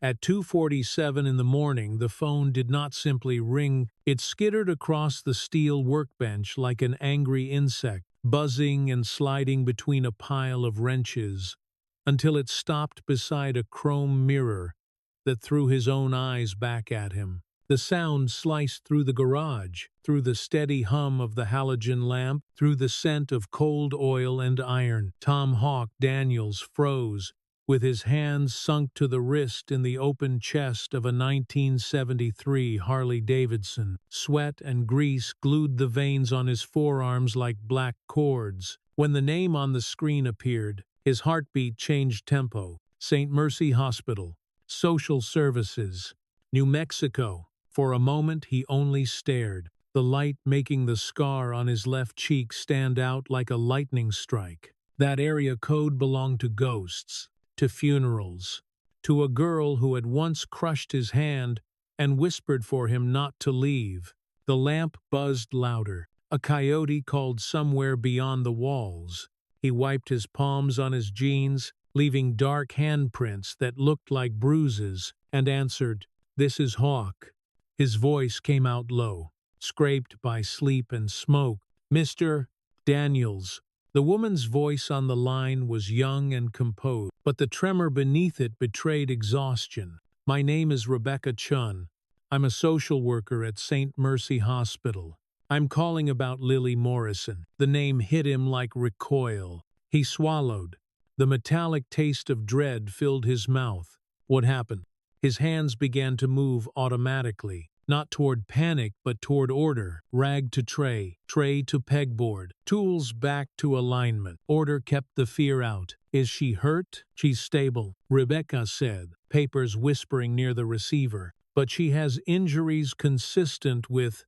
At 2:47 in the morning, the phone did not simply ring, it skittered across the steel workbench like an angry insect, buzzing and sliding between a pile of wrenches, until it stopped beside a chrome mirror that threw his own eyes back at him. The sound sliced through the garage, through the steady hum of the halogen lamp, through the scent of cold oil and iron. Tom Hawk Daniels froze, with his hands sunk to the wrist in the open chest of a 1973 Harley-Davidson. Sweat and grease glued the veins on his forearms like black cords. When the name on the screen appeared, his heartbeat changed tempo. St. Mercy Hospital, Social Services, New Mexico. For a moment he only stared, the light making the scar on his left cheek stand out like a lightning strike. That area code belonged to ghosts, to funerals, to a girl who had once crushed his hand and whispered for him not to leave. The lamp buzzed louder. A coyote called somewhere beyond the walls. He wiped his palms on his jeans, leaving dark handprints that looked like bruises, and answered, "This is Hawk." His voice came out low, scraped by sleep and smoke. "Mr. Daniels." The woman's voice on the line was young and composed, but the tremor beneath it betrayed exhaustion. "My name is Rebecca Chun. I'm a social worker at St. Mercy Hospital. I'm calling about Lily Morrison." The name hit him like recoil. He swallowed. The metallic taste of dread filled his mouth. What happened? His hands began to move automatically, not toward panic but toward order. Rag to tray, tray to pegboard, tools back to alignment. Order kept the fear out. "Is she hurt?" "She's stable," Rebecca said, papers whispering near the receiver. "But she has injuries consistent with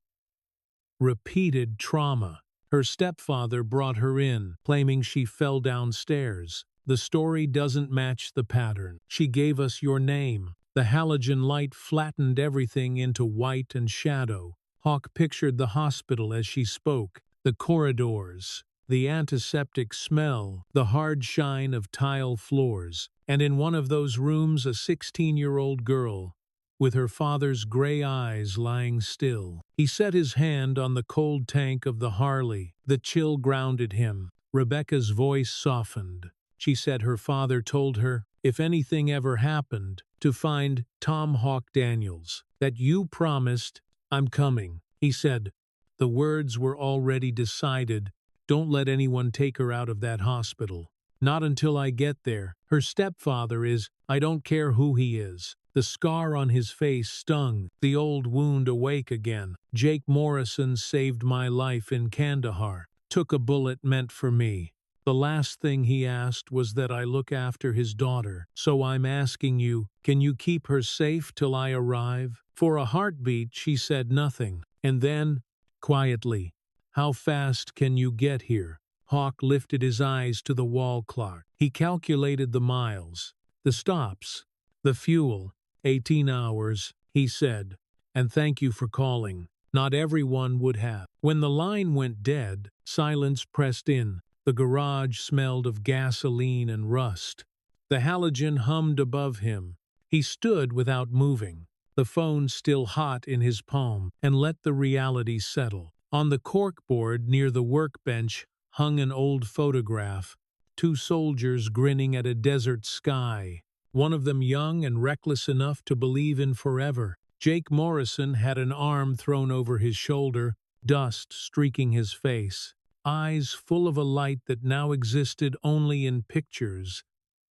repeated trauma. Her stepfather brought her in, claiming she fell downstairs. The story doesn't match the pattern. She gave us your name." The halogen light flattened everything into white and shadow. Hawk pictured the hospital as she spoke, the corridors, the antiseptic smell, the hard shine of tile floors, and in one of those rooms a 16-year-old girl, with her father's gray eyes lying still. He set his hand on the cold tank of the Harley. The chill grounded him. Rebecca's voice softened. She said her father told her, if anything ever happened, to find Tom Hawk Daniels, that you promised, "I'm coming," he said. The words were already decided. "Don't let anyone take her out of that hospital. Not until I get there. Her stepfather is, I don't care who he is." The scar on his face stung, the old wound awake again. "Jake Morrison saved my life in Kandahar. Took a bullet meant for me. The last thing he asked was that I look after his daughter. So I'm asking you, can you keep her safe till I arrive?" For a heartbeat she said nothing. And then, quietly, "How fast can you get here?" Hawk lifted his eyes to the wall clock. He calculated the miles, the stops, the fuel. 18 hours, he said. "And thank you for calling." Not everyone would have. When the line went dead, silence pressed in. The garage smelled of gasoline and rust. The halogen hummed above him. He stood without moving, the phone still hot in his palm, and let the reality settle. On the corkboard near the workbench hung an old photograph, two soldiers grinning at a desert sky, one of them young and reckless enough to believe in forever. Jake Morrison had an arm thrown over his shoulder, dust streaking his face, eyes full of a light that now existed only in pictures,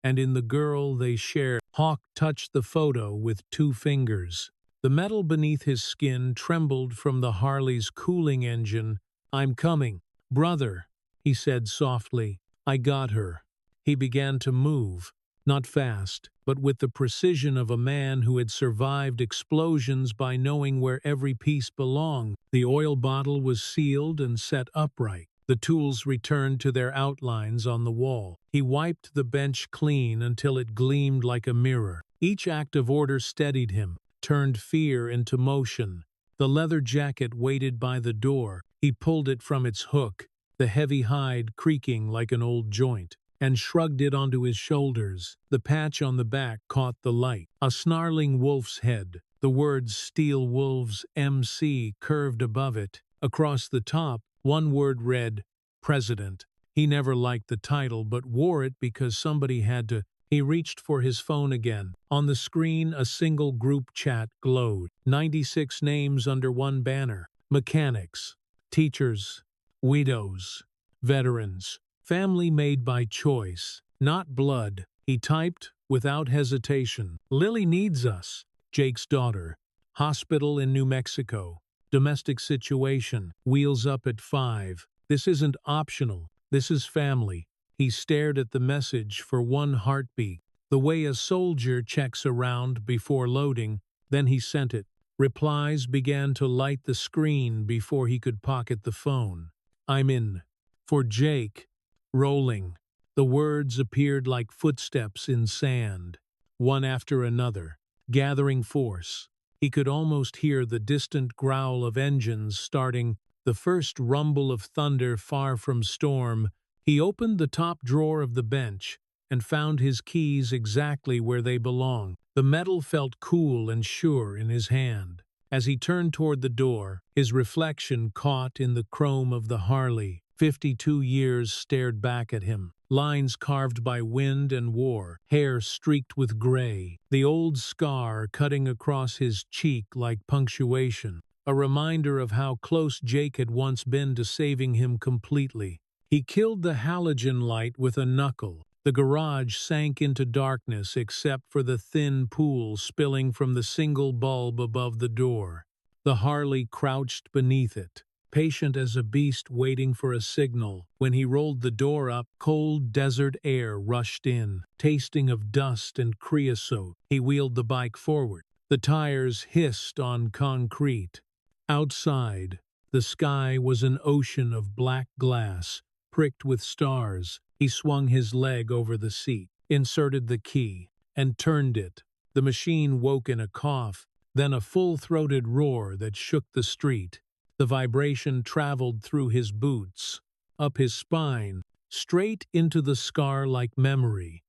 and in the girl they shared. Hawk touched the photo with 2 fingers. The metal beneath his skin trembled from the Harley's cooling engine. "I'm coming, brother," he said softly. "I got her." He began to move, not fast, but with the precision of a man who had survived explosions by knowing where every piece belonged. The oil bottle was sealed and set upright. The tools returned to their outlines on the wall. He wiped the bench clean until it gleamed like a mirror. Each act of order steadied him, turned fear into motion. The leather jacket waited by the door. He pulled it from its hook, the heavy hide creaking like an old joint. and shrugged it onto his shoulders. The patch on the back caught the light. A snarling wolf's head. The words Steel Wolves MC curved above it. Across the top, one word read, President. He never liked the title but wore it because somebody had to. He reached for his phone again. On the screen, a single group chat glowed. 96 names under one banner. Mechanics, teachers, widows, veterans. Family made by choice, not blood. He typed without hesitation. Lily needs us. Jake's daughter. Hospital in New Mexico. Domestic situation. Wheels up at 5. This isn't optional. This is family. He stared at the message for one heartbeat. The way a soldier checks around before loading, then he sent it. Replies began to light the screen before he could pocket the phone. I'm in. For Jake. Rolling. The words appeared like footsteps in sand, one after another, gathering force. He could almost hear the distant growl of engines starting, the first rumble of thunder far from storm. He opened the top drawer of the bench and found his keys exactly where they belonged. The metal felt cool and sure in his hand. As he turned toward the door, his reflection caught in the chrome of the Harley. 52 years stared back at him. Lines carved by wind and war, hair streaked with gray, the old scar cutting across his cheek like punctuation, a reminder of how close Jake had once been to saving him completely. He killed the halogen light with a knuckle. The garage sank into darkness except for the thin pool spilling from the single bulb above the door. The Harley crouched beneath it, patient as a beast waiting for a signal. When he rolled the door up, cold desert air rushed in, tasting of dust and creosote. He wheeled the bike forward. The tires hissed on concrete. Outside, the sky was an ocean of black glass, pricked with stars. He swung his leg over the seat, inserted the key, and turned it. The machine woke in a cough, then a full-throated roar that shook the street. The vibration traveled through his boots, up his spine, straight into the scar like memory,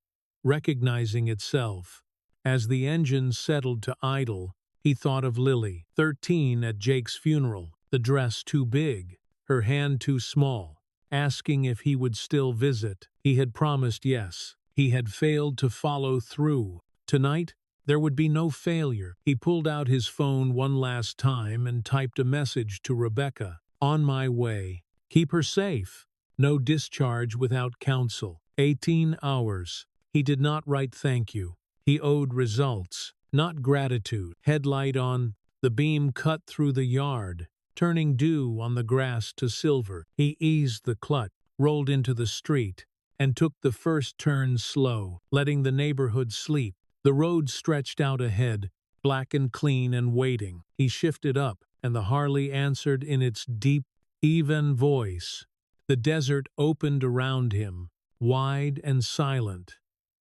recognizing itself. As the engine settled to idle, he thought of Lily, 13 at Jake's funeral, the dress too big, her hand too small, asking if he would still visit. He had promised yes. He had failed to follow through. Tonight, there would be no failure. He pulled out his phone one last time and typed a message to Rebecca. On my way. Keep her safe. No discharge without counsel. 18 hours. He did not write thank you. He owed results, not gratitude. Headlight on. The beam cut through the yard, turning dew on the grass to silver. He eased the clutch, rolled into the street, and took the first turn slow, letting the neighborhood sleep. The road stretched out ahead, black and clean and waiting. He shifted up, and the Harley answered in its deep, even voice. The desert opened around him, wide and silent,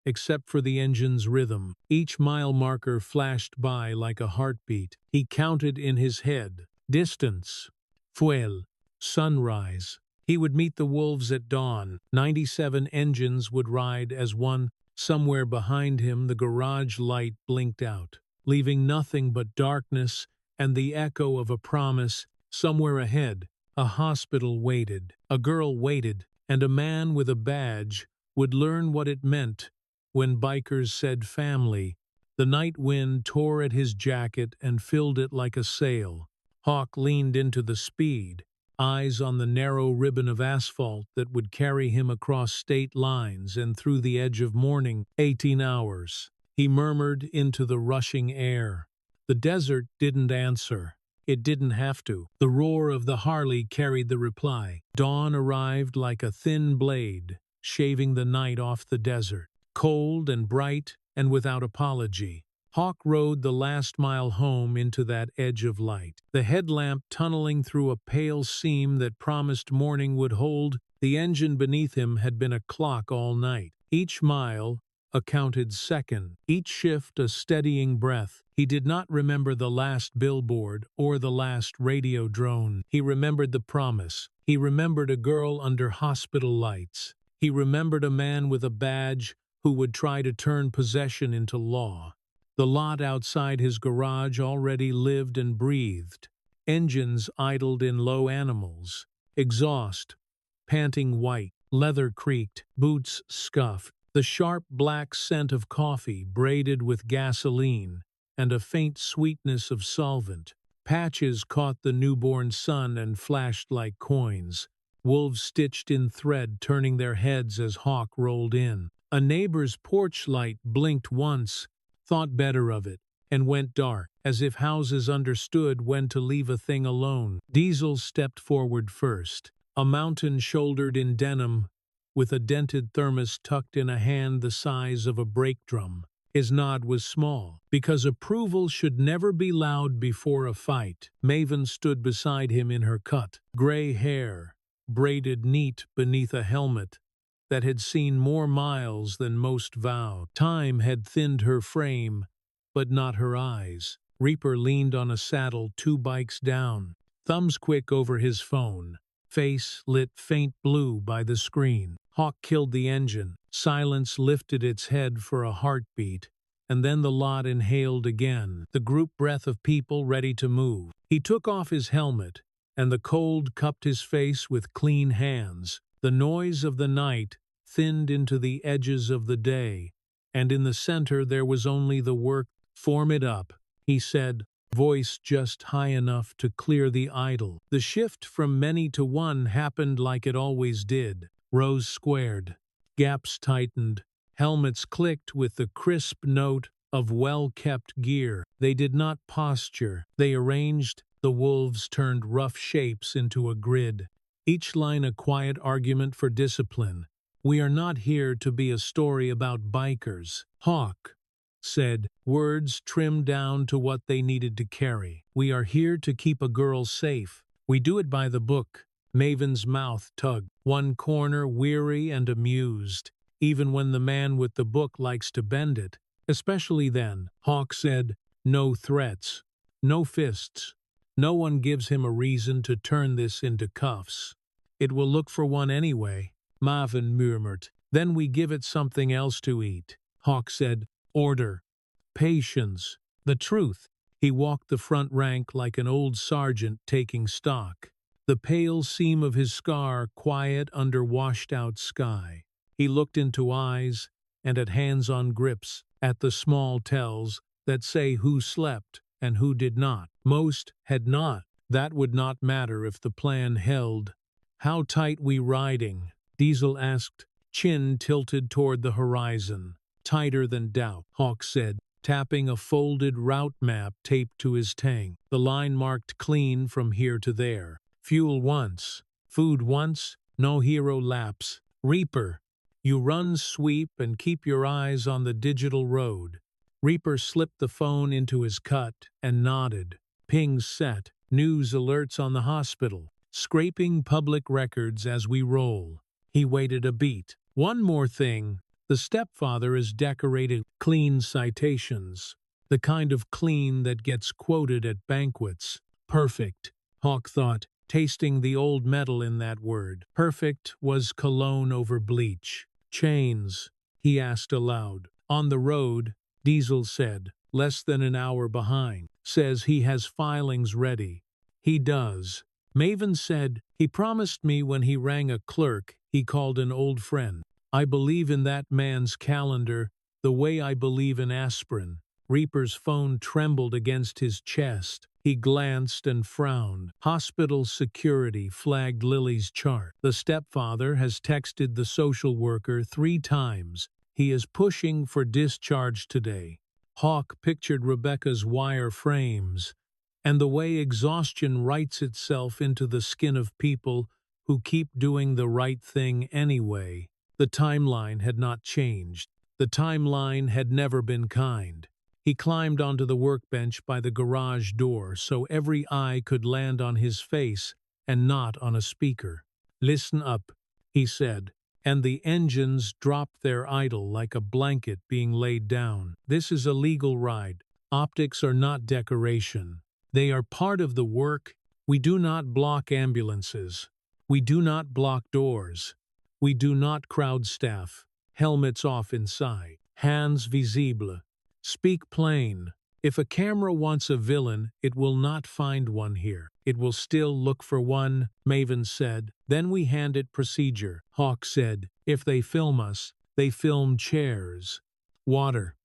except for the engine's rhythm. Each mile marker flashed by like a heartbeat. He counted in his head. Distance. Fuel. Sunrise. He would meet the wolves at dawn. 97 engines would ride as one. Somewhere behind him, the garage light blinked out, leaving nothing but darkness and the echo of a promise. Somewhere ahead, a hospital waited, a girl waited, and a man with a badge would learn what it meant when bikers said family. The night wind tore at his jacket and filled it like a sail. Hawk leaned into the speed, eyes on the narrow ribbon of asphalt that would carry him across state lines and through the edge of morning. 18 hours. He murmured into the rushing air. The desert didn't answer. It didn't have to. The roar of the Harley carried the reply. Dawn arrived like a thin blade, shaving the night off the desert. Cold and bright and without apology. Hawk rode the last mile home into that edge of light, the headlamp tunneling through a pale seam that promised morning would hold. The engine beneath him had been a clock all night. Each mile a counted second, each shift a steadying breath. He did not remember the last billboard or the last radio drone. He remembered the promise. He remembered a girl under hospital lights. He remembered a man with a badge who would try to turn possession into law. The lot outside his garage already lived and breathed. Engines idled in low animals. Exhaust, panting white, leather creaked, boots scuffed. The sharp black scent of coffee braided with gasoline and a faint sweetness of solvent. Patches caught the newborn sun and flashed like coins. Wolves stitched in thread, turning their heads as Hawk rolled in. A neighbor's porch light blinked once, thought better of it, and went dark, as if houses understood when to leave a thing alone. Diesel stepped forward first, a mountain-shouldered in denim, with a dented thermos tucked in a hand the size of a brake drum. His nod was small, because approval should never be loud before a fight. Maven stood beside him in her cut, gray hair, braided neat beneath a helmet that had seen more miles than most vowed. Time had thinned her frame, but not her eyes. Reaper leaned on a saddle 2 bikes down, thumbs quick over his phone, face lit faint blue by the screen. Hawk killed the engine. Silence lifted its head for a heartbeat, and then the lot inhaled again, the group breath of people ready to move. He took off his helmet, and the cold cupped his face with clean hands. The noise of the night thinned into the edges of the day, and in the center there was only the work. "Form it up," he said, voice just high enough to clear the idle. The shift from many to one happened like it always did. Rows squared, gaps tightened, helmets clicked with the crisp note of well-kept gear. They did not posture, they arranged. The wolves turned rough shapes into a grid, each line a quiet argument for discipline. "We are not here to be a story about bikers," Hawk said, words trimmed down to what they needed to carry. "We are here to keep a girl safe. We do it by the book." Maven's mouth tugged, one corner weary and amused, even when the man with the book likes to bend it. Especially then, Hawk said, "No threats, no fists. No one gives him a reason to turn this into cuffs." "It will look for one anyway," Marvin murmured. "Then we give it something else to eat." Hawk said, "Order. Patience. The truth." He walked the front rank like an old sergeant taking stock, the pale seam of his scar quiet under washed-out sky. He looked into eyes and at hands-on grips, at the small tells that say who slept and who did not. Most had not. That would not matter if the plan held. "How tight we riding?" Diesel asked, chin tilted toward the horizon. "Tighter than doubt," Hawk said, tapping a folded route map taped to his tank. The line marked clean from here to there. "Fuel once, food once, no hero laps. Reaper, you run sweep and keep your eyes on the digital road." Reaper slipped the phone into his cut and nodded. Pings set, news alerts on the hospital, scraping public records as we roll. He waited a beat. "One more thing. The stepfather is decorated clean citations, the kind of clean that gets quoted at banquets." Perfect, Hawk thought, tasting the old metal in that word. Perfect was cologne over bleach. "Chains?" he asked aloud. "On the road," Diesel said, "less than an hour behind. Says he has filings ready." "He does." Maven said, "He promised me when he rang a clerk he called an old friend. I believe in that man's calendar the way I believe in aspirin." Reaper's phone trembled against his chest. He glanced and frowned. Hospital security flagged Lily's chart. "The stepfather has texted the social worker 3 times. He is pushing for discharge today." Hawk pictured Rebecca's wire frames and the way exhaustion writes itself into the skin of people who keep doing the right thing anyway. The timeline had not changed. The timeline had never been kind. He climbed onto the workbench by the garage door so every eye could land on his face and not on a speaker. "Listen up," he said, and the engines dropped their idle like a blanket being laid down. "This is a legal ride. Optics are not decoration. They are part of the work. We do not block ambulances. We do not block doors. We do not crowd staff. Helmets off inside. Hands visible. Speak plain. If a camera wants a villain, it will not find one here. It will still look for one, Maven said. Then we hand it procedure. Hawk said, if they film us, they film chairs. Water.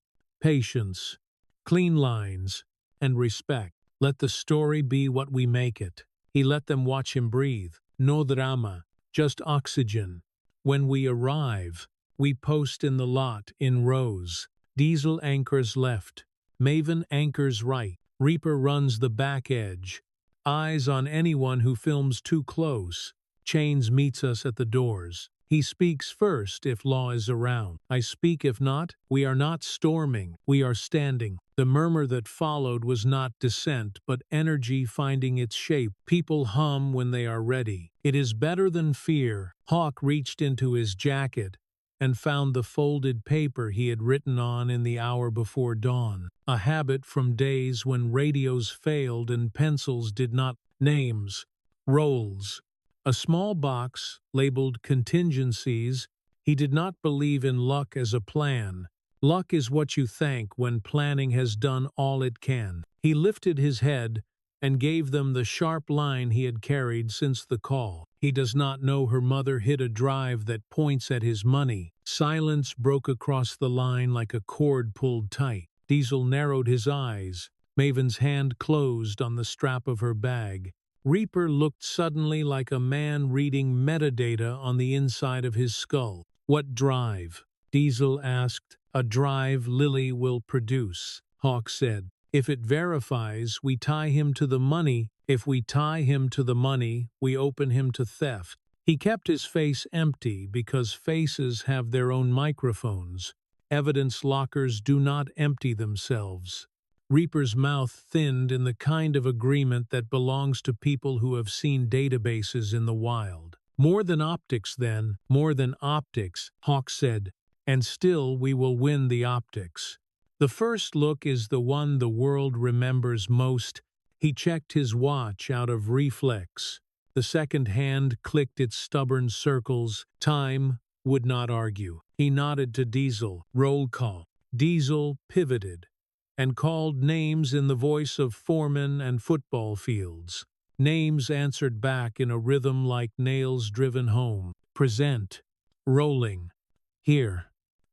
Patience. Clean lines. And respect. Let the story be what we make it. He let them watch him breathe. No drama. Just oxygen. When we arrive, we post in the lot in rows. Diesel anchors left. Maven anchors right. Reaper runs the back edge. Eyes on anyone who films too close. Chains meets us at the doors. He speaks first if law is around. I speak if not. We are not storming. We are standing. The murmur that followed was not dissent, but energy finding its shape. People hum when they are ready. It is better than fear. Hawk reached into his jacket and found the folded paper he had written on in the hour before dawn, a habit from days when radios failed and pencils did not. Names, roles, a small box labeled contingencies. He did not believe in luck as a plan. Luck is what you thank when planning has done all it can. He lifted his head and gave them the sharp line he had carried since the call. He does not know her mother hid a drive that points at his money. Silence broke across the line like a cord pulled tight. Diesel narrowed his eyes. Maven's hand closed on the strap of her bag. Reaper looked suddenly like a man reading metadata on the inside of his skull. What drive? Diesel asked. A drive Lily will produce, Hawk said. If it verifies, we tie him to the money. If we tie him to the money, we open him to theft. He kept his face empty because faces have their own microphones. Evidence lockers do not empty themselves. Reaper's mouth thinned in the kind of agreement that belongs to people who have seen databases in the wild. More than optics, then, more than optics, Hawk said, and still we will win the optics. The first look is the one the world remembers most. He checked his watch out of reflex. The second hand clicked its stubborn circles. Time would not argue. He nodded to Diesel. Roll call. Diesel pivoted and called names in the voice of foremen and football fields. Names answered back in a rhythm like nails driven home. Present. Rolling. Here.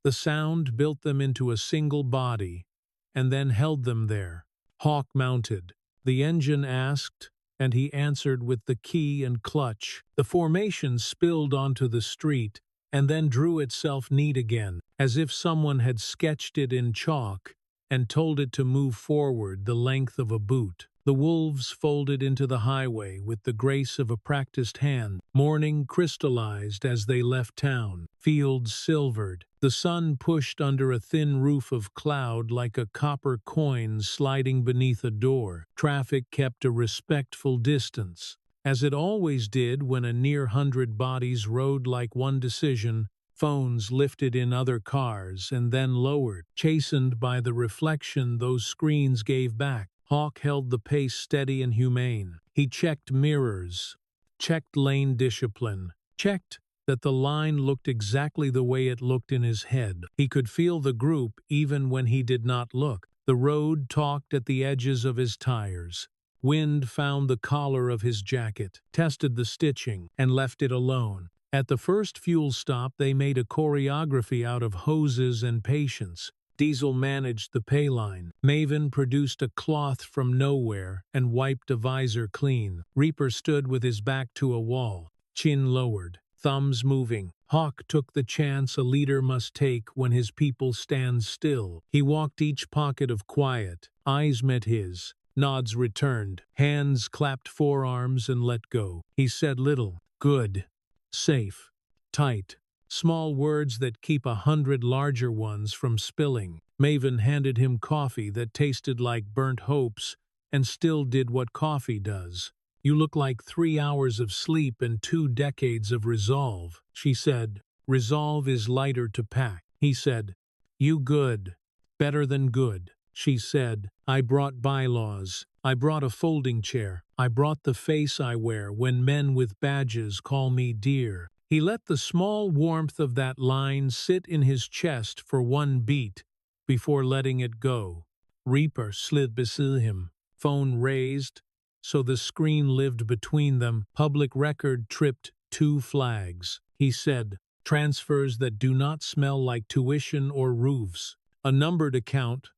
The sound built them into a single body, and then held them there. Hawk mounted. The engine asked, and he answered with the key and clutch. The formation spilled onto the street, and then drew itself neat again, as if someone had sketched it in chalk and told it to move forward the length of a boot. The wolves folded into the highway with the grace of a practiced hand. Morning crystallized as they left town. Fields silvered. The sun pushed under a thin roof of cloud like a copper coin sliding beneath a door. Traffic kept a respectful distance, as it always did when a near 100 bodies rode like one decision. Phones lifted in other cars and then lowered, chastened by the reflection those screens gave back. Hawk held the pace steady and humane. He checked mirrors, checked lane discipline, checked that the line looked exactly the way it looked in his head. He could feel the group even when he did not look. The road talked at the edges of his tires. Wind found the collar of his jacket, tested the stitching, and left it alone. At the first fuel stop, they made a choreography out of hoses and patience. Diesel managed the pay line. Maven produced a cloth from nowhere and wiped a visor clean. Reaper stood with his back to a wall, chin lowered, thumbs moving. Hawk took the chance a leader must take when his people stand still. He walked each pocket of quiet. Eyes met his. Nods returned. Hands clapped forearms and let go. He said little. Good. Safe. Tight. Small words that keep 100 larger ones from spilling. Maven handed him coffee that tasted like burnt hopes and still did what coffee does. You look like 3 hours of sleep and 2 decades of resolve, she said. Resolve is lighter to pack. He said, you good. Better than good. She said, I brought bylaws. I brought a folding chair. I brought the face I wear when men with badges call me dear. He let the small warmth of that line sit in his chest for one beat before letting it go. Reaper slid beside him, phone raised, so the screen lived between them. Public record tripped 2 flags. He said, transfers that do not smell like tuition or roofs. A numbered account,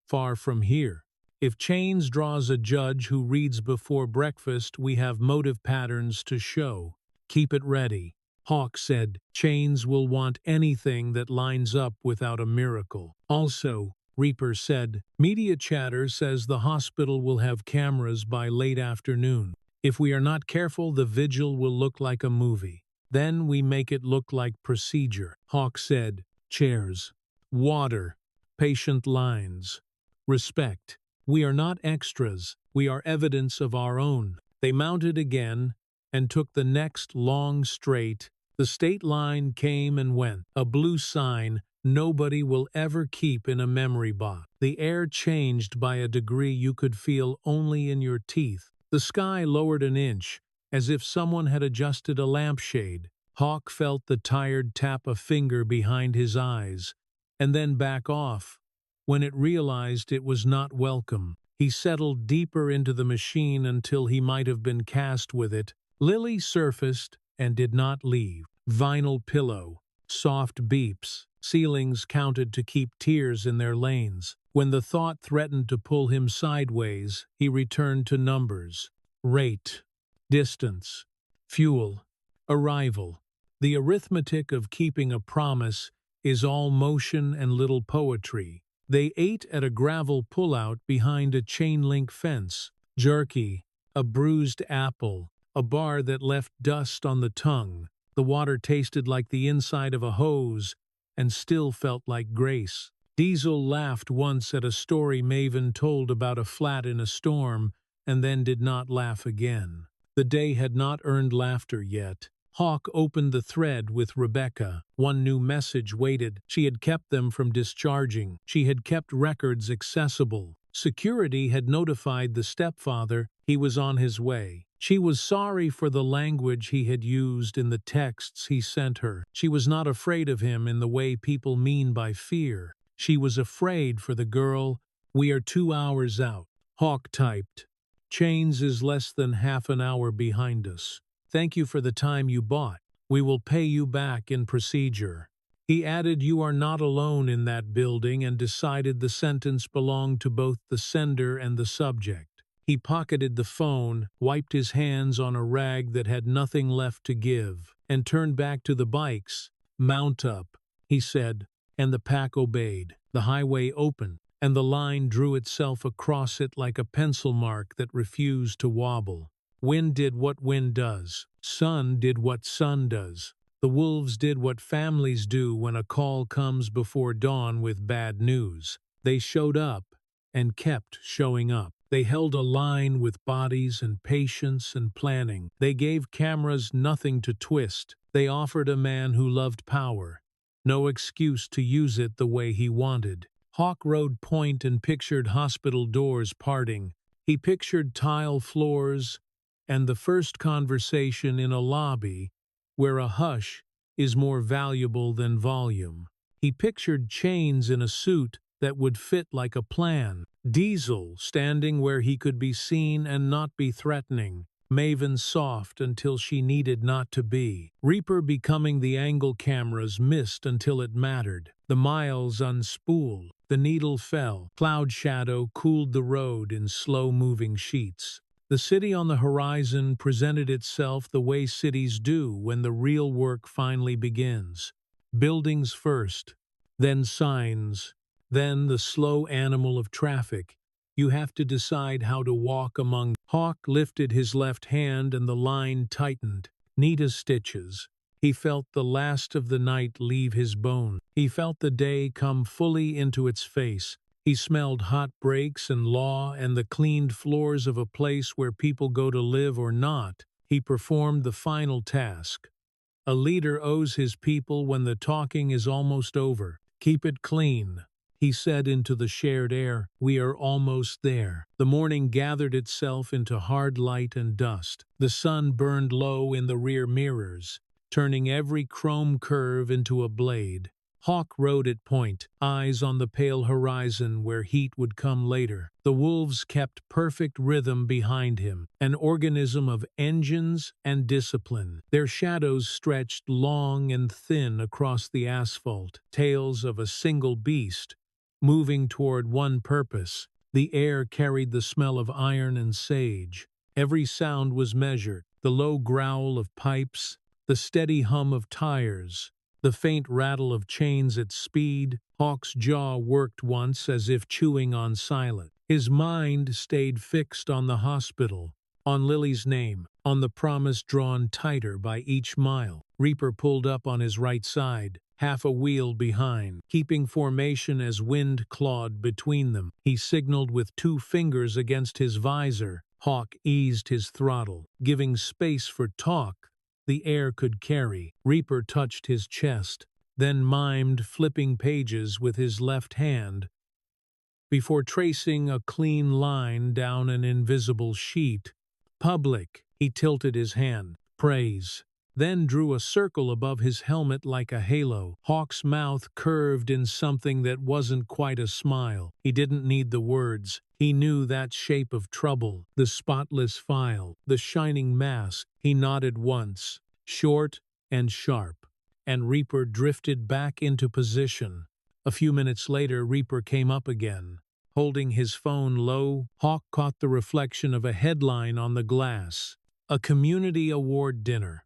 far from here. If Chains draws a judge who reads before breakfast, we have motive patterns to show. Keep it ready. Hawk said, Chains will want anything that lines up without a miracle. Also, Reaper said, media chatter says the hospital will have cameras by late afternoon. If we are not careful, the vigil will look like a movie. Then we make it look like procedure. Hawk said, chairs, water, patient lines, respect. We are not extras, we are evidence of our own. They mounted again and took the next long straight. The state line came and went, a blue sign nobody will ever keep in a memory box. The air changed by a degree you could feel only in your teeth. The sky lowered an inch, as if someone had adjusted a lampshade. Hawk felt the tired tap a finger behind his eyes, and then back off. When it realized it was not welcome, he settled deeper into the machine until he might have been cast with it. Lily surfaced and did not leave. Vinyl pillow, soft beeps, ceilings counted to keep tears in their lanes. When the thought threatened to pull him sideways, he returned to numbers. Rate, distance, fuel, arrival. The arithmetic of keeping a promise is all motion and little poetry. They ate at a gravel pullout behind a chain-link fence. Jerky, a bruised apple, a bar that left dust on the tongue. The water tasted like the inside of a hose and still felt like grace. Diesel laughed once at a story Maven told about a flat in a storm and then did not laugh again. The day had not earned laughter yet. Hawk opened the thread with Rebecca. One new message waited. She had kept them from discharging. She had kept records accessible. Security had notified the stepfather he was on his way. She was sorry for the language he had used in the texts he sent her. She was not afraid of him in the way people mean by fear. She was afraid for the girl. We are 2 hours out. Hawk typed. Chains is less than half an hour behind us. Thank you for the time you bought. We will pay you back in procedure. He added, you are not alone in that building, and decided the sentence belonged to both the sender and the subject. He pocketed the phone, wiped his hands on a rag that had nothing left to give, and turned back to the bikes. Mount up, he said, and the pack obeyed. The highway opened, and the line drew itself across it like a pencil mark that refused to wobble. Wind did what wind does. Sun did what sun does. The wolves did what families do when a call comes before dawn with bad news. They showed up and kept showing up. They held a line with bodies and patience and planning. They gave cameras nothing to twist. They offered a man who loved power no excuse to use it the way he wanted. Hawk rode point and pictured hospital doors parting. He pictured tile floors and the first conversation in a lobby where a hush is more valuable than volume. He pictured Chains in a suit that would fit like a plan. Diesel standing where he could be seen and not be threatening. Maven soft until she needed not to be. Reaper becoming the angle cameras missed until it mattered. The miles unspooled. The needle fell. Cloud shadow cooled the road in slow-moving sheets. The city on the horizon presented itself the way cities do when the real work finally begins. Buildings first, then signs, then the slow animal of traffic. You have to decide how to walk among. Hawk lifted his left hand and the line tightened. Neat as stitches. He felt the last of the night leave his bone. He felt the day come fully into its face. He smelled hot brakes and law and the cleaned floors of a place where people go to live or not. He performed the final task. A leader owes his people when the talking is almost over. Keep it clean, he said into the shared air. We are almost there. The morning gathered itself into hard light and dust. The sun burned low in the rear mirrors. turning every chrome curve into a blade. Hawk rode at point, eyes on the pale horizon where heat would come later. The wolves kept perfect rhythm behind him, an organism of engines and discipline. Their shadows stretched long and thin across the asphalt, tales of a single beast, moving toward one purpose. The air carried the smell of iron and sage. Every sound was measured, the low growl of pipes, the steady hum of tires, the faint rattle of chains at speed. Hawk's jaw worked once as if chewing on silence. His mind stayed fixed on the hospital, on Lily's name, on the promise drawn tighter by each mile. Reaper pulled up on his right side, half a wheel behind, keeping formation as wind clawed between them. He signaled with 2 fingers against his visor. Hawk eased his throttle, giving space for talk the air could carry. Reaper touched his chest, then mimed flipping pages with his left hand before tracing a clean line down an invisible sheet. Public, he tilted his hand. Praise. Then drew a circle above his helmet like a halo. Hawk's mouth curved in something that wasn't quite a smile. He didn't need the words. He knew that shape of trouble, the spotless file, the shining mask. He nodded once, short and sharp, and Reaper drifted back into position. A few minutes later, Reaper came up again. Holding his phone low, Hawk caught the reflection of a headline on the glass. A community award dinner.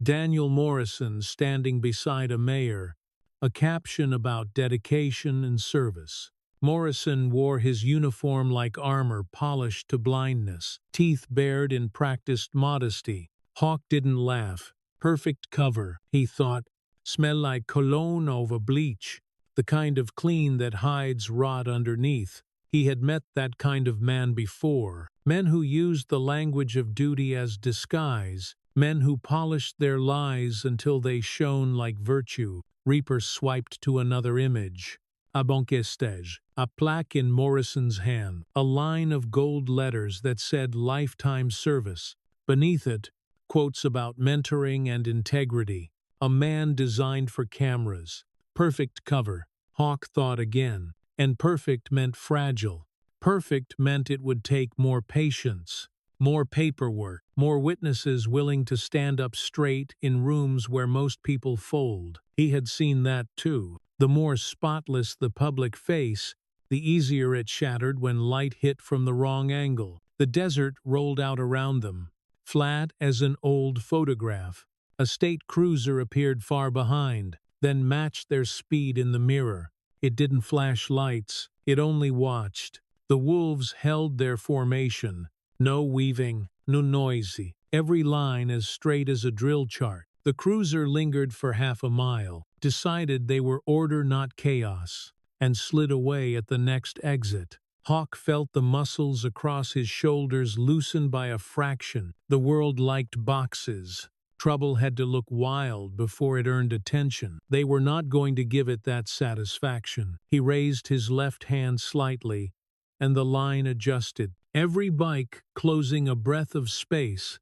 Daniel Morrison standing beside a mayor, a caption about dedication and service. Morrison wore his uniform like armor polished to blindness, teeth bared in practiced modesty. Hawk didn't laugh. Perfect cover, he thought. Smell like cologne over bleach, the kind of clean that hides rot underneath. He had met that kind of man before, men who used the language of duty as disguise, men who polished their lies until they shone like virtue. Reaper swiped to another image. A banquestage, a plaque in Morrison's hand, a line of gold letters that said lifetime service. Beneath it, quotes about mentoring and integrity. A man designed for cameras. Perfect cover. Hawk thought again. And perfect meant fragile. Perfect meant it would take more patience, more paperwork, more witnesses willing to stand up straight in rooms where most people fold. He had seen that too. The more spotless the public face, the easier it shattered when light hit from the wrong angle. The desert rolled out around them, flat as an old photograph. A state cruiser appeared far behind, then matched their speed in the mirror. It didn't flash lights, it only watched. The wolves held their formation. No weaving, no noisy. Every line as straight as a drill chart. The cruiser lingered for half a mile, decided they were order not chaos, and slid away at the next exit. Hawk felt the muscles across his shoulders loosen by a fraction. The world liked boxes. Trouble had to look wild before it earned attention. They were not going to give it that satisfaction. He raised his left hand slightly, and the line adjusted. Every bike closing a breath of space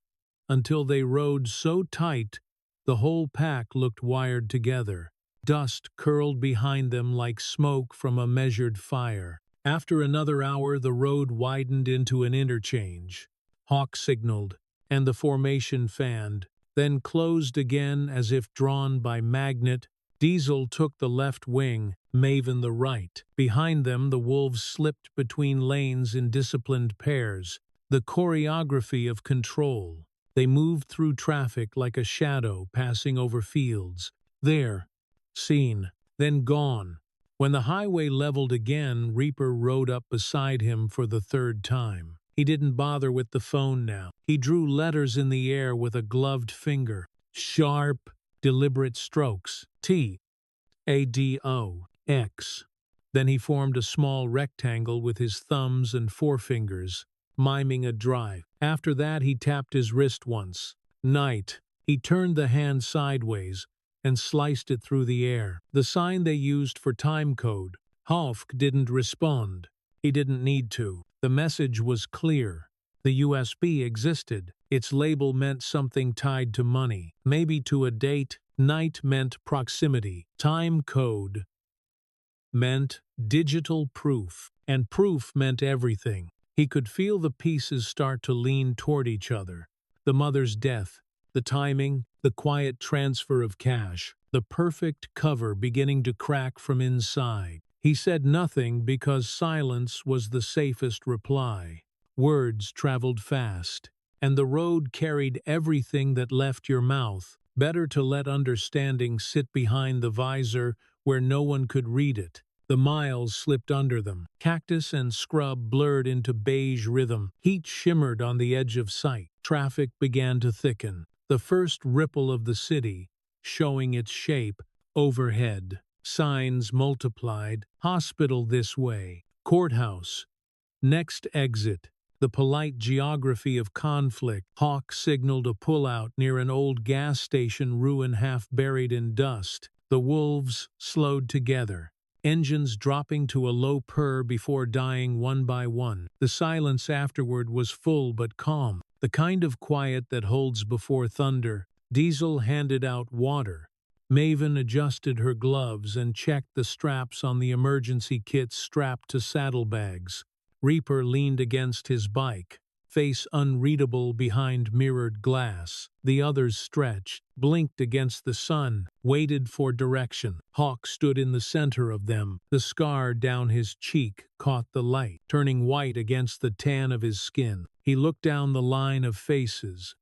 until they rode so tight the whole pack looked wired together. Dust curled behind them like smoke from a measured fire. After another hour, the road widened into an interchange. Hawk signaled, and the formation fanned, then closed again as if drawn by magnet. Diesel took the left wing, Maven the right. Behind them, the wolves slipped between lanes in disciplined pairs, the choreography of control. They moved through traffic like a shadow passing over fields. There, seen, then gone. When the highway leveled again, Reaper rode up beside him for the 3rd time. He didn't bother with the phone now. He drew letters in the air with a gloved finger. Sharp, deliberate strokes. T, A, D, O, X. Then he formed a small rectangle with his thumbs and forefingers, miming a drive. After that, he tapped his wrist once. Night. He turned the hand sideways and sliced it through the air. The sign they used for time code. Hawk didn't respond. He didn't need to. The message was clear. The USB existed. Its label meant something tied to money, maybe to a date. Night meant proximity. Time code meant digital proof, and proof meant everything. He could feel the pieces start to lean toward each other. The mother's death, the timing, the quiet transfer of cash, the perfect cover beginning to crack from inside. He said nothing because silence was the safest reply. Words traveled fast, and the road carried everything that left your mouth. Better to let understanding sit behind the visor where no one could read it. The miles slipped under them. Cactus and scrub blurred into beige rhythm. Heat shimmered on the edge of sight. Traffic began to thicken. The first ripple of the city, showing its shape, overhead. Signs multiplied. Hospital this way. Courthouse. Next exit. The polite geography of conflict. Hawk signaled a pullout near an old gas station ruin half buried in dust. The wolves slowed together, engines dropping to a low purr before dying one by one. The silence afterward was full but calm, the kind of quiet that holds before thunder. Diesel handed out water. Maven adjusted her gloves and checked the straps on the emergency kits strapped to saddlebags. Reaper leaned against his bike, face unreadable behind mirrored glass. The others stretched, blinked against the sun, waited for direction. Hawk stood in the center of them. The scar down his cheek caught the light, turning white against the tan of his skin. He looked down the line of faces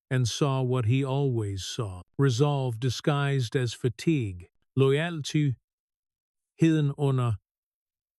and saw what he always saw: resolve disguised as fatigue, loyalty hidden under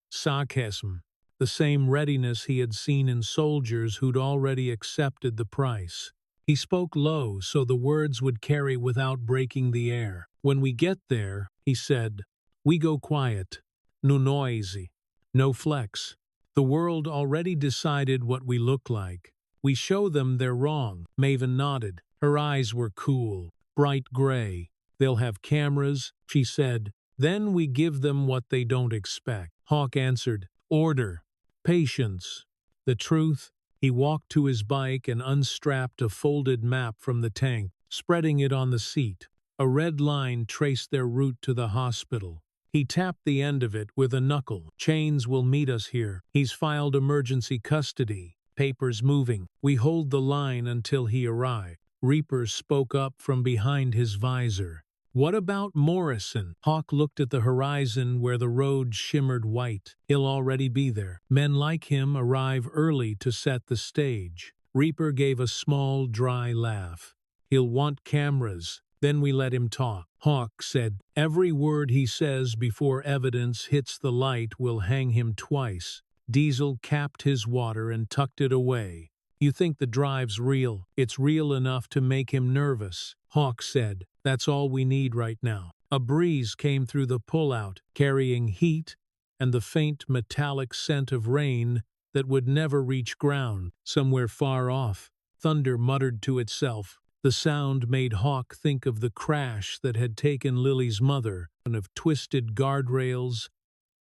sarcasm. The same readiness he had seen in soldiers who'd already accepted the price. He spoke low so the words would carry without breaking the air. When we get there, he said, we go quiet, no noisy, no flex. The world already decided what we look like. We show them they're wrong. Maven nodded. Her eyes were cool, bright gray. They'll have cameras, she said. Then we give them what they don't expect. Hawk answered, order. Patience. The truth. He walked to his bike and unstrapped a folded map from the tank, spreading it on the seat. A red line traced their route to the hospital. He tapped the end of it with a knuckle. Chains will meet us here. He's filed emergency custody. Papers moving. We hold the line until he arrives. Reaper spoke up from behind his visor. What about Morrison? Hawk looked at the horizon where the road shimmered white. He'll already be there. Men like him arrive early to set the stage. Reaper gave a small, dry laugh. He'll want cameras. Then we let him talk. Hawk said, every word he says before evidence hits the light will hang him twice. Diesel capped his water and tucked it away. You think the drive's real? It's real enough to make him nervous. Hawk said, that's all we need right now. A breeze came through the pullout, carrying heat and the faint metallic scent of rain that would never reach ground. Somewhere far off, thunder muttered to itself. The sound made Hawk think of the crash that had taken Lily's mother, and of twisted guardrails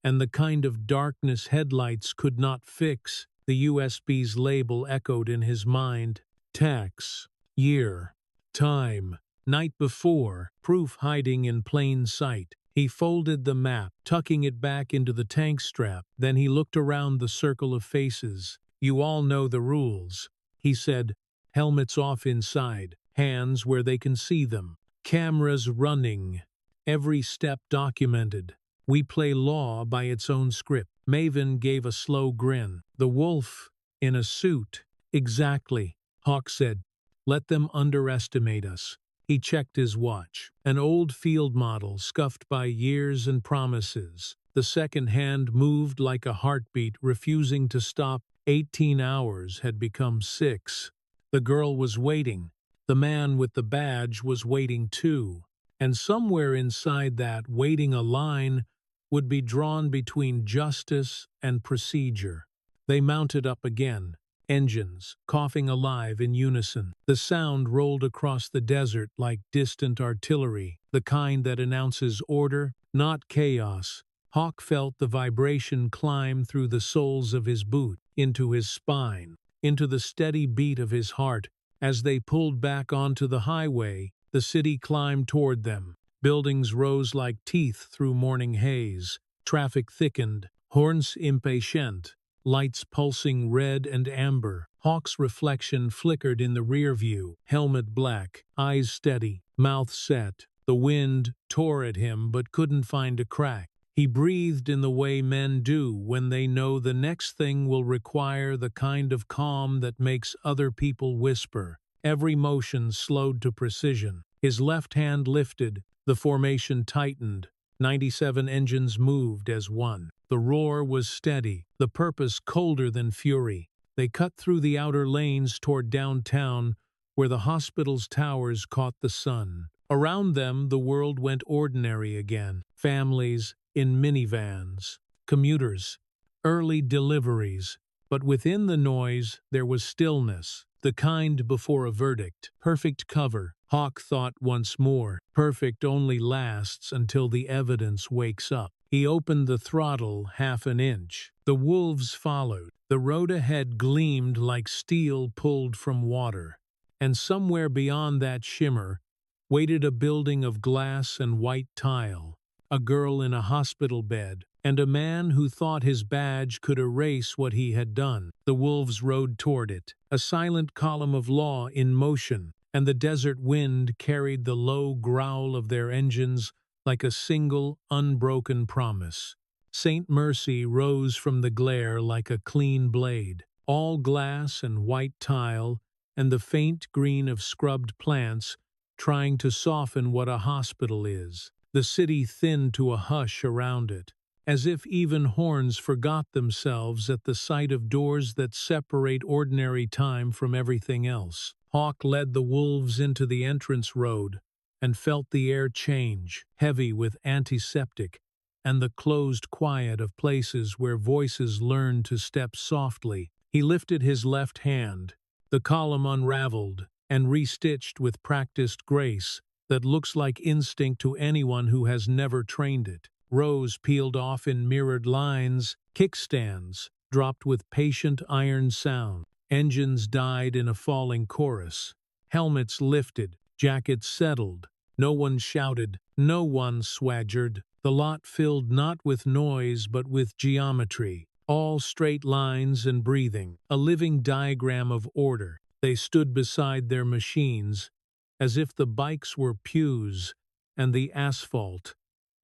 and the kind of darkness headlights could not fix. The USB's label echoed in his mind. Tax, year, time, night before, proof hiding in plain sight. He folded the map, tucking it back into the tank strap. Then he looked around the circle of faces. You all know the rules, he said. Helmets off inside, hands where they can see them. Cameras running, every step documented. We play law by its own script. Maven gave a slow grin. The wolf, in a suit. Exactly, Hawk said. Let them underestimate us. He checked his watch. An old field model scuffed by years and promises. The second hand moved like a heartbeat, refusing to stop. 18 hours had become 6. The girl was waiting. The man with the badge was waiting too. And somewhere inside that waiting a line would be drawn between justice and procedure. They mounted up again, engines coughing alive in unison. The sound rolled across the desert like distant artillery, the kind that announces order, not chaos. Hawk felt the vibration climb through the soles of his boot, into his spine, into the steady beat of his heart. As they pulled back onto the highway, the city climbed toward them. Buildings rose like teeth through morning haze. Traffic thickened, horns impatient, lights pulsing red and amber. Hawk's reflection flickered in the rear view, helmet black, eyes steady, mouth set. The wind tore at him but couldn't find a crack. He breathed in the way men do when they know the next thing will require the kind of calm that makes other people whisper. Every motion slowed to precision. His left hand lifted, the formation tightened. 97 engines moved as one. The roar was steady, the purpose colder than fury. They cut through the outer lanes toward downtown, where the hospital's towers caught the sun. Around them, the world went ordinary again. Families in minivans, commuters, early deliveries. But within the noise, there was stillness, the kind before a verdict. Perfect cover, Hawk thought once more. Perfect only lasts until the evidence wakes up. He opened the throttle half an inch. The wolves followed. The road ahead gleamed like steel pulled from water. And somewhere beyond that shimmer waited a building of glass and white tile, a girl in a hospital bed, and a man who thought his badge could erase what he had done. The wolves rode toward it, a silent column of law in motion, and the desert wind carried the low growl of their engines like a single, unbroken promise. St. Mercy rose from the glare like a clean blade, all glass and white tile, and the faint green of scrubbed plants trying to soften what a hospital is. The city thinned to a hush around it, as if even horns forgot themselves at the sight of doors that separate ordinary time from everything else. Hawk led the wolves into the entrance road and felt the air change, heavy with antiseptic, and the closed quiet of places where voices learned to step softly. He lifted his left hand. The column unraveled and restitched with practiced grace that looks like instinct to anyone who has never trained it. Rows peeled off in mirrored lines, kickstands dropped with patient iron sound. Engines died in a falling chorus. Helmets lifted, jackets settled. No one shouted, no one swaggered. The lot filled not with noise but with geometry, all straight lines and breathing, a living diagram of order. They stood beside their machines, as if the bikes were pews and the asphalt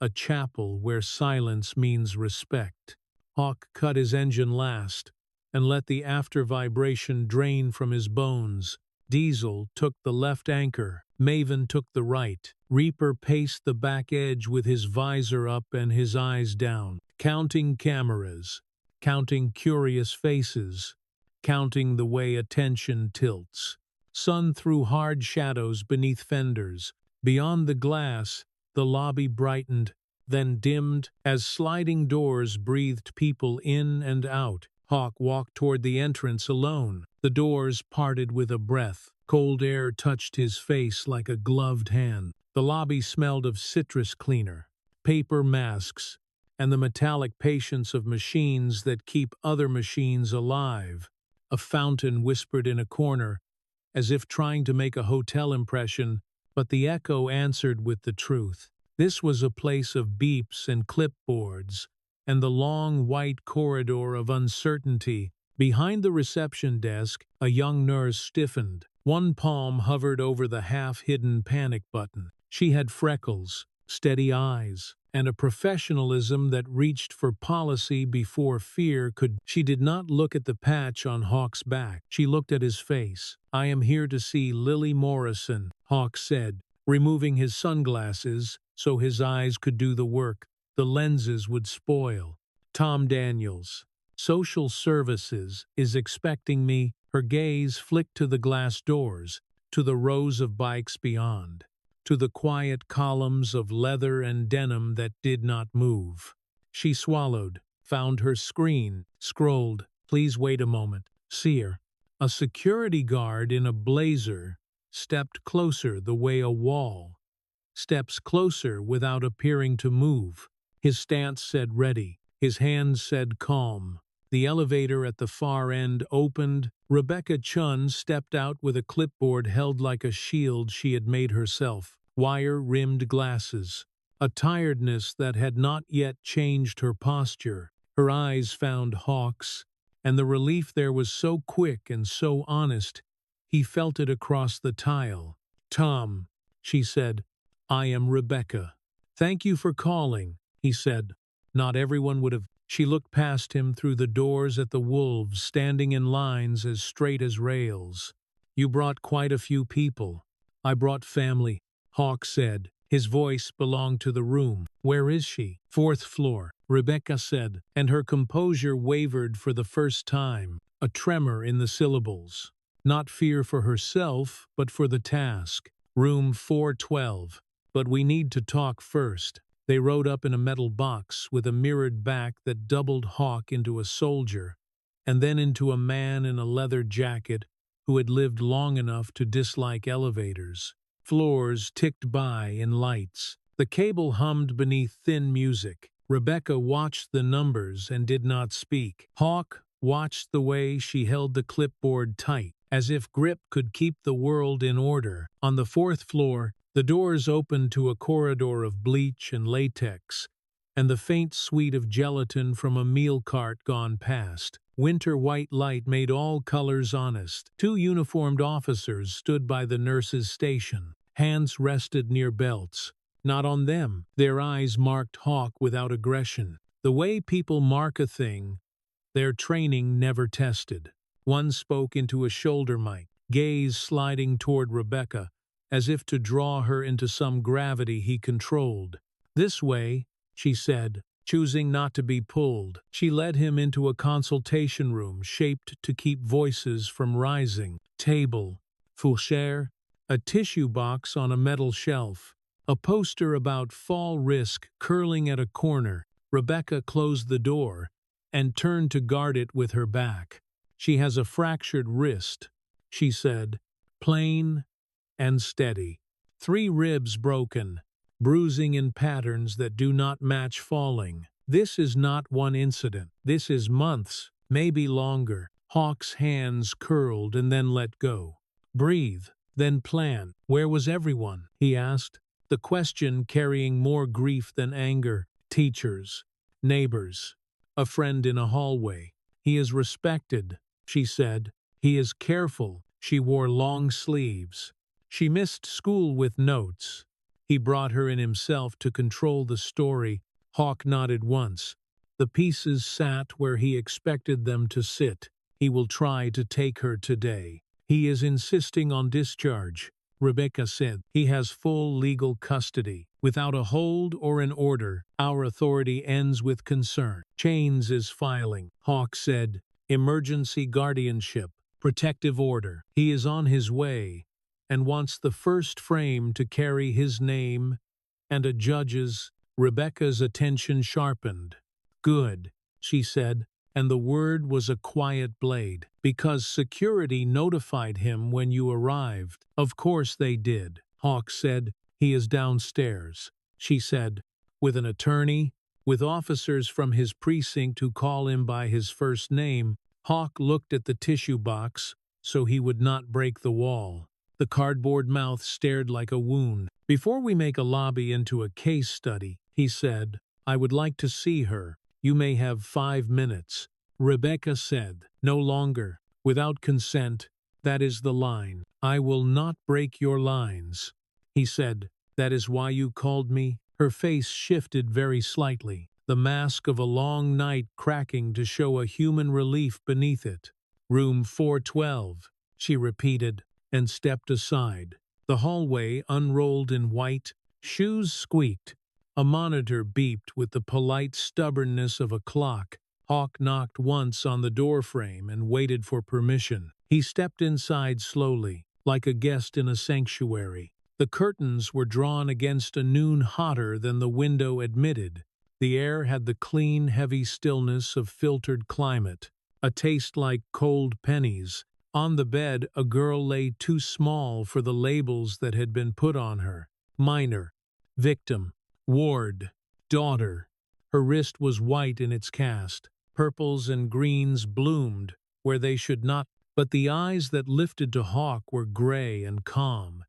a chapel where silence means respect. Hawk cut his engine last and let the after vibration drain from his bones. Diesel took the left anchor, Maven took the right. Reaper paced the back edge with his visor up and his eyes down, counting cameras, counting curious faces, counting the way attention tilts. Sun threw hard shadows beneath fenders. Beyond the glass, the lobby brightened, then dimmed as sliding doors breathed people in and out. Hawk walked toward the entrance alone. The doors parted with a breath. Cold air touched his face like a gloved hand. The lobby smelled of citrus cleaner, paper masks, and the metallic patience of machines that keep other machines alive. A fountain whispered in a corner, as if trying to make a hotel impression, but the echo answered with the truth. This was a place of beeps and clipboards, and the long white corridor of uncertainty. Behind the reception desk, a young nurse stiffened. One palm hovered over the half-hidden panic button. She had freckles, steady eyes, and a professionalism that reached for policy before fear could. She did not look at the patch on Hawk's back. She looked at his face. "I am here to see Lily Morrison," Hawk said, removing his sunglasses so his eyes could do the work. The lenses would spoil. "Tom Daniels, Social Services, is expecting me." Her gaze flicked to the glass doors, to the rows of bikes beyond, to the quiet columns of leather and denim that did not move. She swallowed, found her screen, scrolled. "Please wait a moment." Seer, a security guard in a blazer, stepped closer the way a wall steps closer without appearing to move. His stance said ready. His hands said calm. The elevator at the far end opened. Rebecca Chun stepped out with a clipboard held like a shield she had made herself, wire-rimmed glasses, a tiredness that had not yet changed her posture. Her eyes found Hawk's, and the relief there was so quick and so honest, he felt it across the tile. "Tom," she said, "I am Rebecca." "Thank you for calling," he said. "Not everyone would have—" She looked past him through the doors at the wolves standing in lines as straight as rails. "You brought quite a few people." "I brought family," Hawk said. His voice belonged to the room. "Where is she?" "Fourth floor," Rebecca said, and her composure wavered for the first time, a tremor in the syllables. Not fear for herself, but for the task. "Room 412. But we need to talk first." They rode up in a metal box with a mirrored back that doubled Hawk into a soldier, and then into a man in a leather jacket who had lived long enough to dislike elevators. Floors ticked by in lights. The cable hummed beneath thin music. Rebecca watched the numbers and did not speak. Hawk watched the way she held the clipboard tight, as if grip could keep the world in order. On the fourth floor, the doors opened to a corridor of bleach and latex, and the faint sweet of gelatin from a meal cart gone past. Winter white light made all colors honest. Two uniformed officers stood by the nurse's station. Hands rested near belts. Not on them. Their eyes marked Hawk without aggression. The way people mark a thing, their training never tested. One spoke into a shoulder mic, gaze sliding toward Rebecca, as if to draw her into some gravity he controlled. "This way," she said, choosing not to be pulled. She led him into a consultation room shaped to keep voices from rising. Table, fourchère, a tissue box on a metal shelf, a poster about fall risk curling at a corner. Rebecca closed the door and turned to guard it with her back. "She has a fractured wrist," she said, plain and steady. "3 ribs broken, bruising in patterns that do not match falling. This is not one incident. This is months, maybe longer." Hawk's hands curled and then let go. "Breathe, then plan." "Where was everyone?" he asked, the question carrying more grief than anger. "Teachers, neighbors, a friend in a hallway. He is respected," she said. "He is careful." She wore long sleeves. She missed school with notes. He brought her in himself to control the story. Hawk nodded once. The pieces sat where he expected them to sit. "He will try to take her today. He is insisting on discharge," Rebecca said. "He has full legal custody. Without a hold or an order, our authority ends with concern." "Chains is filing," Hawk said. "Emergency guardianship, protective order. He is on his way, and wants the first frame to carry his name and a judge's." Rebecca's attention sharpened. "Good," she said, and the word was a quiet blade. "Because security notified him when you arrived." "Of course they did," Hawk said. "He is downstairs," she said. "With an attorney, with officers from his precinct who call him by his first name." Hawk looked at the tissue box so he would not break the wall. The cardboard mouth stared like a wound. "Before we make a lobby into a case study," he said, "I would like to see her. You may have 5 minutes." Rebecca said, "No longer. Without consent, that is the line." "I will not break your lines," he said. "That is why you called me?" Her face shifted very slightly, the mask of a long night cracking to show a human relief beneath it. "Room 412, she repeated, and stepped aside. The hallway unrolled in white, shoes squeaked. A monitor beeped with the polite stubbornness of a clock. Hawk knocked once on the doorframe and waited for permission. He stepped inside slowly, like a guest in a sanctuary. The curtains were drawn against a noon hotter than the window admitted. The air had the clean, heavy stillness of filtered climate, a taste like cold pennies. On the bed, a girl lay too small for the labels that had been put on her. Minor, victim, ward, daughter. Her wrist was white in its cast. Purples and greens bloomed where they should not, but the eyes that lifted to Hawk were gray and calm,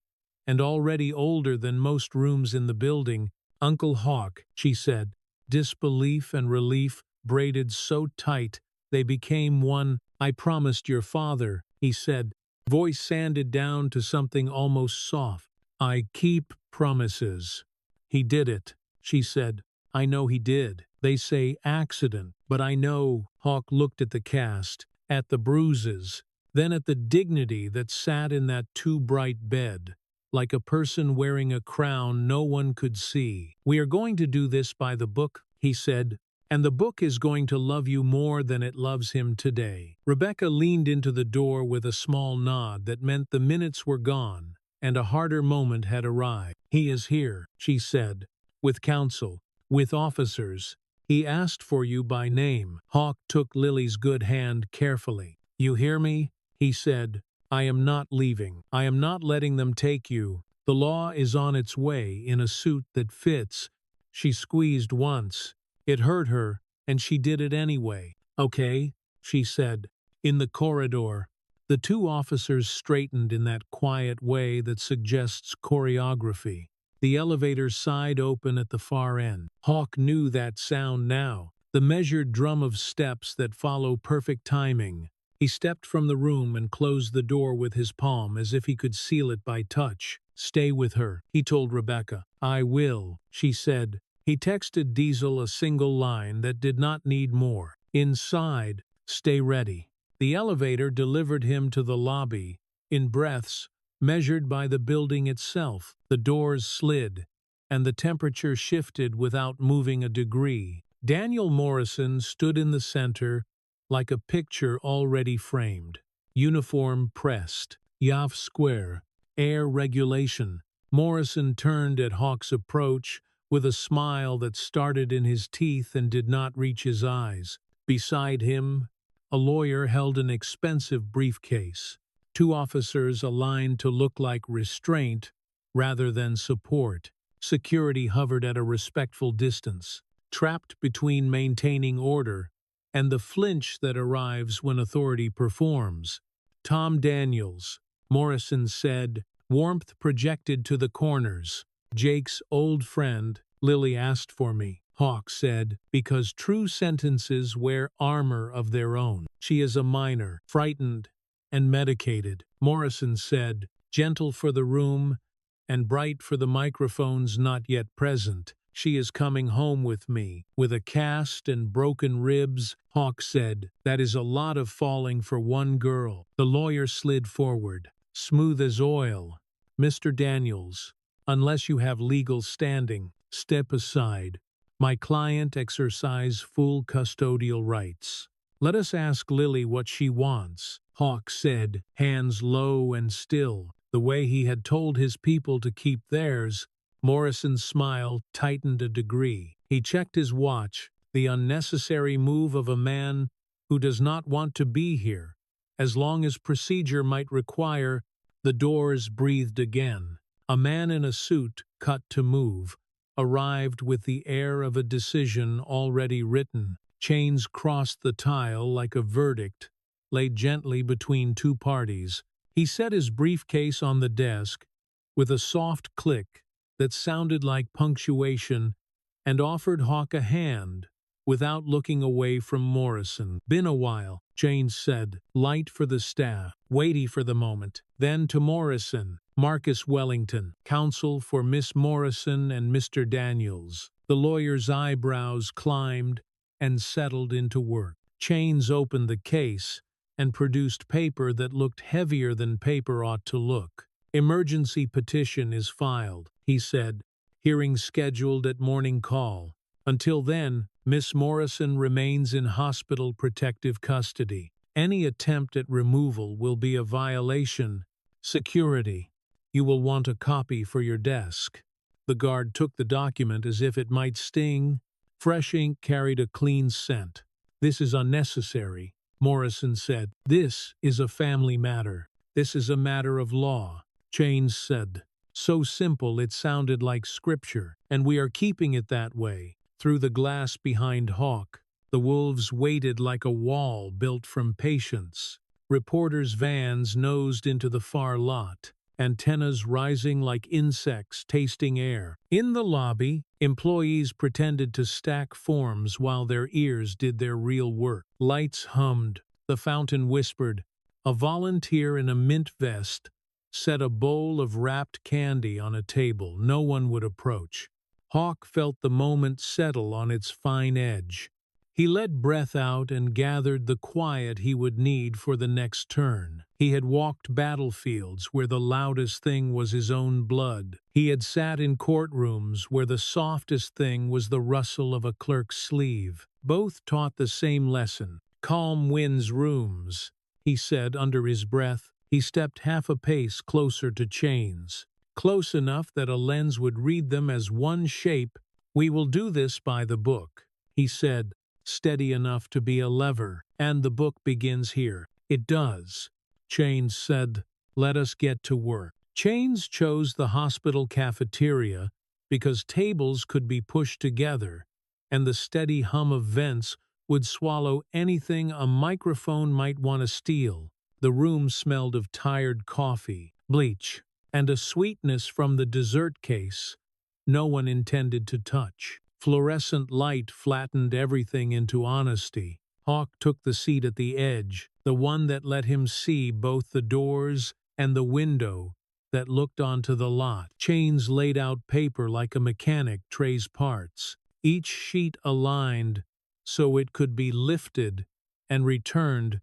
and already older than most rooms in the building. "Uncle Hawk," she said, disbelief and relief braided so tight they became one. "I promised your father," he said, voice sanded down to something almost soft. "I keep promises." "He did it," she said. "I know he did. They say accident, but I know." Hawk looked at the cast, at the bruises, then at the dignity that sat in that too bright bed, like a person wearing a crown no one could see. "We are going to do this by the book," he said, "and the book is going to love you more than it loves him today." Rebecca leaned into the door with a small nod that meant the minutes were gone, and a harder moment had arrived. "He is here," she said, "with counsel, with officers. He asked for you by name." Hawk took Lily's good hand carefully. "You hear me?" he said. "I am not leaving. I am not letting them take you. The law is on its way in a suit that fits." She squeezed once. It hurt her, and she did it anyway. "Okay," she said. In the corridor, the two officers straightened in that quiet way that suggests choreography. The elevator sighed open at the far end. Hawk knew that sound now, the measured drum of steps that follow perfect timing. He stepped from the room and closed the door with his palm as if he could seal it by touch. "Stay with her," he told Rebecca. "I will," she said. He texted Diesel a single line that did not need more. Inside, "Stay ready." The elevator delivered him to the lobby, in breaths, measured by the building itself. The doors slid, and the temperature shifted without moving a degree. Daniel Morrison stood in the center, like a picture already framed. Uniform pressed, yav square, air regulation. Morrison turned at Hawk's approach with a smile that started in his teeth and did not reach his eyes. Beside him, a lawyer held an expensive briefcase. Two officers aligned to look like restraint rather than support. Security hovered at a respectful distance, trapped between maintaining order and the flinch that arrives when authority performs. "Tom Daniels," Morrison said, warmth projected to the corners. "Jake's old friend." "Lily asked for me," Hawk said, "because true sentences wear armor of their own. She is a minor, frightened, and medicated." Morrison said, gentle for the room and bright for the microphones not yet present. "She is coming home with me, with a cast and broken ribs." Hawk said, "That is a lot of falling for one girl." The lawyer slid forward, smooth as oil. "Mr. Daniels, unless you have legal standing, step aside. My client exercise full custodial rights. Let us ask Lily what she wants." Hawk said, hands low and still, the way he had told his people to keep theirs. Morrison's smile tightened a degree. He checked his watch, the unnecessary move of a man who does not want to be here. As long as procedure might require. The doors breathed again. A man in a suit, cut to move, arrived with the air of a decision already written. Chains crossed the tile like a verdict, laid gently between two parties. He set his briefcase on the desk with a soft click that sounded like punctuation and offered Hawk a hand without looking away from Morrison. "Been a while," Jane said, light for the staff, weighty for the moment. Then to Morrison, "Marcus Wellington, counsel for Miss Morrison and Mr. Daniels." The lawyer's eyebrows climbed and settled into work. Chains opened the case and produced paper that looked heavier than paper ought to look. "Emergency petition is filed," he said, "hearing scheduled at morning call. Until then, Miss Morrison remains in hospital protective custody. Any attempt at removal will be a violation. Security. You will want a copy for your desk." The guard took the document as if it might sting. Fresh ink carried a clean scent. "This is unnecessary," Morrison said. "This is a family matter. This is a matter of law," Chains said. So simple it sounded like scripture, "and we are keeping it that way." Through the glass behind Hawk, The wolves waited like a wall built from patience. Reporters' vans nosed into the far lot, antennas rising like insects tasting air. In the lobby, employees pretended to stack forms while their ears did their real work. Lights hummed. The fountain whispered. A volunteer in a mint vest set a bowl of wrapped candy on a table no one would approach. Hawk felt the moment settle on its fine edge. He let breath out and gathered the quiet he would need for the next turn. He had walked battlefields where the loudest thing was his own blood. He had sat in courtrooms where the softest thing was the rustle of a clerk's sleeve. Both taught the same lesson. Calm wins rooms, he said under his breath. He stepped half a pace closer to Chains, close enough that a lens would read them as one shape. "We will do this by the book," he said, steady enough to be a lever. "And the book begins here." "It does," Chains said. "Let us get to work." Chains chose the hospital cafeteria because tables could be pushed together, and the steady hum of vents would swallow anything a microphone might want to steal. The room smelled of tired coffee, bleach, and a sweetness from the dessert case no one intended to touch. Fluorescent light flattened everything into honesty. Hawk took the seat at the edge, the one that let him see both the doors and the window that looked onto the lot. Chains laid out paper like a mechanic trays parts, each sheet aligned so it could be lifted and returned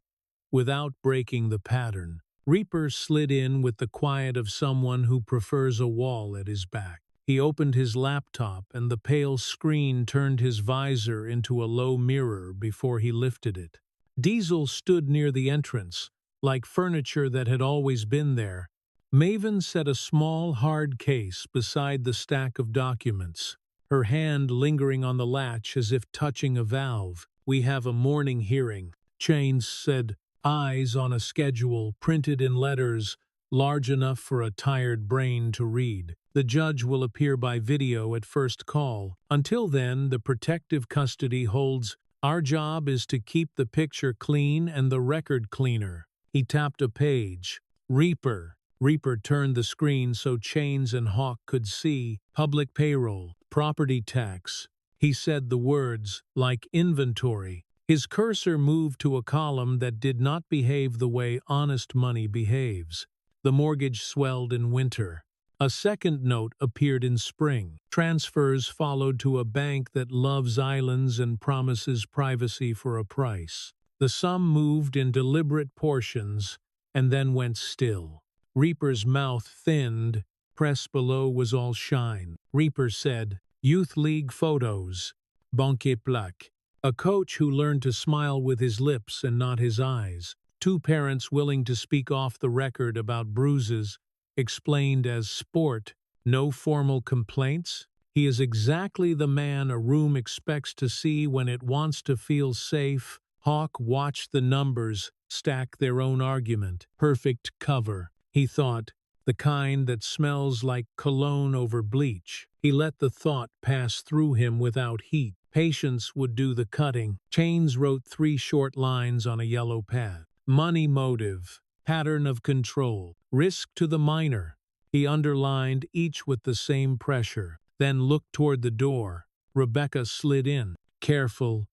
without breaking the pattern. Reaper slid in with the quiet of someone who prefers a wall at his back. He opened his laptop and the pale screen turned his visor into a low mirror before he lifted it. Diesel stood near the entrance, like furniture that had always been there. Maven set a small, hard case beside the stack of documents, her hand lingering on the latch as if touching a valve. "We have a morning hearing," Chains said, eyes on a schedule printed in letters large enough for a tired brain to read. "The judge will appear by video at first call. Until then, the protective custody holds. Our job is to keep the picture clean and the record cleaner." He tapped a page. "Reaper." Reaper turned the screen so Chains and Hawk could see. "Public payroll, property tax." He said the words, like inventory. His cursor moved to a column that did not behave the way honest money behaves. The mortgage swelled in winter. A second note appeared in spring. Transfers followed to a bank that loves islands and promises privacy for a price. The sum moved in deliberate portions and then went still. Reaper's mouth thinned. Press below was all shine. Reaper said, "Youth League photos. Banque plaque." A coach who learned to smile with his lips and not his eyes. Two parents willing to speak off the record about bruises, explained as sport, no formal complaints. He is exactly the man a room expects to see when it wants to feel safe. Hawk watched the numbers stack their own argument. Perfect cover, he thought, the kind that smells like cologne over bleach. He let the thought pass through him without heat. Patience would do the cutting. Chains wrote 3 short lines on a yellow pad. Money motive, pattern of control, risk to the minor. He underlined each with the same pressure, then looked toward the door. Rebecca slid in, careful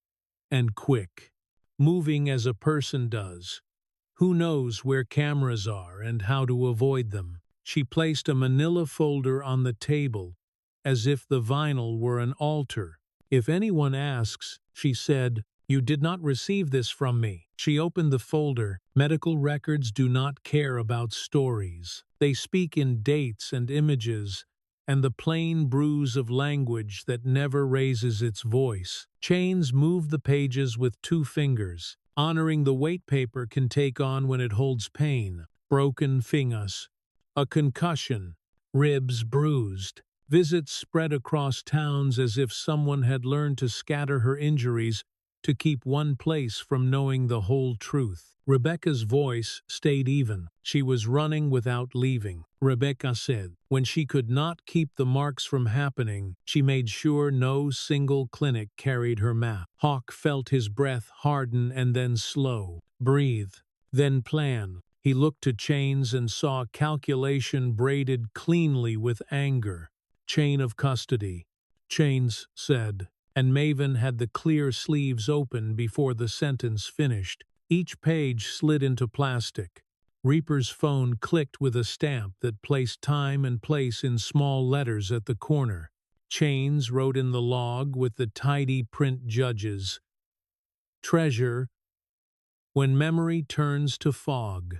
and quick, moving as a person does. Who knows where cameras are and how to avoid them? She placed a manila folder on the table, as if the vinyl were an altar. "If anyone asks," she said, "you did not receive this from me." She opened the folder. Medical records do not care about stories. They speak in dates and images, and the plain bruise of language that never raises its voice. Chains moved the pages with 2 fingers, honoring the weight paper can take on when it holds pain. Broken fingers, a concussion, ribs bruised. Visits spread across towns as if someone had learned to scatter her injuries to keep one place from knowing the whole truth. Rebecca's voice stayed even. She was running without leaving, Rebecca said. When she could not keep the marks from happening, she made sure no single clinic carried her map. Hawk felt his breath harden and then slow. Breathe. Then plan. He looked to Chains and saw calculation braided cleanly with anger. Chain of custody, Chains said, and Maven had the clear sleeves open before the sentence finished. Each page slid into plastic. Reaper's phone clicked with a stamp that placed time and place in small letters at the corner. Chains wrote in the log with the tidy print judges. Treasure, when memory turns to fog.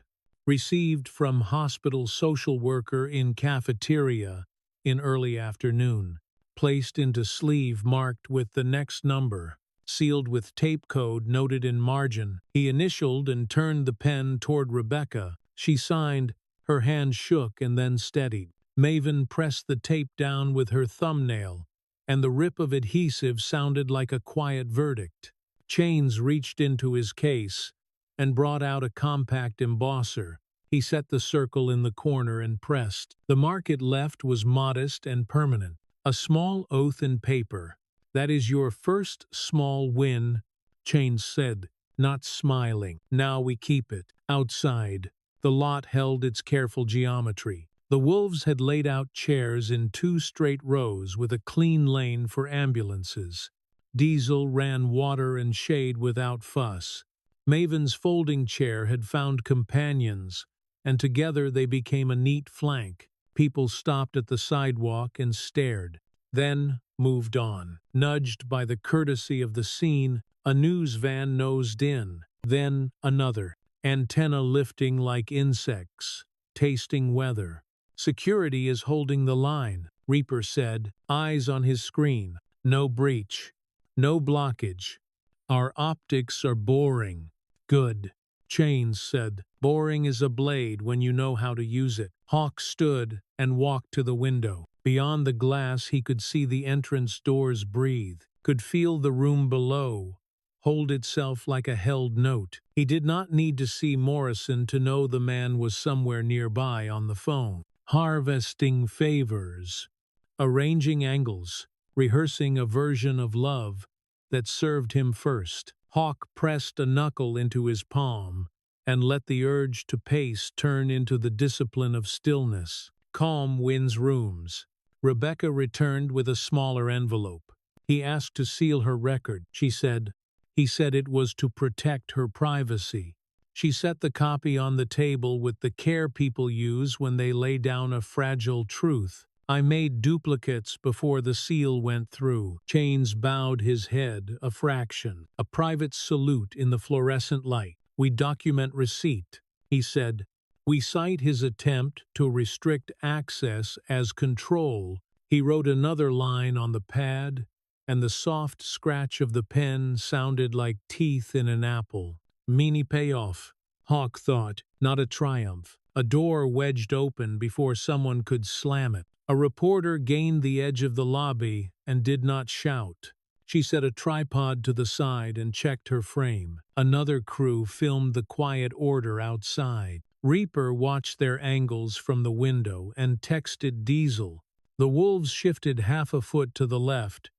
Received from hospital social worker in cafeteria in early afternoon. Placed into sleeve marked with the next number. Sealed with tape code noted in margin. He initialed and turned the pen toward Rebecca. She signed, her hand shook and then steadied. Maven pressed the tape down with her thumbnail, and the rip of adhesive sounded like a quiet verdict. Chains reached into his case and brought out a compact embosser. He set the circle in the corner and pressed. The mark it left was modest and permanent. A small oath in paper. That is your first small win, Chains said, not smiling. Now we keep it. Outside, the lot held its careful geometry. The wolves had laid out chairs in 2 straight rows with a clean lane for ambulances. Diesel ran water and shade without fuss. Maven's folding chair had found companions, and together they became a neat flank. People stopped at the sidewalk and stared, then moved on. Nudged by the courtesy of the scene, a news van nosed in, then another, antenna lifting like insects, tasting weather. Security is holding the line, Reaper said, eyes on his screen. No breach. No blockage. Our optics are boring. Good. Chains said, boring is a blade when you know how to use it. Hawk stood and walked to the window. Beyond the glass he could see the entrance doors breathe, could feel the room below hold itself like a held note. He did not need to see Morrison to know the man was somewhere nearby on the phone. Harvesting favors. Arranging angles. Rehearsing a version of love that served him first. Hawk pressed a knuckle into his palm and let the urge to pace turn into the discipline of stillness. Calm wins rooms. Rebecca returned with a smaller envelope. He asked to seal her record, she said. He said it was to protect her privacy. She set the copy on the table with the care people use when they lay down a fragile truth. I made duplicates before the seal went through. Chains bowed his head a fraction, a private salute in the fluorescent light. We document receipt, he said. We cite his attempt to restrict access as control. He wrote another line on the pad, and the soft scratch of the pen sounded like teeth in an apple. Meanie payoff, Hawk thought, not a triumph. A door wedged open before someone could slam it. A reporter gained the edge of the lobby and did not shout. She set a tripod to the side and checked her frame. Another crew filmed the quiet order outside. Reaper watched their angles from the window and texted Diesel. The wolves shifted half a foot to the left,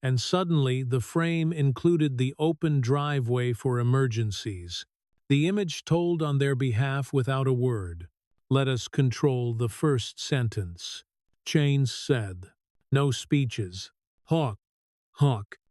and suddenly the frame included the open driveway for emergencies. The image told on their behalf without a word. Let us control the first sentence. Chains said. No speeches. Hawk,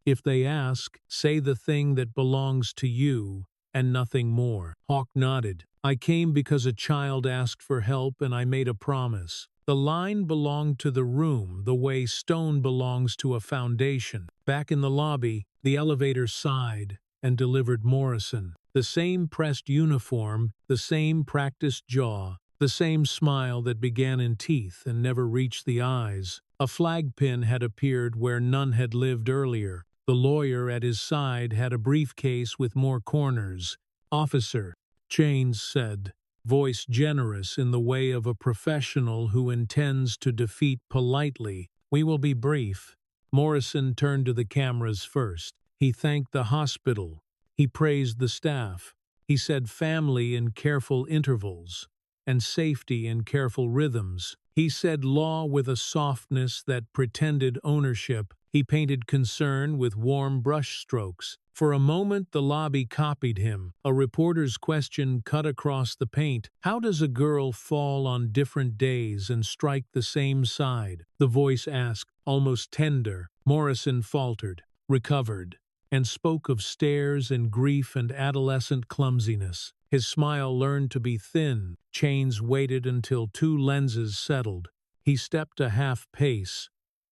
if they ask, say the thing that belongs to you, and nothing more. Hawk nodded. I came because a child asked for help and I made a promise. The line belonged to the room the way stone belongs to a foundation. Back in the lobby, the elevator sighed and delivered Morrison. The same pressed uniform, the same practiced jaw, the same smile that began in teeth and never reached the eyes. A flag pin had appeared where none had lived earlier. The lawyer at his side had a briefcase with more corners. Officer, Chains said, voice generous in the way of a professional who intends to defeat politely. We will be brief. Morrison turned to the cameras first. He thanked the hospital. He praised the staff. He said family in careful intervals and safety in careful rhythms. He said law with a softness that pretended ownership. He painted concern with warm brushstrokes. For a moment the lobby copied him. A reporter's question cut across the paint. How does a girl fall on different days and strike the same side? The voice asked, almost tender. Morrison faltered, recovered, and spoke of stairs and grief and adolescent clumsiness. His smile learned to be thin. Chains waited until two lenses settled. He stepped a half pace,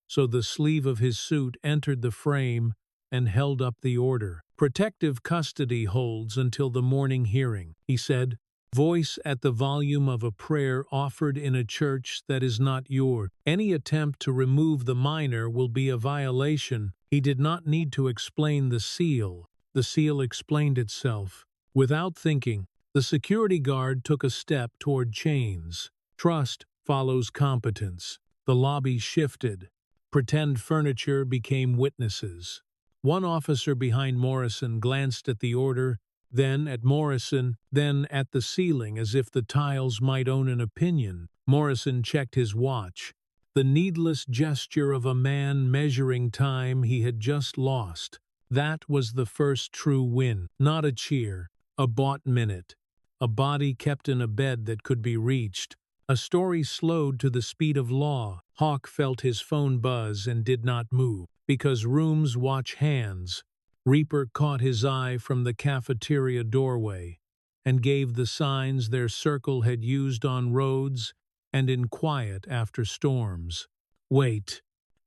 so the sleeve of his suit entered the frame and held up the order. Protective custody holds until the morning hearing, he said, voice at the volume of a prayer offered in a church that is not yours. Any attempt to remove the minor will be a violation. He did not need to explain the seal. The seal explained itself. Without thinking, the security guard took a step toward Chains. Trust follows competence. The lobby shifted. Pretend furniture became witnesses. One officer behind Morrison glanced at the order, then at Morrison, then at the ceiling as if the tiles might own an opinion. Morrison checked his watch. The needless gesture of a man measuring time he had just lost. That was the first true win. Not a cheer, a bought minute. A body kept in a bed that could be reached. A story slowed to the speed of law. Hawk felt his phone buzz and did not move. Because rooms watch hands, Reaper caught his eye from the cafeteria doorway and gave the signs their circle had used on roads and in quiet after storms. Wait.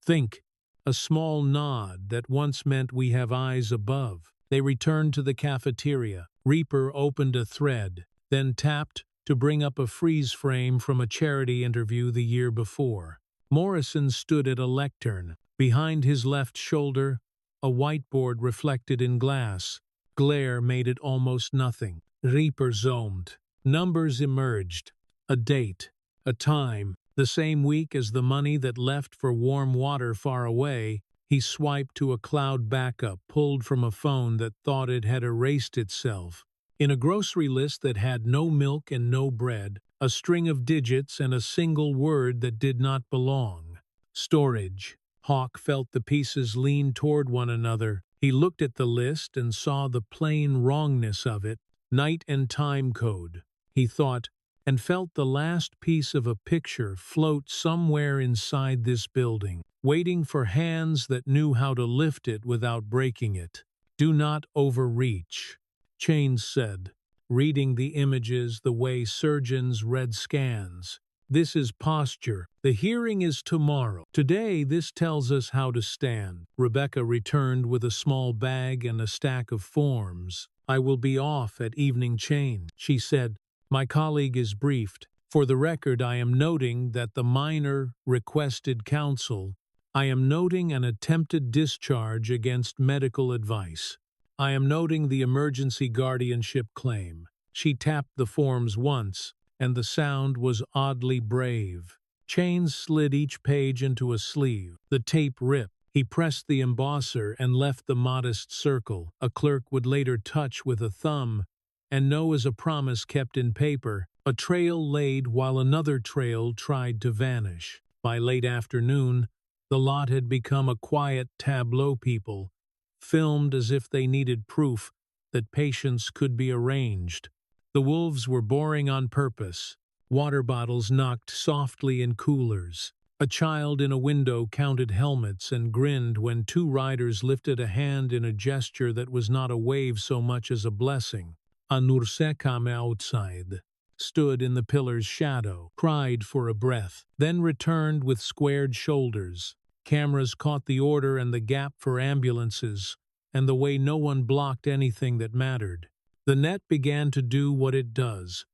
Think. A small nod that once meant we have eyes above. They returned to the cafeteria. Reaper opened a thread, then tapped to bring up a freeze frame from a charity interview the year before. Morrison stood at a lectern. Behind his left shoulder, a whiteboard reflected in glass. Glare made it almost nothing. Reaper zoomed. Numbers emerged. A date. A time. The same week as the money that left for warm water far away. He swiped to a cloud backup pulled from a phone that thought it had erased itself. In a grocery list that had no milk and no bread, a string of digits and a single word that did not belong. Storage. Hawk felt the pieces lean toward one another. He looked at the list and saw the plain wrongness of it. Night and time code, he thought, and felt the last piece of a picture float somewhere inside this building, waiting for hands that knew how to lift it without breaking it. Do not overreach, Chains said, reading the images the way surgeons read scans. This is posture. The hearing is tomorrow. Today, this tells us how to stand. Rebecca returned with a small bag and a stack of forms. I will be off at evening change, she said. My colleague is briefed. For the record, I am noting that the minor requested counsel. I am noting an attempted discharge against medical advice. I am noting the emergency guardianship claim. She tapped the forms once, and the sound was oddly brave. Chains slid each page into a sleeve. The tape ripped. He pressed the embosser and left the modest circle. A clerk would later touch with a thumb and know as a promise kept in paper. A trail laid while another trail tried to vanish. By late afternoon, the lot had become a quiet tableau. People filmed as if they needed proof that patients could be arranged. The wolves were boring on purpose. Water bottles knocked softly in coolers. A child in a window counted helmets and grinned when two riders lifted a hand in a gesture that was not a wave so much as a blessing. A Nursekam outside stood in the pillar's shadow, cried for a breath, then returned with squared shoulders. Cameras caught the order and the gap for ambulances, and the way no one blocked anything that mattered. The net began to do what it does.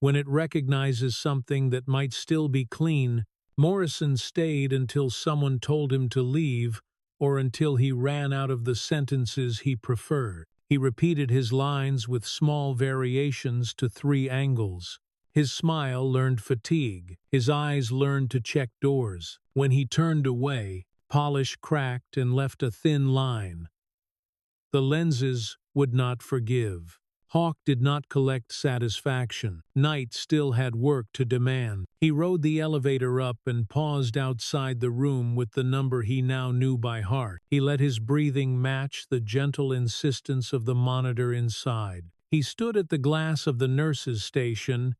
When it recognizes something that might still be clean, Morrison stayed until someone told him to leave or until he ran out of the sentences he preferred. He repeated his lines with small variations to 3 angles. His smile learned fatigue. His eyes learned to check doors. When he turned away, polish cracked and left a thin line. The lenses would not forgive. Hawk did not collect satisfaction. Night still had work to demand. He rode the elevator up and paused outside the room with the number he now knew by heart. He let his breathing match the gentle insistence of the monitor inside. He stood at the glass of the nurse's station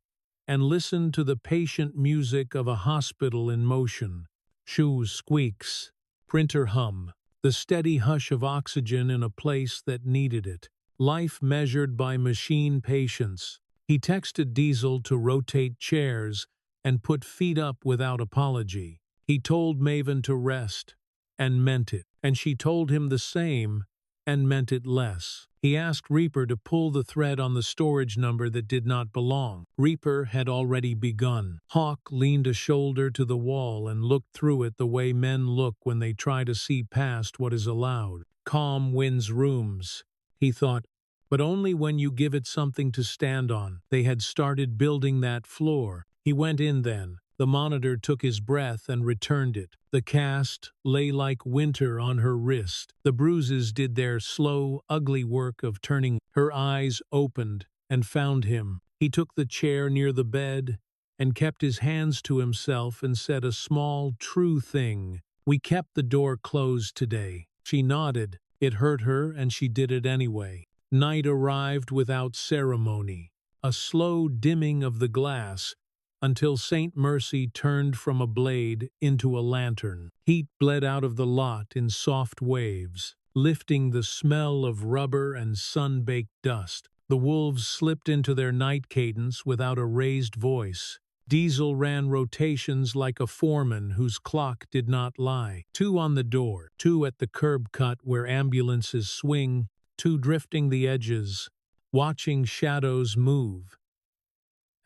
and listened to the patient music of a hospital in motion. Shoes squeaks, printer hum, the steady hush of oxygen in a place that needed it. Life measured by machine patience. He texted Diesel to rotate chairs and put feet up without apology. He told Maven to rest, and meant it. And she told him the same, and meant it less. He asked Reaper to pull the thread on the storage number that did not belong. Reaper had already begun. Hawk leaned a shoulder to the wall and looked through it the way men look when they try to see past what is allowed. Calm wins rooms, he thought, but only when you give it something to stand on. They had started building that floor. He went in then. The monitor took his breath and returned it. The cast lay like winter on her wrist. The bruises did their slow, ugly work of turning. Her eyes opened and found him. He took the chair near the bed and kept his hands to himself and said a small, true thing. "We kept the door closed today." She nodded. It hurt her, and she did it anyway. Night arrived without ceremony. A slow dimming of the glass, until Saint Mercy turned from a blade into a lantern. Heat bled out of the lot in soft waves, lifting the smell of rubber and sun-baked dust. The wolves slipped into their night cadence without a raised voice. Diesel ran rotations like a foreman whose clock did not lie. 2 on the door, 2 at the curb cut where ambulances swing, 2 drifting the edges, watching shadows move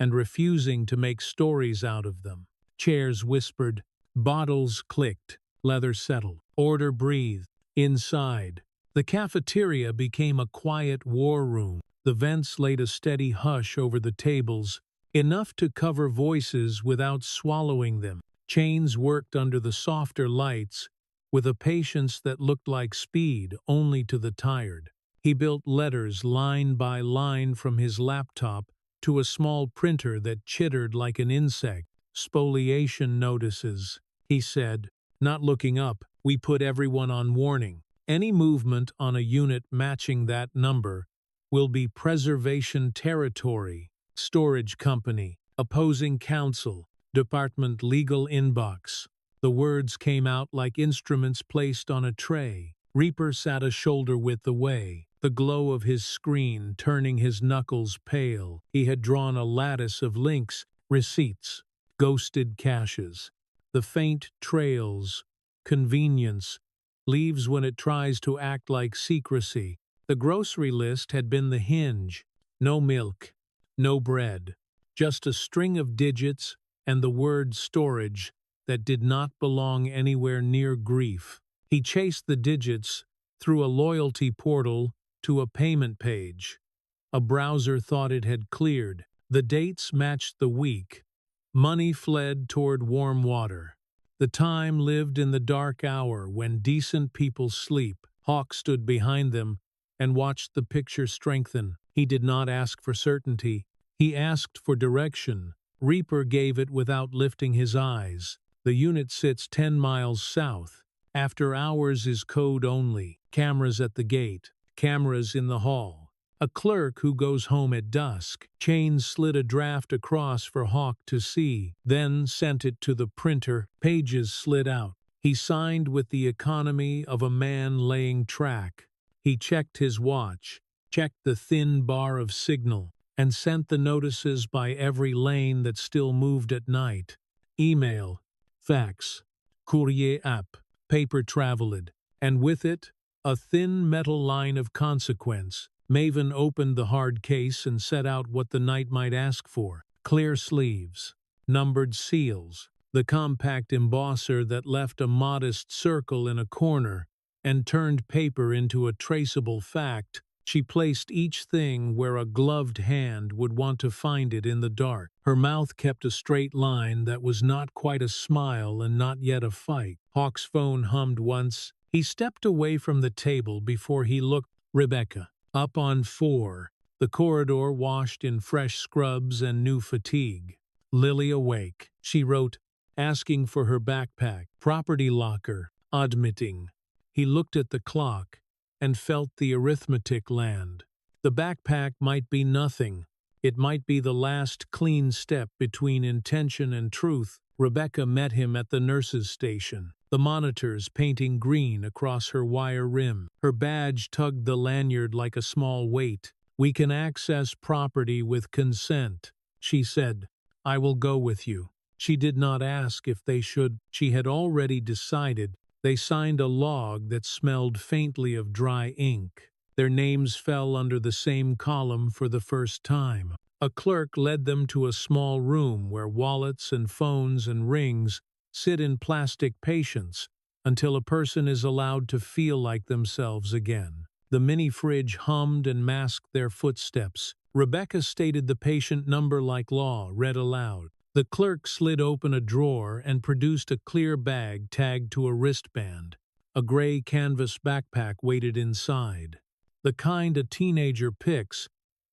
and refusing to make stories out of them. Chairs whispered, bottles clicked, leather settled, order breathed. Inside, the cafeteria became a quiet war room. The vents laid a steady hush over the tables, enough to cover voices without swallowing them. Chains worked under the softer lights, with a patience that looked like speed only to the tired. He built letters line by line from his laptop to a small printer that chittered like an insect. "Spoliation notices," he said, not looking up. "We put everyone on warning. Any movement on a unit matching that number will be preservation territory. Storage company, opposing counsel, department legal inbox." The words came out like instruments placed on a tray. Reaper sat a shoulder width away, the glow of his screen turning his knuckles pale. He had drawn a lattice of links, receipts, ghosted caches, the faint trails, convenience, leaves when it tries to act like secrecy. The grocery list had been the hinge. No milk, no bread, just a string of digits and the word storage that did not belong anywhere near grief. He chased the digits through a loyalty portal to a payment page. A browser thought it had cleared. The dates matched the week. Money fled toward warm water. The time lived in the dark hour when decent people sleep. Hawk stood behind them and watched the picture strengthen. He did not ask for certainty. He asked for direction. Reaper gave it without lifting his eyes. The unit sits 10 miles south. After hours is code only. Cameras at the gate. Cameras in the hall. A clerk who goes home at dusk. Chain slid a draft across for Hawk to see, then sent it to the printer. Pages slid out. He signed with the economy of a man laying track. He checked his watch, checked the thin bar of signal, and sent the notices by every lane that still moved at night. Email, fax, courier app, paper traveled, and with it, a thin metal line of consequence. Maven opened the hard case and set out what the night might ask for. Clear sleeves, numbered seals, the compact embosser that left a modest circle in a corner and turned paper into a traceable fact. She placed each thing where a gloved hand would want to find it in the dark. Her mouth kept a straight line that was not quite a smile and not yet a fight. Hawk's phone hummed once. He stepped away from the table before he looked. Rebecca. Up on 4. The corridor washed in fresh scrubs and new fatigue. Lily awake. She wrote, asking for her backpack. Property locker. Admitting. He looked at the clock and felt the arithmetic land. The backpack might be nothing. It might be the last clean step between intention and truth. Rebecca met him at the nurse's station, the monitors painting green across her wire rim. Her badge tugged the lanyard like a small weight. "We can access property with consent," she said. "I will go with you." She did not ask if they should. She had already decided. They signed a log that smelled faintly of dry ink. Their names fell under the same column for the first time. A clerk led them to a small room where wallets and phones and rings sit in plastic patience until a person is allowed to feel like themselves again. The mini fridge hummed and masked their footsteps. Rebecca stated the patient number like law, read aloud. The clerk slid open a drawer and produced a clear bag tagged to a wristband. A gray canvas backpack waited inside. The kind a teenager picks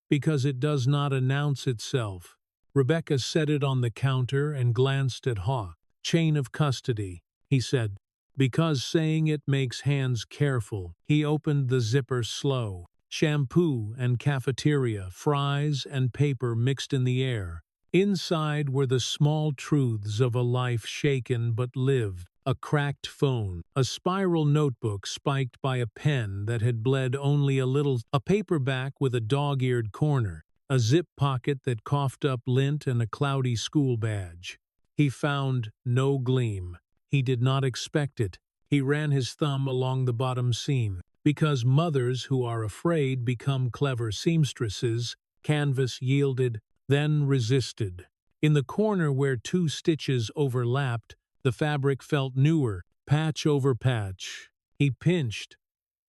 because it does not announce itself. Rebecca set it on the counter and glanced at Hawk. "Chain of custody," he said, "because saying it makes hands careful." He opened the zipper slow. Shampoo and cafeteria, fries and paper mixed in the air. Inside were the small truths of a life shaken but lived. A cracked phone, a spiral notebook spiked by a pen that had bled only a little, a paperback with a dog-eared corner, a zip pocket that coughed up lint, and a cloudy school badge. He found no gleam. He did not expect it. He ran his thumb along the bottom seam. Because mothers who are afraid become clever seamstresses, canvas yielded, then resisted. In the corner where 2 stitches overlapped, the fabric felt newer, patch over patch. He pinched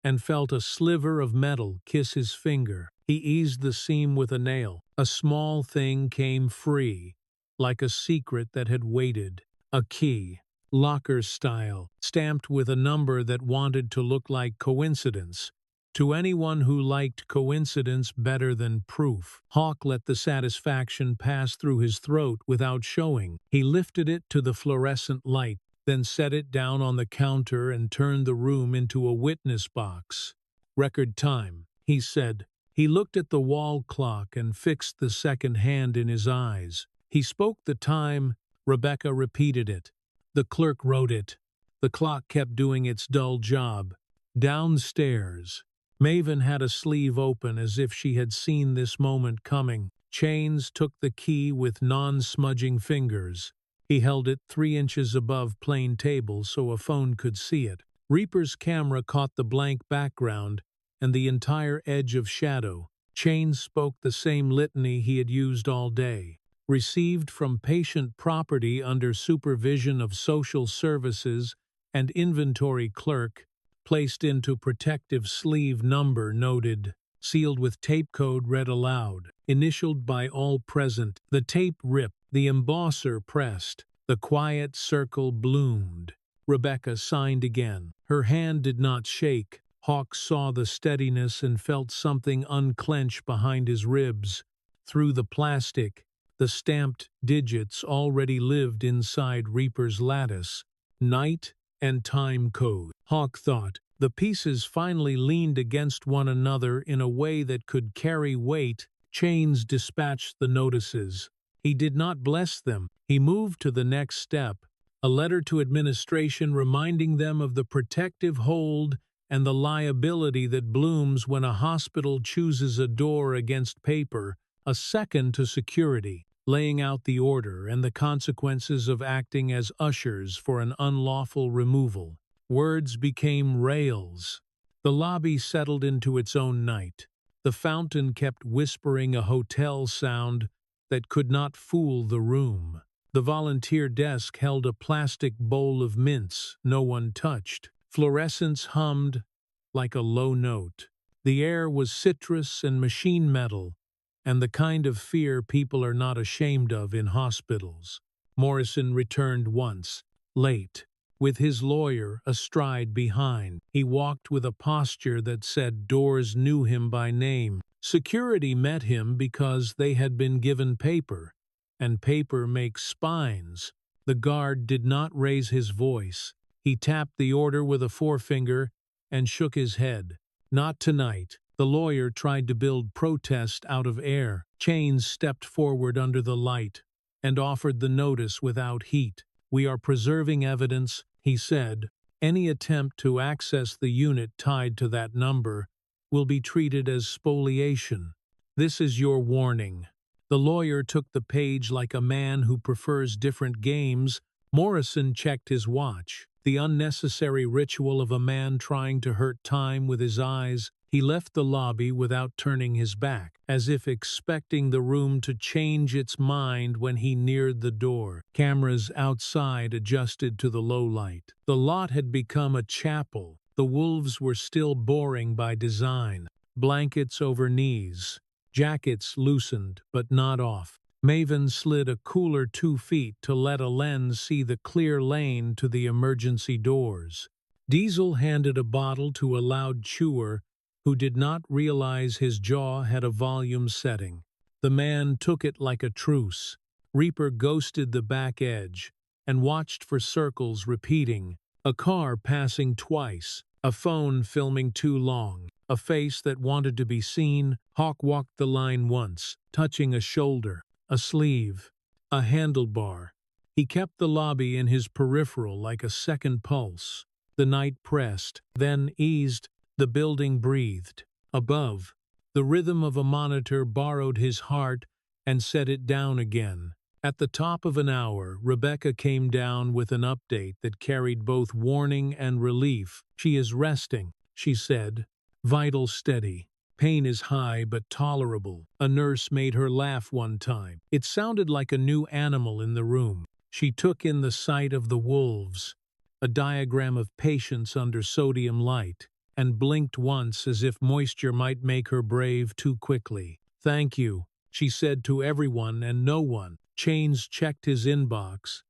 and felt a sliver of metal kiss his finger. He eased the seam with a nail. A small thing came free, like a secret that had waited. A key, locker style, stamped with a number that wanted to look like coincidence. To anyone who liked coincidence better than proof. Hawk let the satisfaction pass through his throat without showing. He lifted it to the fluorescent light, then set it down on the counter and turned the room into a witness box. "Record time," he said. He looked at the wall clock and fixed the second hand in his eyes. He spoke the time. Rebecca repeated it. The clerk wrote it. The clock kept doing its dull job. Downstairs, Maven had a sleeve open as if she had seen this moment coming. Chains took the key with non-smudging fingers. He held it 3 inches above plain table so a phone could see it. Reaper's camera caught the blank background and the entire edge of shadow. Chains spoke the same litany he had used all day. Received from patient property under supervision of social services and inventory clerk, placed into protective sleeve, number noted, sealed with tape code read aloud, initialed by all present. The tape ripped, the embosser pressed, the quiet circle bloomed. Rebecca signed again. Her hand did not shake. Hawk saw the steadiness and felt something unclench behind his ribs. Through the plastic, the stamped digits already lived inside Reaper's lattice. Night and time code. Hawk thought. The pieces finally leaned against one another in a way that could carry weight. Chains dispatched the notices. He did not bless them. He moved to the next step. A letter to administration reminding them of the protective hold and the liability that blooms when a hospital chooses a door against paper. A second to security, laying out the order and the consequences of acting as ushers for an unlawful removal. Words became rails. The lobby settled into its own night. The fountain kept whispering a hotel sound that could not fool the room. The volunteer desk held a plastic bowl of mints no one touched. Fluorescence hummed like a low note. The air was citrus and machine metal, and the kind of fear people are not ashamed of in hospitals. Morrison returned once, late. with his lawyer astride behind. He walked with a posture that said doors knew him by name. Security met him because they had been given paper, and paper makes spines. The guard did not raise his voice. He tapped the order with a forefinger and shook his head. Not tonight. The lawyer tried to build protest out of air. Chains stepped forward under the light and offered the notice without heat. "We are preserving evidence," he said. "Any attempt to access the unit tied to that number will be treated as spoliation. This is your warning." The lawyer took the page like a man who prefers different games. Morrison checked his watch. The unnecessary ritual of a man trying to hurt time with his eyes. He left the lobby without turning his back, as if expecting the room to change its mind when he neared the door. Cameras outside adjusted to the low light. The lot had become a chapel. The wolves were still boring by design. Blankets over knees. Jackets loosened, but not off. Maven slid a cooler 2 feet to let a lens see the clear lane to the emergency doors. Diesel handed a bottle to a loud chewer who did not realize his jaw had a volume setting. The man took it like a truce. Reaper ghosted the back edge and watched for circles repeating. A car passing twice, a phone filming too long, a face that wanted to be seen. Hawk walked the line once, touching a shoulder, a sleeve, a handlebar. He kept the lobby in his peripheral like a second pulse. The night pressed, then eased. The building breathed. Above, the rhythm of a monitor borrowed his heart and set it down again. At the top of an hour, Rebecca came down with an update that carried both warning and relief. "She is resting," she said. "Vital steady. Pain is high but tolerable." A nurse made her laugh one time. It sounded like a new animal in the room. She took in the sight of the wolves, a diagram of patience under sodium light, and blinked once as if moisture might make her brave too quickly. "Thank you," she said to everyone and no one. Chains checked his inbox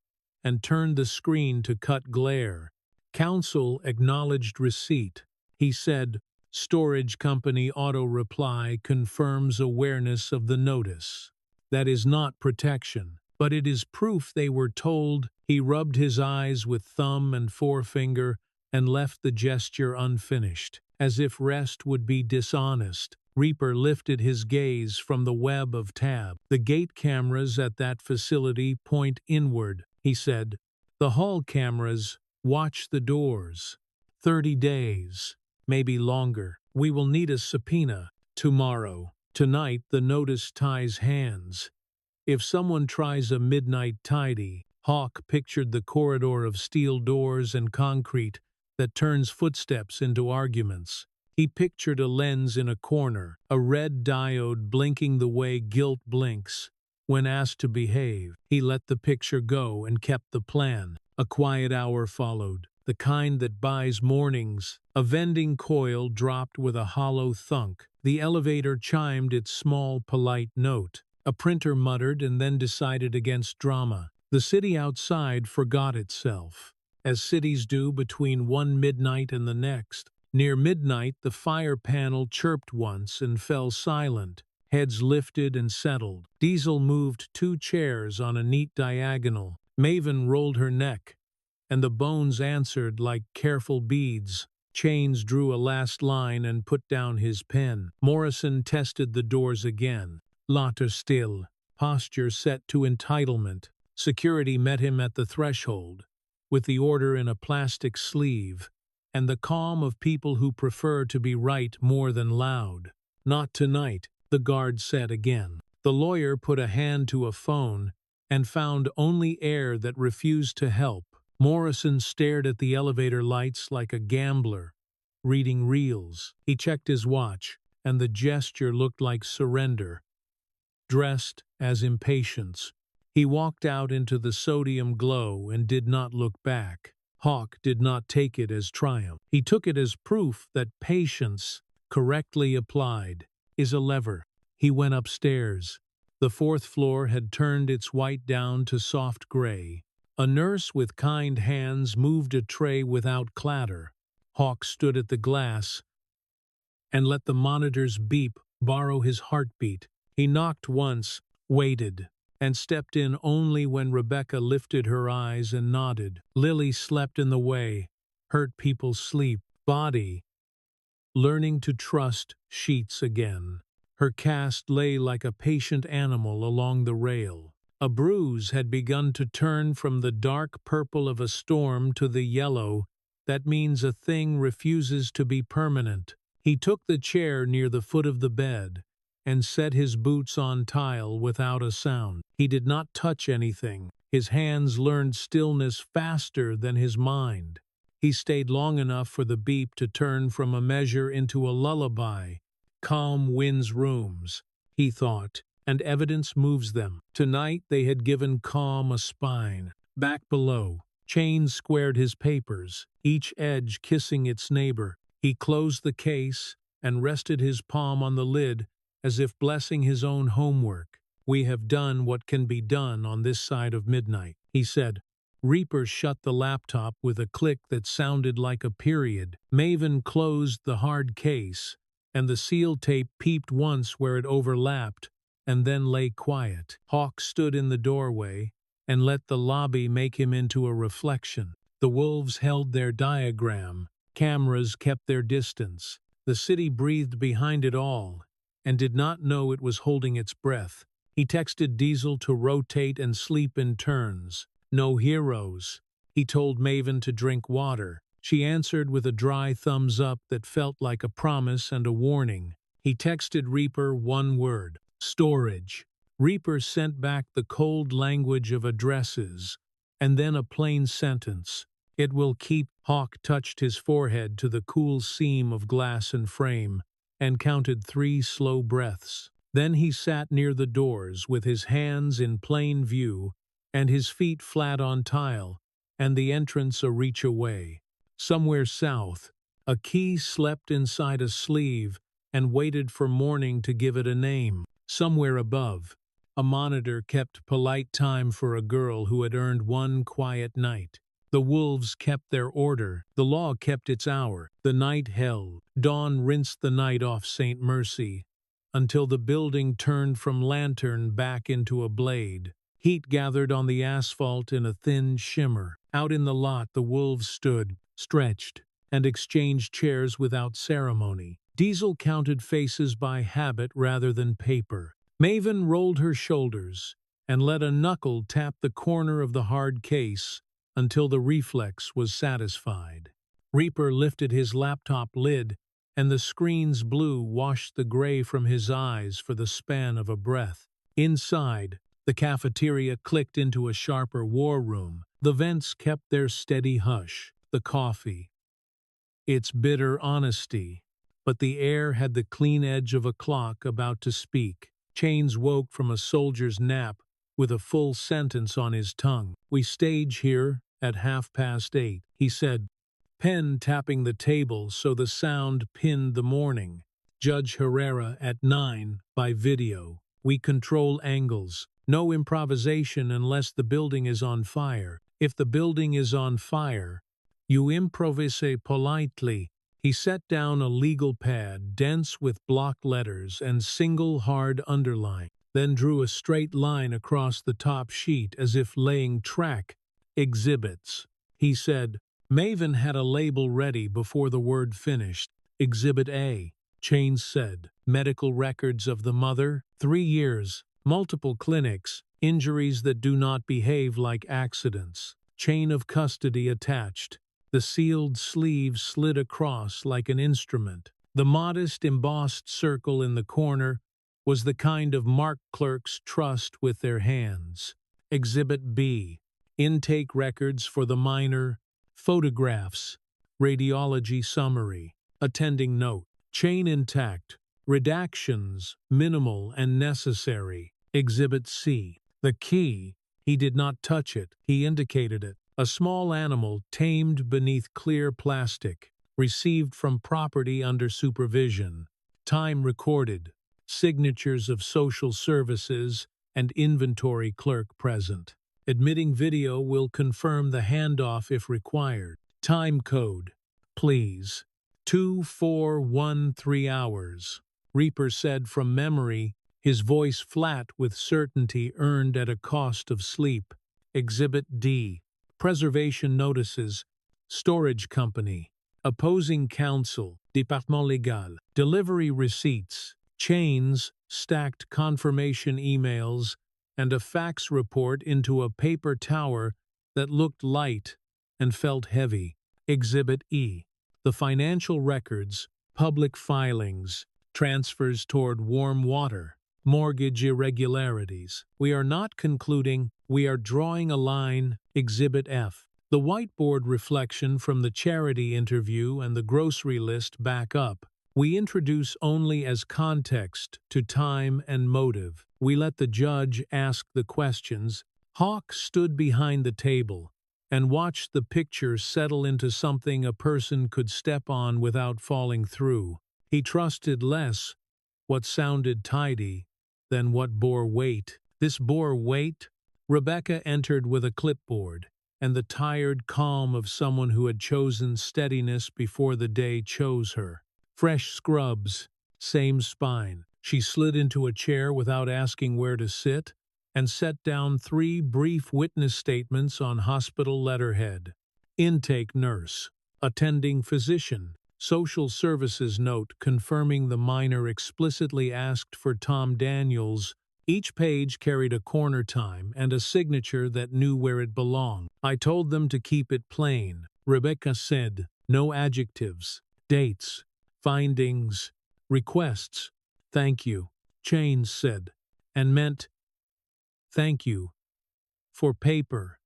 and turned the screen to cut glare. Counsel acknowledged receipt. He said, "Storage company auto reply confirms awareness of the notice. That is not protection, but it is proof they were told." He rubbed his eyes with thumb and forefinger and left the gesture unfinished, as if rest would be dishonest. Reaper lifted his gaze from the web of tab. "The gate cameras at that facility point inward," he said. "The hall cameras watch the doors. 30 days, maybe longer. We will need a subpoena tomorrow. Tonight the notice ties hands. If someone tries a midnight tidy." Hawk pictured the corridor of steel doors and concrete that turns footsteps into arguments. He pictured a lens in a corner, a red diode blinking the way guilt blinks when asked to behave. He let the picture go and kept the plan. A quiet hour followed, the kind that buys mornings. A vending coil dropped with a hollow thunk. The elevator chimed its small, polite note. A printer muttered and then decided against drama. The city outside forgot itself, as cities do between one midnight and the next. Near midnight, the fire panel chirped once and fell silent. Heads lifted and settled. Diesel moved 2 chairs on a neat diagonal. Maven rolled her neck, and the bones answered like careful beads. Chains drew a last line and put down his pen. Morrison tested the doors again. Lauter still. Posture set to entitlement. Security met him at the threshold, with the order in a plastic sleeve, and the calm of people who prefer to be right more than loud. "Not tonight," the guard said again. The lawyer put a hand to a phone and found only air that refused to help. Morrison stared at the elevator lights like a gambler, reading reels. He checked his watch, and the gesture looked like surrender, dressed as impatience. He walked out into the sodium glow and did not look back. Hawk did not take it as triumph. He took it as proof that patience, correctly applied, is a lever. He went upstairs. The 4th floor had turned its white down to soft gray. A nurse with kind hands moved a tray without clatter. Hawk stood at the glass and let the monitor's beep borrow his heartbeat. He knocked once, waited, and stepped in only when Rebecca lifted her eyes and nodded. Lily slept in the way. Hurt people sleep. Body, learning to trust sheets again. Her cast lay like a patient animal along the rail. A bruise had begun to turn from the dark purple of a storm to the yellow that means a thing refuses to be permanent. He took the chair near the foot of the bed and set his boots on tile without a sound. He did not touch anything. His hands learned stillness faster than his mind. He stayed long enough for the beep to turn from a measure into a lullaby. Calm wins rooms, he thought, and evidence moves them. Tonight they had given calm a spine. Back below, Chain squared his papers, each edge kissing its neighbor. He closed the case and rested his palm on the lid as if blessing his own homework. "We have done what can be done on this side of midnight," he said. Reaper shut the laptop with a click that sounded like a period. Maven closed the hard case, and the seal tape peeped once where it overlapped, and then lay quiet. Hawk stood in the doorway and let the lobby make him into a reflection. The wolves held their diagram. Cameras kept their distance. The city breathed behind it all, and did not know it was holding its breath. He texted Diesel to rotate and sleep in turns. "No heroes." He told Maven to drink water. She answered with a dry thumbs up that felt like a promise and a warning. He texted Reaper one word: storage. Reaper sent back the cold language of addresses, and then a plain sentence: "It will keep." Hawk touched his forehead to the cool seam of glass and frame, and counted 3 slow breaths. Then he sat near the doors with his hands in plain view and his feet flat on tile, and the entrance a reach away. Somewhere south, a key slept inside a sleeve and waited for morning to give it a name. Somewhere above, a monitor kept polite time for a girl who had earned one quiet night. The wolves kept their order. The law kept its hour. The night held. Dawn rinsed the night off St. Mercy, until the building turned from lantern back into a blade. Heat gathered on the asphalt in a thin shimmer. Out in the lot the wolves stood, stretched, and exchanged chairs without ceremony. Diesel counted faces by habit rather than paper. Maven rolled her shoulders and let a knuckle tap the corner of the hard case until the reflex was satisfied. Reaper lifted his laptop lid, and the screen's blue washed the gray from his eyes for the span of a breath. Inside, the cafeteria clicked into a sharper war room. The vents kept their steady hush. The coffee, its bitter honesty, but the air had the clean edge of a clock about to speak. Chains woke from a soldier's nap with a full sentence on his tongue. "We stage here at 8:30, he said, pen tapping the table so the sound pinned the morning. "Judge Herrera at 9 by video. We control angles. No improvisation unless the building is on fire. If the building is on fire, you improvise politely." He set down a legal pad, dense with block letters and single hard underline, then drew a straight line across the top sheet as if laying track. "Exhibits," he said. Maven had a label ready before the word finished. "Exhibit A," Chains said. "Medical records of the mother, 3 years, multiple clinics, injuries that do not behave like accidents. Chain of custody attached." The sealed sleeve slid across like an instrument. The modest embossed circle in the corner was the kind of mark clerks trust with their hands. Exhibit B: intake records for the minor, photographs, radiology summary, attending note. Chain intact, redactions minimal and necessary. Exhibit C: the key. He did not touch it, he indicated it. A small animal tamed beneath clear plastic, received from property under supervision. Time recorded, signatures of social services and inventory clerk present. Admitting video will confirm the handoff if required. Time code, please. 2413 hours. Reaper said from memory, his voice flat with certainty earned at a cost of sleep. Exhibit D. Preservation notices. Storage company. Opposing counsel. Département légal. Delivery receipts. Chains, stacked confirmation emails, and a fax report into a paper tower that looked light and felt heavy. Exhibit E. The financial records, public filings, transfers toward warm water, mortgage irregularities. We are not concluding, we are drawing a line. Exhibit F. The whiteboard reflection from the charity interview and the grocery list back up. We introduce only as context to time and motive. We let the judge ask the questions. Hawk stood behind the table and watched the picture settle into something a person could step on without falling through. He trusted less what sounded tidy than what bore weight. This bore weight. Rebecca entered with a clipboard and the tired calm of someone who had chosen steadiness before the day chose her. Fresh scrubs, same spine. She slid into a chair without asking where to sit and set down 3 brief witness statements on hospital letterhead. Intake nurse, attending physician, social services note confirming the minor explicitly asked for Tom Daniels. Each page carried a corner time and a signature that knew where it belonged. I told them to keep it plain, Rebecca said. No adjectives, dates, findings, requests. Thank you, Chains said, and meant thank you for paper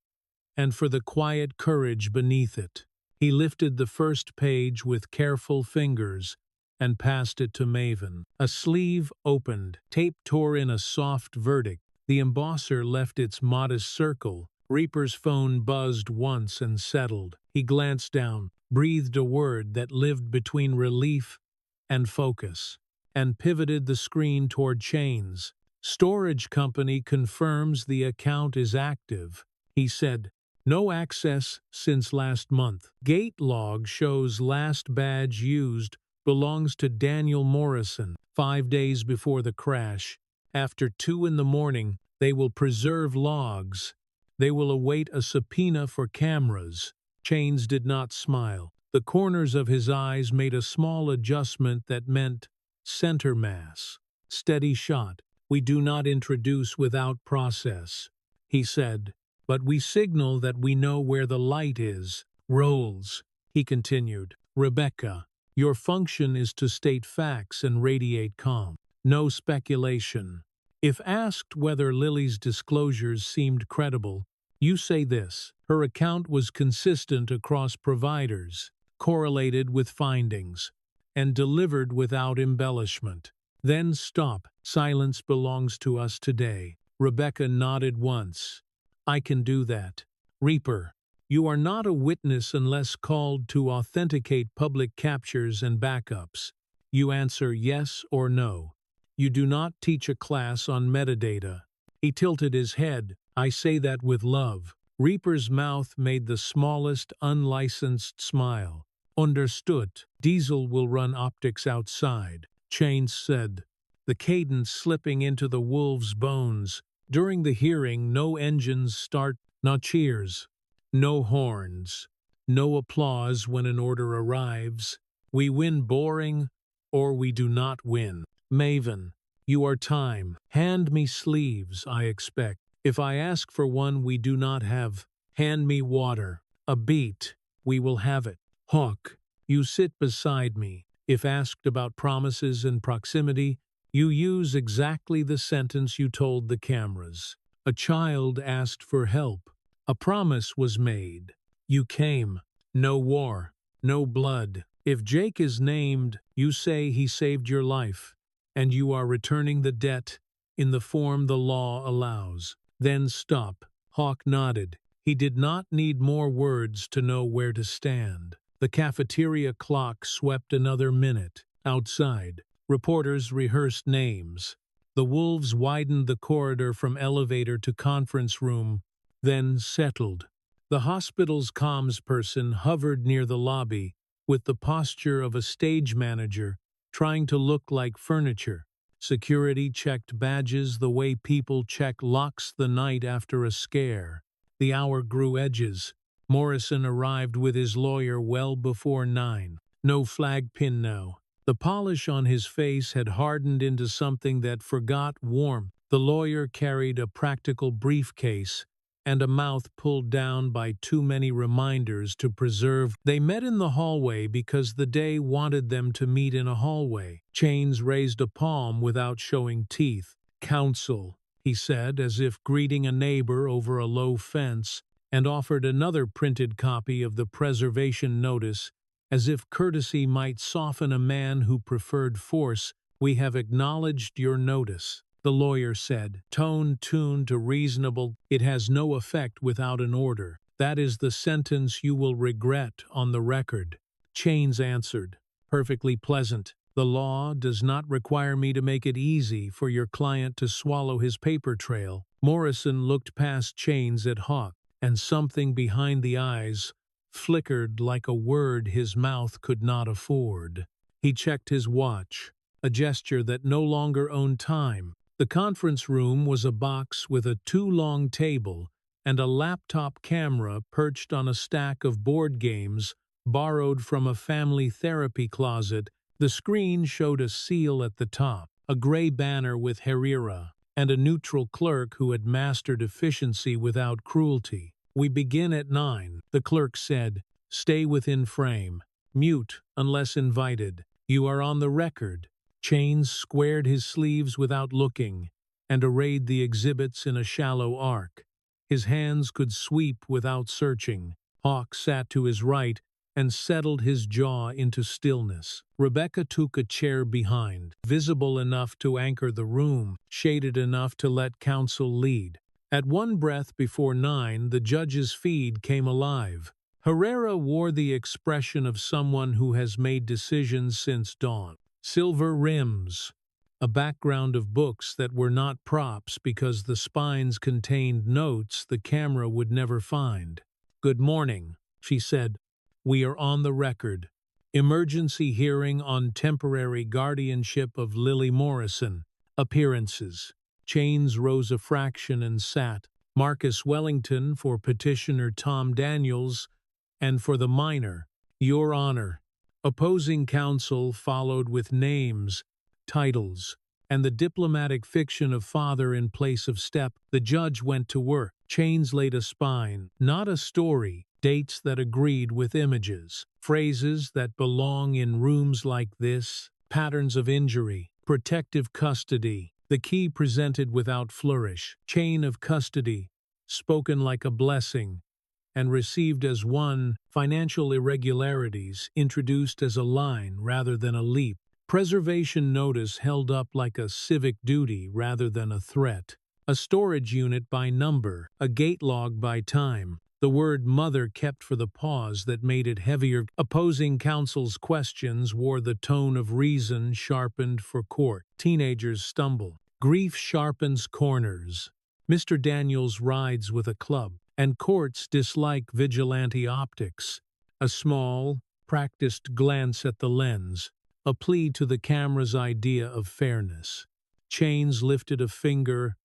and for the quiet courage beneath it. He lifted the first page with careful fingers and passed it to Maven. A sleeve opened, tape tore in a soft verdict. The embosser left its modest circle. Reaper's phone buzzed once and settled. He glanced down, breathed a word that lived between relief and focus, and pivoted the screen toward Chains. Storage company confirms the account is active, he said. No access since last month. Gate log shows last badge used belongs to Daniel Morrison. 5 days before the crash, after 2 in the morning, they will preserve logs. They will await a subpoena for cameras. Chains did not smile. The corners of his eyes made a small adjustment that meant center mass. Steady shot. We do not introduce without process, he said, but we signal that we know where the light is. Rolls, he continued. Rebecca, your function is to state facts and radiate calm. No speculation. If asked whether Lily's disclosures seemed credible, you say this: her account was consistent across providers, correlated with findings, and delivered without embellishment. Then stop. Silence belongs to us today. Rebecca nodded once. I can do that. Reaper, you are not a witness unless called to authenticate public captures and backups. You answer yes or no. You do not teach a class on metadata. He tilted his head. I say that with love. Reaper's mouth made the smallest unlicensed smile. Understood. Diesel will run optics outside, Chains said, the cadence slipping into the wolf's bones. During the hearing, no engines start, no cheers, no horns, no applause when an order arrives. We win boring, or we do not win. Maven, you are time. Hand me sleeves, I expect. If I ask for one we do not have, hand me water. A beat, we will have it. Hawk, you sit beside me. If asked about promises and proximity, you use exactly the sentence you told the cameras. A child asked for help. A promise was made. You came. No war. No blood. If Jake is named, you say he saved your life, and you are returning the debt in the form the law allows. Then stop. Hawk nodded. He did not need more words to know where to stand. The cafeteria clock swept another minute. Outside, reporters rehearsed names. The wolves widened the corridor from elevator to conference room, then settled. The hospital's comms person hovered near the lobby with the posture of a stage manager trying to look like furniture. Security checked badges the way people check locks the night after a scare. The hour grew edges. Morrison arrived with his lawyer well before 9. No flag pin now. The polish on his face had hardened into something that forgot warmth. The lawyer carried a practical briefcase and a mouth pulled down by too many reminders to preserve. They met in the hallway because the day wanted them to meet in a hallway. Chains raised a palm without showing teeth. "Counsel," he said, as if greeting a neighbor over a low fence, and offered another printed copy of the preservation notice, as if courtesy might soften a man who preferred force. "We have acknowledged your notice," the lawyer said, tone tuned to reasonable. "It has no effect without an order. That is the sentence you will regret on the record." Chains answered, "Perfectly pleasant. The law does not require me to make it easy for your client to swallow his paper trail." Morrison looked past Chains at Hawk, and something behind the eyes flickered like a word his mouth could not afford. He checked his watch, a gesture that no longer owned time. The conference room was a box with a too-long table and a laptop camera perched on a stack of board games borrowed from a family therapy closet. The screen showed a seal at the top, a gray banner with Herrera, and a neutral clerk who had mastered efficiency without cruelty. "We begin at 9, the clerk said. "Stay within frame. Mute unless invited. You are on the record." Chains squared his sleeves without looking and arrayed the exhibits in a shallow arc. His hands could sweep without searching. Hawk sat to his right and settled his jaw into stillness. Rebecca took a chair behind, visible enough to anchor the room, shaded enough to let counsel lead. At one breath before 9, the judge's feed came alive. Herrera wore the expression of someone who has made decisions since dawn. Silver rims, a background of books that were not props because the spines contained notes the camera would never find. "Good morning," she said. "We are on the record. Emergency hearing on temporary guardianship of Lily Morrison. Appearances." Chains rose a fraction and sat. "Marcus Wellington for petitioner Tom Daniels, and for the minor, Your Honor." Opposing counsel followed with names, titles, and the diplomatic fiction of father in place of step. The judge went to work. Chains laid a spine, not a story, dates that agreed with images, phrases that belong in rooms like this, patterns of injury, protective custody, the key presented without flourish, chain of custody, spoken like a blessing, and received as one, financial irregularities introduced as a line rather than a leap, preservation notice held up like a civic duty rather than a threat, a storage unit by number, a gate log by time, the word mother kept for the pause that made it heavier. Opposing counsel's questions wore the tone of reason sharpened for court. Teenagers stumble. Grief sharpens corners. Mr. Daniels rides with a club, and courts dislike vigilante optics. A small, practiced glance at the lens, a plea to the camera's idea of fairness. Chains lifted a finger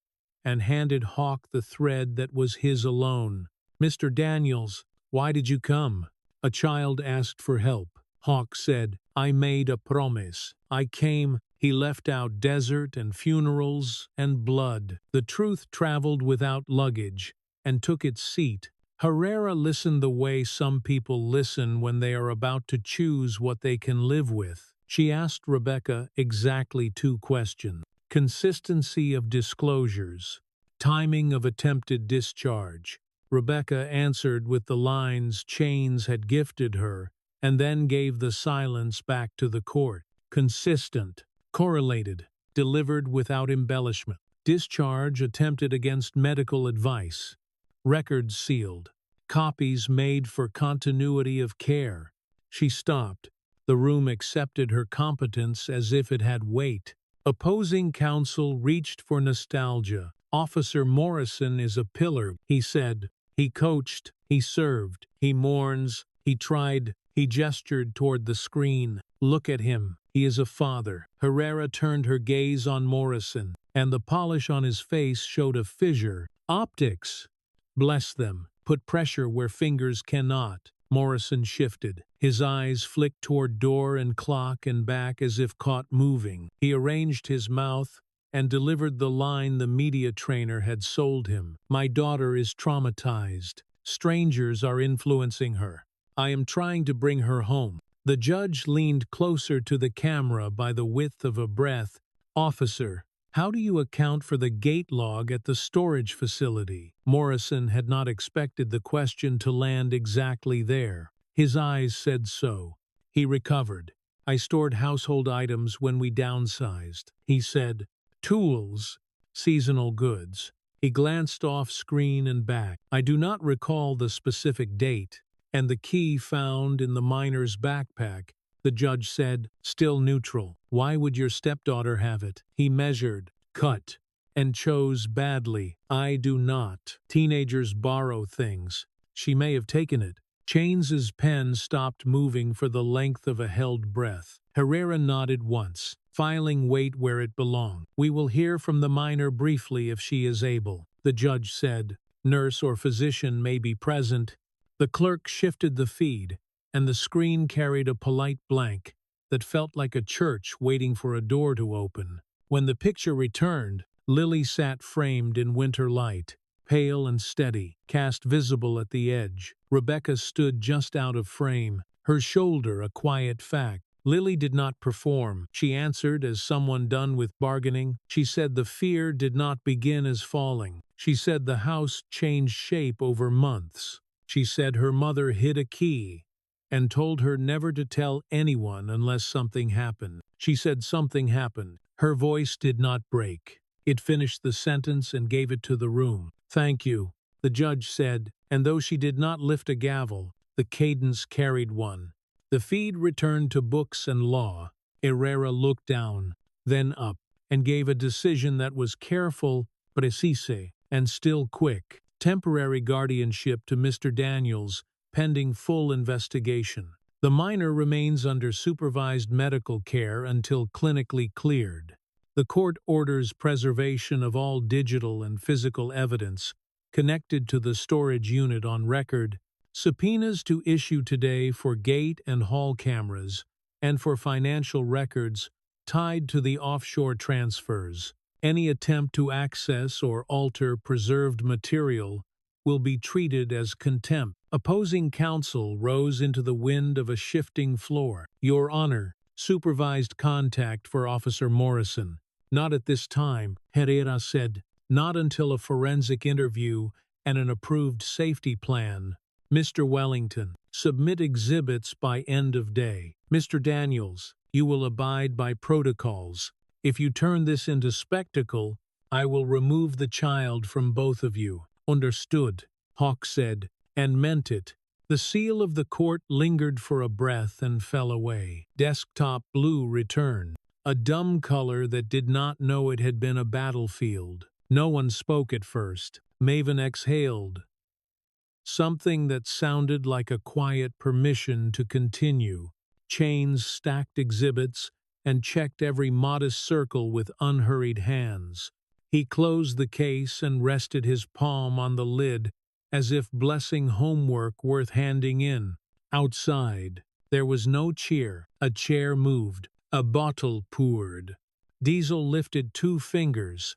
and handed Hawk the thread that was his alone. "Mr. Daniels, why did you come?" A child asked for help. Hawk said, "I made a promise. I came." He left out desert and funerals and blood. The truth traveled without luggage and took its seat. Herrera listened the way some people listen when they are about to choose what they can live with. She asked Rebecca exactly 2 questions. Consistency of disclosures, timing of attempted discharge. Rebecca answered with the lines Chains had gifted her, and then gave the silence back to the court. Consistent, correlated, delivered without embellishment. Discharge attempted against medical advice. Records sealed. Copies made for continuity of care. She stopped. The room accepted her competence as if it had weight. Opposing counsel reached for nostalgia. Officer Morrison is a pillar, he said. He coached, he served, he mourns, he tried, he gestured toward the screen. Look at him. He is a father. Herrera turned her gaze on Morrison, and the polish on his face showed a fissure. Optics. Bless them. Put pressure where fingers cannot. Morrison shifted. His eyes flicked toward door and clock and back as if caught moving. He arranged his mouth and delivered the line the media trainer had sold him. My daughter is traumatized. Strangers are influencing her. I am trying to bring her home. The judge leaned closer to the camera by the width of a breath. Officer, how do you account for the gate log at the storage facility? Morrison had not expected the question to land exactly there. His eyes said so. He recovered. I stored household items when we downsized. He said, tools, seasonal goods. He glanced off screen and back. I do not recall the specific date, and the key found in the miner's backpack. The judge said, still neutral. Why would your stepdaughter have it? He measured, cut, and chose badly. I do not. Teenagers borrow things. She may have taken it. Chains's pen stopped moving for the length of a held breath. Herrera nodded once, filing weight where it belonged. We will hear from the miner briefly if she is able. The judge said, nurse or physician may be present. The clerk shifted the feed, and the screen carried a polite blank that felt like a church waiting for a door to open. When the picture returned, Lily sat framed in winter light, pale and steady, cast visible at the edge. Rebecca stood just out of frame, her shoulder a quiet fact. Lily did not perform. She answered as someone done with bargaining. She said the fear did not begin as falling. She said the house changed shape over months. She said her mother hid a key and told her never to tell anyone unless something happened. She said something happened. Her voice did not break. It finished the sentence and gave it to the room. Thank you, the judge said, and though she did not lift a gavel, the cadence carried one. The feed returned to books and law. Herrera looked down, then up, and gave a decision that was careful but precise and still quick. Temporary guardianship to Mr. Daniels, pending full investigation. The minor remains under supervised medical care until clinically cleared. The court orders preservation of all digital and physical evidence connected to the storage unit on record, subpoenas to issue today for gate and hall cameras, and for financial records tied to the offshore transfers. Any attempt to access or alter preserved material will be treated as contempt. Opposing counsel rose into the wind of a shifting floor. Your Honor, supervised contact for Officer Morrison. Not at this time, Herrera said. Not until a forensic interview and an approved safety plan. Mr. Wellington, submit exhibits by end of day. Mr. Daniels, you will abide by protocols. If you turn this into spectacle, I will remove the child from both of you. Understood, Hawk said, and meant it. The seal of the court lingered for a breath and fell away. Desktop blue returned, a dumb color that did not know it had been a battlefield. No one spoke at first. Maven exhaled, something that sounded like a quiet permission to continue. Chains stacked exhibits and checked every modest circle with unhurried hands. He closed the case and rested his palm on the lid as if blessing homework worth handing in. Outside, there was no cheer. A chair moved. A bottle poured. Diesel lifted 2 fingers,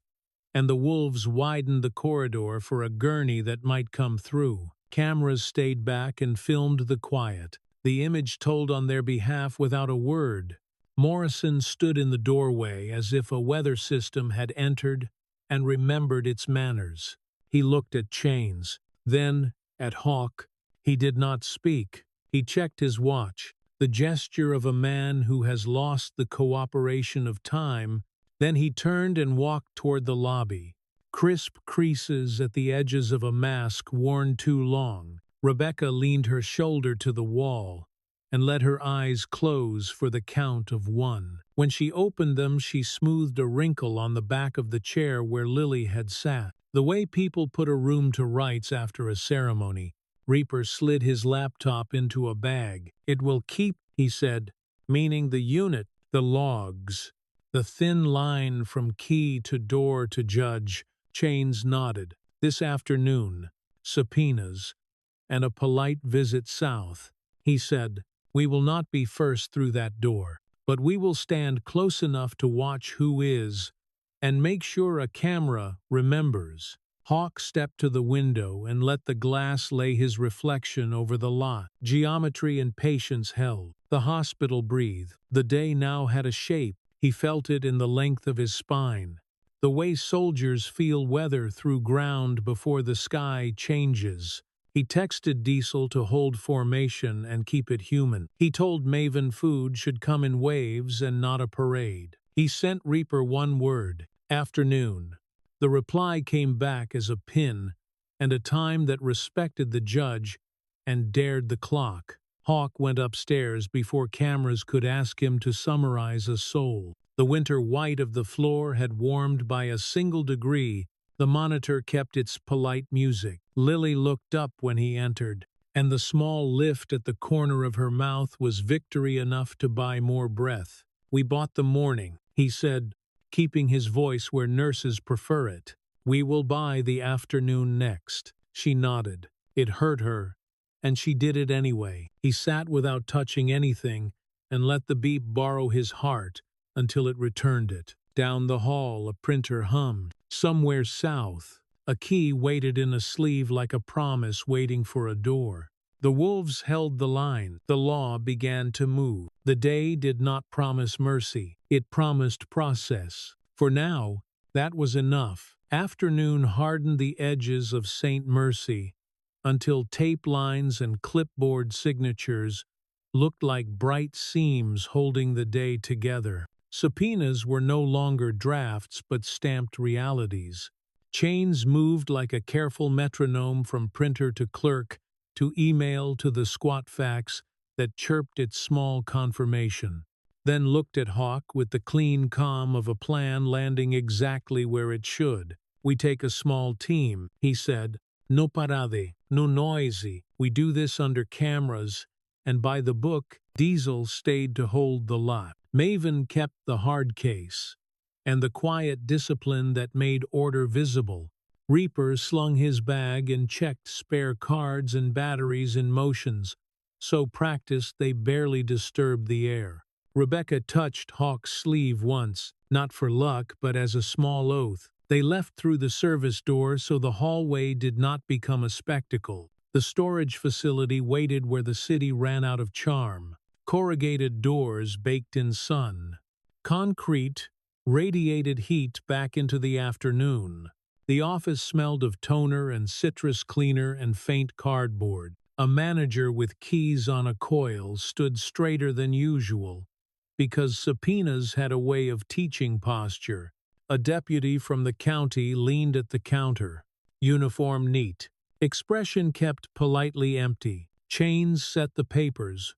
and the wolves widened the corridor for a gurney that might come through. Cameras stayed back and filmed the quiet. The image told on their behalf without a word. Morrison stood in the doorway as if a weather system had entered and remembered its manners. He looked at Chains, then at Hawk. He did not speak. He checked his watch, the gesture of a man who has lost the cooperation of time. Then he turned and walked toward the lobby. Crisp creases at the edges of a mask worn too long. Rebecca leaned her shoulder to the wall, and let her eyes close for the count of 1. When she opened them, she smoothed a wrinkle on the back of the chair where Lily had sat. The way people put a room to rights after a ceremony. Reaper slid his laptop into a bag. "It will keep," he said, meaning the unit, the logs, the thin line from key to door to judge. Chains nodded. "This afternoon, subpoenas, and a polite visit south," he said. "We will not be first through that door, but we will stand close enough to watch who is, and make sure a camera remembers." Hawk stepped to the window and let the glass lay his reflection over the lot. Geometry and patience held. The hospital breathed. The day now had a shape. He felt it in the length of his spine. The way soldiers feel weather through ground before the sky changes. He texted Diesel to hold formation and keep it human. He told Maven food should come in waves and not a parade. He sent Reaper one word: afternoon. The reply came back as a pin, and a time that respected the judge and dared the clock. Hawk went upstairs before cameras could ask him to summarize a soul. The winter white of the floor had warmed by a single degree. The monitor kept its polite music. Lily looked up when he entered, and the small lift at the corner of her mouth was victory enough to buy more breath. "We bought the morning," he said, keeping his voice where nurses prefer it. "We will buy the afternoon next." She nodded. It hurt her, and she did it anyway. He sat without touching anything and let the beep borrow his heart until it returned it. Down the hall, a printer hummed. Somewhere south, a key waited in a sleeve like a promise waiting for a door. The wolves held the line. The law began to move. The day did not promise mercy. It promised process. For now, that was enough. Afternoon hardened the edges of St. Mercy until tape lines and clipboard signatures looked like bright seams holding the day together. Subpoenas were no longer drafts but stamped realities. Chains moved like a careful metronome from printer to clerk to email to the squat fax that chirped its small confirmation. Then looked at Hawk with the clean calm of a plan landing exactly where it should. "We take a small team," he said. "No parade, no noisy. We do this under cameras and by the book." Diesel stayed to hold the lot. Maven kept the hard case and the quiet discipline that made order visible. Reaper slung his bag and checked spare cards and batteries in motions, so practiced they barely disturbed the air. Rebecca touched Hawk's sleeve once, not for luck but as a small oath. They left through the service door so the hallway did not become a spectacle. The storage facility waited where the city ran out of charm. Corrugated doors baked in sun. Concrete radiated heat back into the afternoon. The office smelled of toner and citrus cleaner and faint cardboard. A manager with keys on a coil stood straighter than usual, because subpoenas had a way of teaching posture. A deputy from the county leaned at the counter, uniform neat. Expression kept politely empty. Chains set the papers,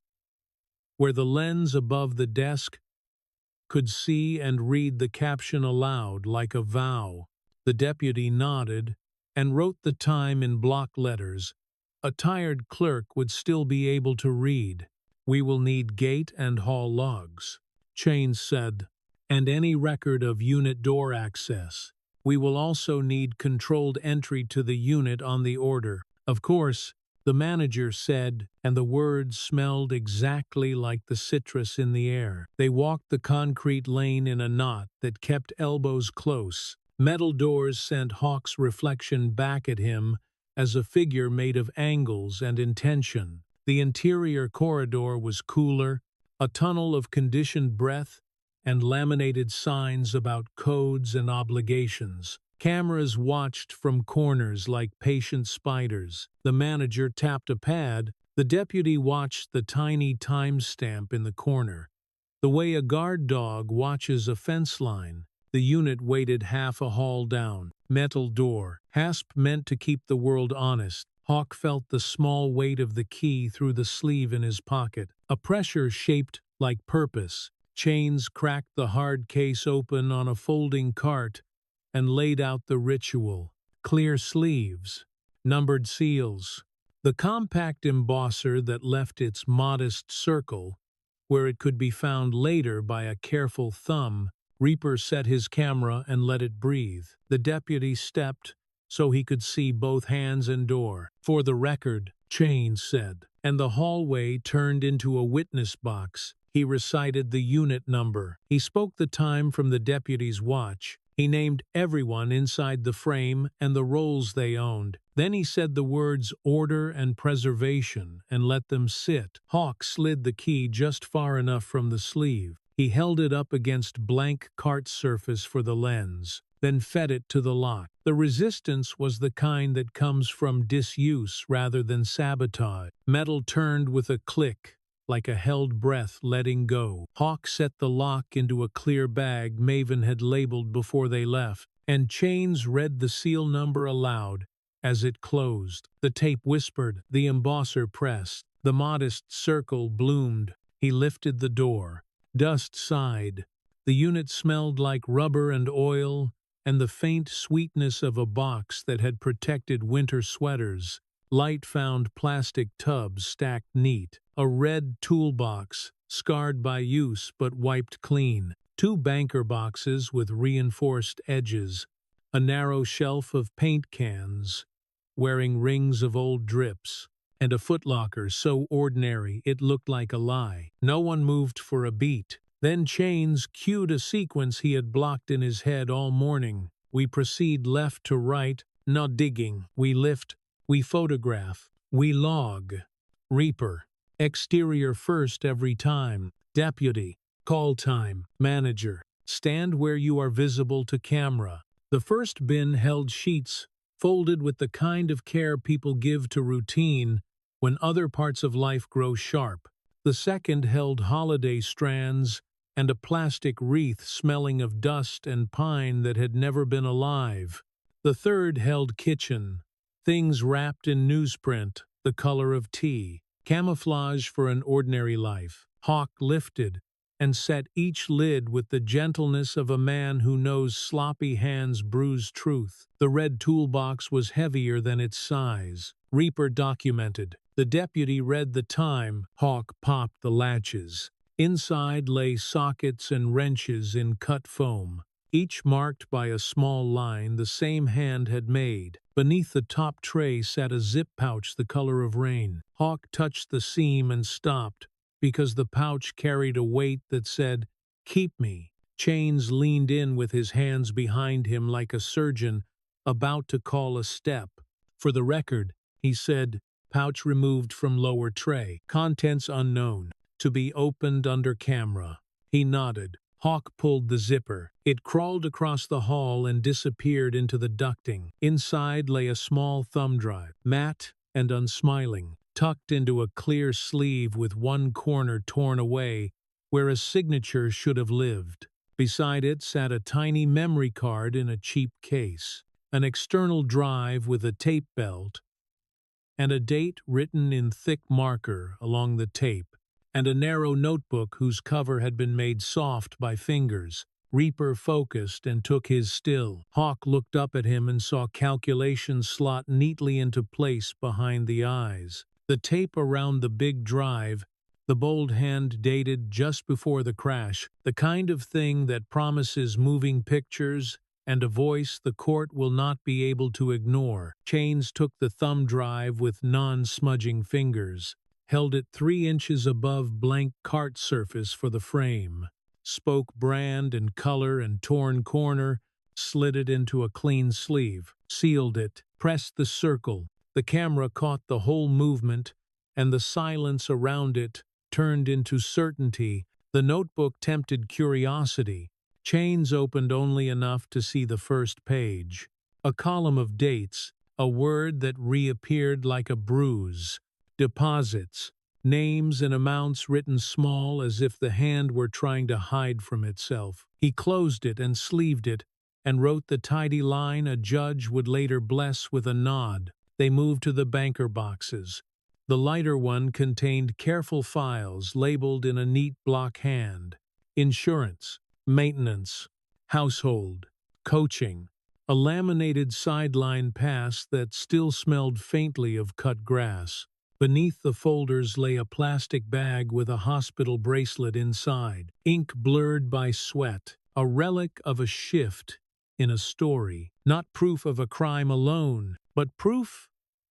where the lens above the desk could see and read the caption aloud like a vow. The deputy nodded and wrote the time in block letters. A tired clerk would still be able to read. "We will need gate and hall logs," Chains said, "and any record of unit door access. We will also need controlled entry to the unit on the order." "Of course," the manager said, and the words smelled exactly like the citrus in the air. They walked the concrete lane in a knot that kept elbows close. Metal doors sent Hawk's reflection back at him as a figure made of angles and intention. The interior corridor was cooler, a tunnel of conditioned breath and laminated signs about codes and obligations. Cameras watched from corners like patient spiders. The manager tapped a pad. The deputy watched the tiny timestamp in the corner. The way a guard dog watches a fence line. The unit waited half a hall down. Metal door. Hasp meant to keep the world honest. Hawk felt the small weight of the key through the sleeve in his pocket, a pressure shaped like purpose. Chains cracked the hard case open on a folding cart and laid out the ritual. Clear sleeves, numbered seals, the compact embosser that left its modest circle, where it could be found later by a careful thumb. Reaper set his camera and let it breathe. The deputy stepped so he could see both hands and door. "For the record," Chains said, and the hallway turned into a witness box. He recited the unit number. He spoke the time from the deputy's watch. He named everyone inside the frame and the roles they owned. Then he said the words order and preservation and let them sit. Hawk slid the key just far enough from the sleeve. He held it up against blank cart surface for the lens, then fed it to the lock. The resistance was the kind that comes from disuse rather than sabotage. Metal turned with a click, like a held breath letting go. Hawk set the lock into a clear bag Maven had labeled before they left, and Chains read the seal number aloud as it closed. The tape whispered, the embosser pressed, the modest circle bloomed. He lifted the door. Dust sighed. The unit smelled like rubber and oil, and the faint sweetness of a box that had protected winter sweaters. Light found plastic tubs stacked neat, a red toolbox, scarred by use but wiped clean, 2 banker boxes with reinforced edges, a narrow shelf of paint cans, wearing rings of old drips, and a footlocker so ordinary it looked like a lie. No one moved for a beat. Then Chains cued a sequence he had blocked in his head all morning. We proceed left to right, not digging. We lift, we photograph, we log. Reaper, exterior first every time. Deputy, call time. Manager, stand where you are visible to camera. The first bin held sheets, folded with the kind of care people give to routine when other parts of life grow sharp. The second held holiday strands and a plastic wreath smelling of dust and pine that had never been alive. The third held kitchen, things wrapped in newsprint, the color of tea, camouflage for an ordinary life. Hawk lifted and set each lid with the gentleness of a man who knows sloppy hands bruise truth. The red toolbox was heavier than its size. Reaper documented. The deputy read the time. Hawk popped the latches. Inside lay sockets and wrenches in cut foam, each marked by a small line the same hand had made. Beneath the top tray sat a zip pouch the color of rain. Hawk touched the seam and stopped, because the pouch carried a weight that said, "Keep me." Chains leaned in with his hands behind him like a surgeon about to call a step. "For the record," he said, pouch removed from lower tray, contents unknown, to be opened under camera. He nodded. Hawk pulled the zipper. It crawled across the hall and disappeared into the ducting. Inside lay a small thumb drive, matte and unsmiling, tucked into a clear sleeve with one corner torn away, where a signature should have lived. Beside it sat a tiny memory card in a cheap case, an external drive with a tape belt, and a date written in thick marker along the tape, and a narrow notebook whose cover had been made soft by fingers. Reaper focused and took his still. Hawk looked up at him and saw calculations slot neatly into place behind the eyes. The tape around the big drive, the bold hand dated just before the crash, the kind of thing that promises moving pictures and a voice the court will not be able to ignore. Chains took the thumb drive with non-smudging fingers, held it 3 inches above blank cart surface for the frame, spoke brand and color and torn corner, slid it into a clean sleeve, sealed it, pressed the circle. The camera caught the whole movement, and the silence around it turned into certainty. The notebook tempted curiosity. Chains opened only enough to see the first page. A column of dates, a word that reappeared like a bruise. Deposits, names and amounts written small as if the hand were trying to hide from itself. He closed it and sleeved it, and wrote the tidy line a judge would later bless with a nod. They moved to the banker boxes. The lighter one contained careful files labeled in a neat block hand. Insurance, maintenance, household, coaching. A laminated sideline pass that still smelled faintly of cut grass. Beneath the folders lay a plastic bag with a hospital bracelet inside, ink blurred by sweat, a relic of a shift in a story, not proof of a crime alone, but proof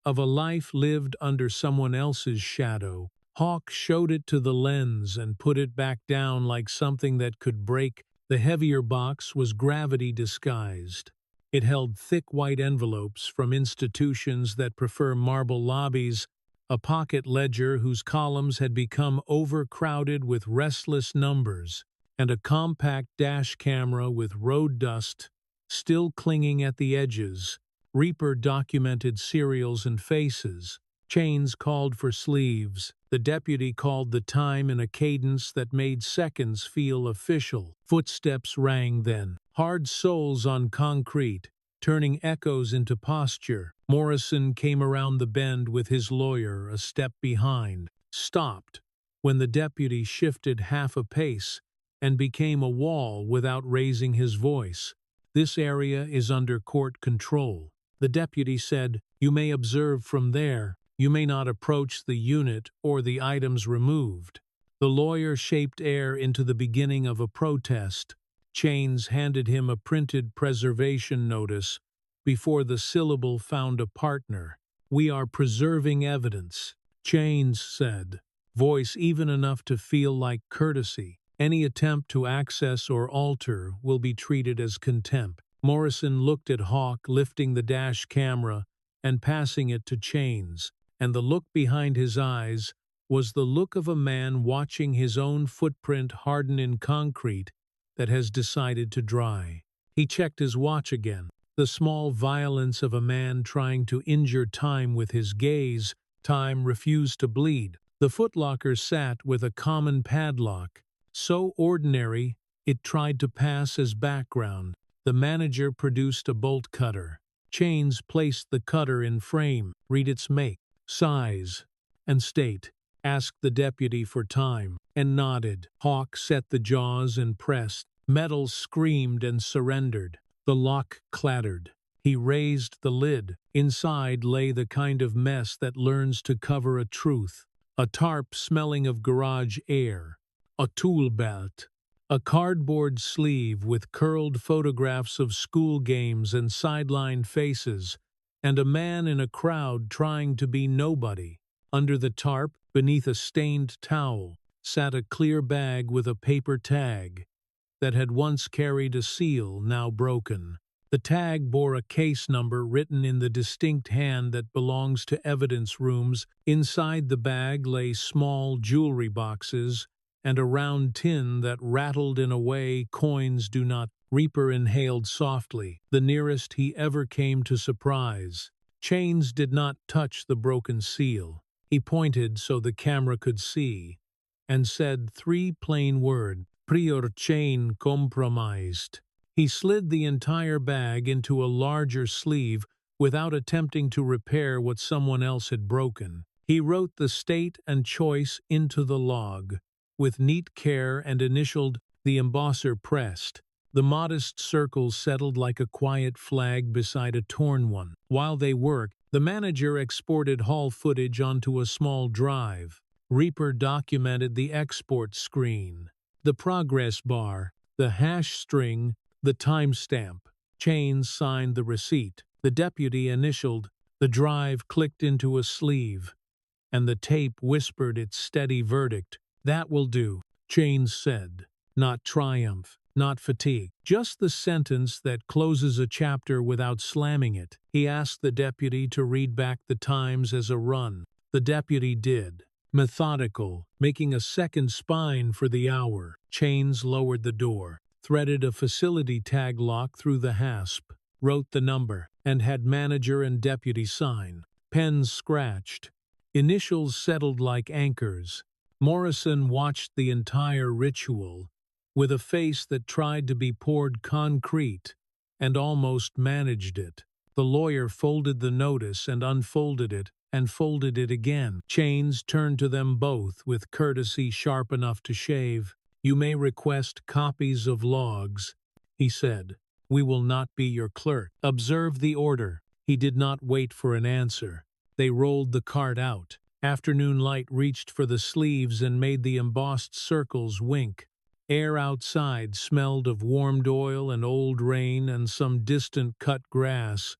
of a life lived under someone else's shadow. Hawk showed it to the lens and put it back down like something that could break. The heavier box was gravity disguised. It held thick white envelopes from institutions that prefer marble lobbies, a pocket ledger whose columns had become overcrowded with restless numbers, and a compact dash camera with road dust still clinging at the edges. Reaper documented serials and faces. Chains called for sleeves. The deputy called the time in a cadence that made seconds feel official. Footsteps rang then, hard soles on concrete, turning echoes into posture. Morrison came around the bend with his lawyer a step behind, stopped when the deputy shifted half a pace and became a wall without raising his voice. "This area is under court control." The deputy said, "You may observe from there. You may not approach the unit or the items removed." The lawyer shaped air into the beginning of a protest. Chains handed him a printed preservation notice before the syllable found a partner. "We are preserving evidence," Chains said, voice even enough to feel like courtesy. "Any attempt to access or alter will be treated as contempt." Morrison looked at Hawk lifting the dash camera and passing it to Chains, and the look behind his eyes was the look of a man watching his own footprint harden in concrete that has decided to dry. He checked his watch again, the small violence of a man trying to injure time with his gaze. Time refused to bleed. The footlocker sat with a common padlock, so ordinary it tried to pass as background. The manager produced a bolt cutter. Chains placed the cutter in frame. "Read its make, size, and state." Asked the deputy for time, and nodded. Hawk set the jaws and pressed. Metal screamed and surrendered. The lock clattered. He raised the lid. Inside lay the kind of mess that learns to cover a truth. A tarp smelling of garage air. A tool belt. A cardboard sleeve with curled photographs of school games and sideline faces, and a man in a crowd trying to be nobody. Under the tarp, beneath a stained towel, sat a clear bag with a paper tag that had once carried a seal, now broken. The tag bore a case number written in the distinct hand that belongs to evidence rooms. Inside the bag lay small jewelry boxes and a round tin that rattled in a way coins do not. Reaper inhaled softly, the nearest he ever came to surprise. Chains did not touch the broken seal. He pointed so the camera could see, and said 3 plain words, "Prior chain compromised." He slid the entire bag into a larger sleeve without attempting to repair what someone else had broken. He wrote the state and choice into the log, with neat care, and initialed. The embosser pressed. The modest circle settled like a quiet flag beside a torn one. While they worked, the manager exported hall footage onto a small drive. Reaper documented the export screen, the progress bar, the hash string, the timestamp. Chains signed the receipt. The deputy initialed. The drive clicked into a sleeve, and the tape whispered its steady verdict. "That will do," Chains said. Not triumph, not fatigue, just the sentence that closes a chapter without slamming it. He asked the deputy to read back the times as a run. The deputy did. Methodical, making a second spine for the hour. Chains lowered the door, threaded a facility tag lock through the hasp, wrote the number, and had manager and deputy sign. Pens scratched. Initials settled like anchors. Morrison watched the entire ritual with a face that tried to be poured concrete and almost managed it. The lawyer folded the notice and unfolded it, and folded it again. Chains turned to them both with courtesy sharp enough to shave. "You may request copies of logs," he said. "We will not be your clerk." "Observe the order." He did not wait for an answer. They rolled the cart out. Afternoon light reached for the sleeves and made the embossed circles wink. Air outside smelled of warmed oil and old rain and some distant cut grass.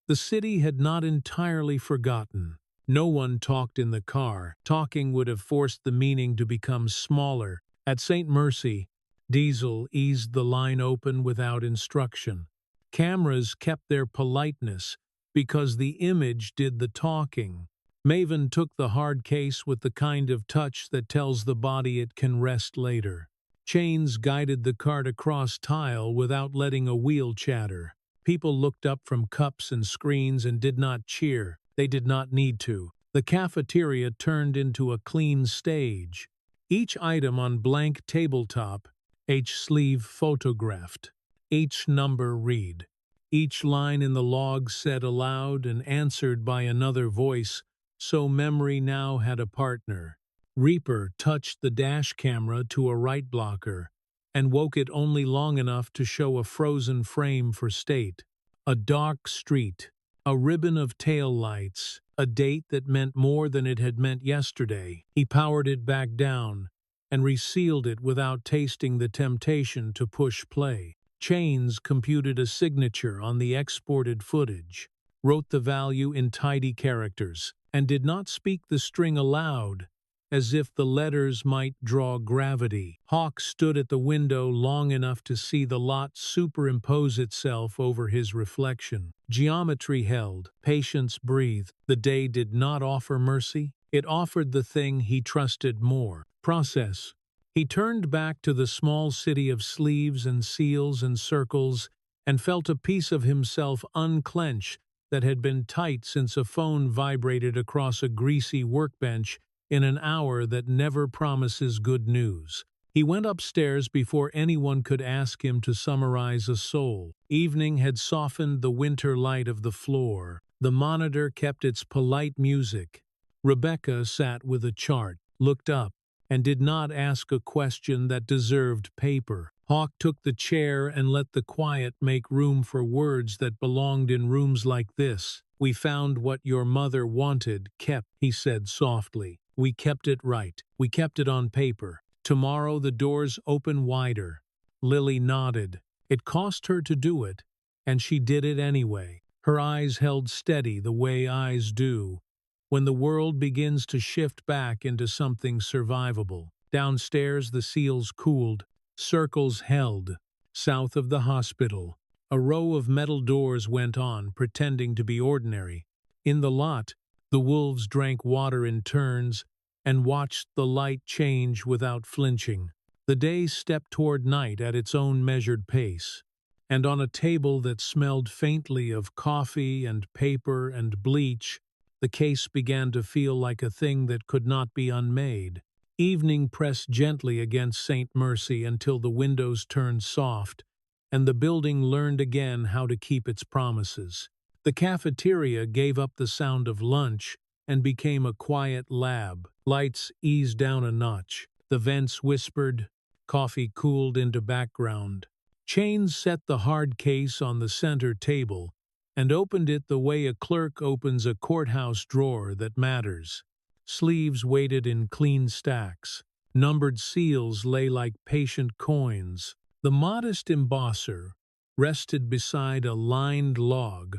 The city had not entirely forgotten. No one talked in the car. Talking would have forced the meaning to become smaller. At St. Mercy, Diesel eased the line open without instruction. Cameras kept their politeness because the image did the talking. Maven took the hard case with the kind of touch that tells the body it can rest later. Chains guided the cart across tile without letting a wheel chatter. People looked up from cups and screens and did not cheer. They did not need to. The cafeteria turned into a clean stage. Each item on blank tabletop, each sleeve photographed, each number read. Each line in the log said aloud and answered by another voice, so memory now had a partner. Reaper touched the dash camera to a right blocker and woke it only long enough to show a frozen frame for state. A dark street, a ribbon of tail lights, a date that meant more than it had meant yesterday. He powered it back down and resealed it without tasting the temptation to push play. Chains computed a signature on the exported footage, wrote the value in tidy characters, and did not speak the string aloud, as if the letters might draw gravity. Hawk stood at the window long enough to see the lot superimpose itself over his reflection. Geometry held, patience breathed. The day did not offer mercy. It offered the thing he trusted more: process. He turned back to the small city of sleeves and seals and circles and felt a piece of himself unclench that had been tight since a phone vibrated across a greasy workbench in an hour that never promises good news. He went upstairs before anyone could ask him to summarize a soul. Evening had softened the winter light of the floor. The monitor kept its polite music. Rebecca sat with a chart, looked up, and did not ask a question that deserved paper. Hawk took the chair and let the quiet make room for words that belonged in rooms like this. "We found what your mother wanted kept," he said softly. "We kept it right. We kept it on paper. Tomorrow the doors open wider." Lily nodded. It cost her to do it, and she did it anyway. Her eyes held steady the way eyes do when the world begins to shift back into something survivable. Downstairs the seals cooled, circles held. South of the hospital, a row of metal doors went on, pretending to be ordinary. In the lot, the wolves drank water in turns and watched the light change without flinching. The day stepped toward night at its own measured pace, and on a table that smelled faintly of coffee and paper and bleach, the case began to feel like a thing that could not be unmade. Evening pressed gently against St. Mercy until the windows turned soft, and the building learned again how to keep its promises. The cafeteria gave up the sound of lunch and became a quiet lab. Lights eased down a notch. The vents whispered. Coffee cooled into background. Chains set the hard case on the center table and opened it the way a clerk opens a courthouse drawer that matters. Sleeves waited in clean stacks. Numbered seals lay like patient coins. The modest embosser rested beside a lined log,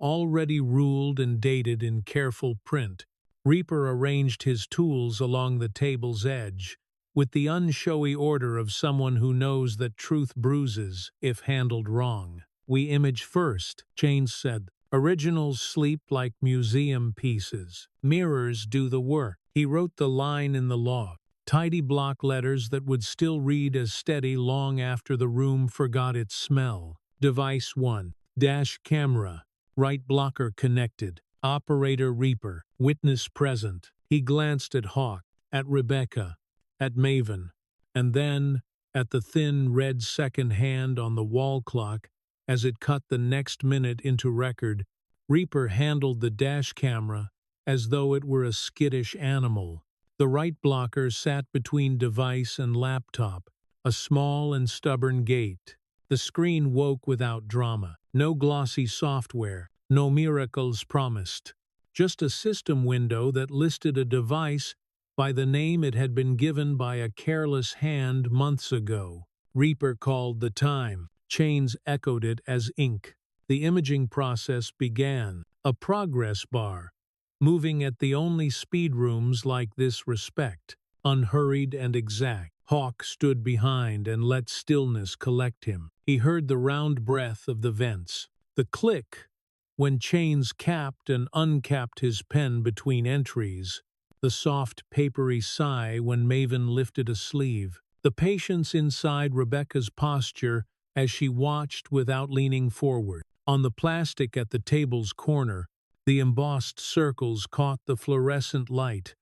already ruled and dated in careful print. Reaper arranged his tools along the table's edge, with the unshowy order of someone who knows that truth bruises if handled wrong. "We image first," Chains said. "Originals sleep like museum pieces. Mirrors do the work." He wrote the line in the log, tidy block letters that would still read as steady long after the room forgot its smell. Device 1. Dash camera. Right blocker connected. Operator Reaper. Witness present. He glanced at Hawk, at Rebecca, at Maven, and then at the thin red second hand on the wall clock as it cut the next minute into record. Reaper handled the dash camera as though it were a skittish animal. The right blocker sat between device and laptop, a small and stubborn gate. The screen woke without drama. No glossy software, no miracles promised. Just a system window that listed a device by the name it had been given by a careless hand months ago. Reaper called the time. Chains echoed it as ink. The imaging process began. A progress bar, moving at the only speed rooms like this respect, unhurried and exact. Hawk stood behind and let stillness collect him. He heard the round breath of the vents, the click when Chains capped and uncapped his pen between entries, the soft papery sigh when Maven lifted a sleeve, the patience inside Rebecca's posture as she watched without leaning forward. On the plastic at the table's corner, the embossed circles caught the fluorescent light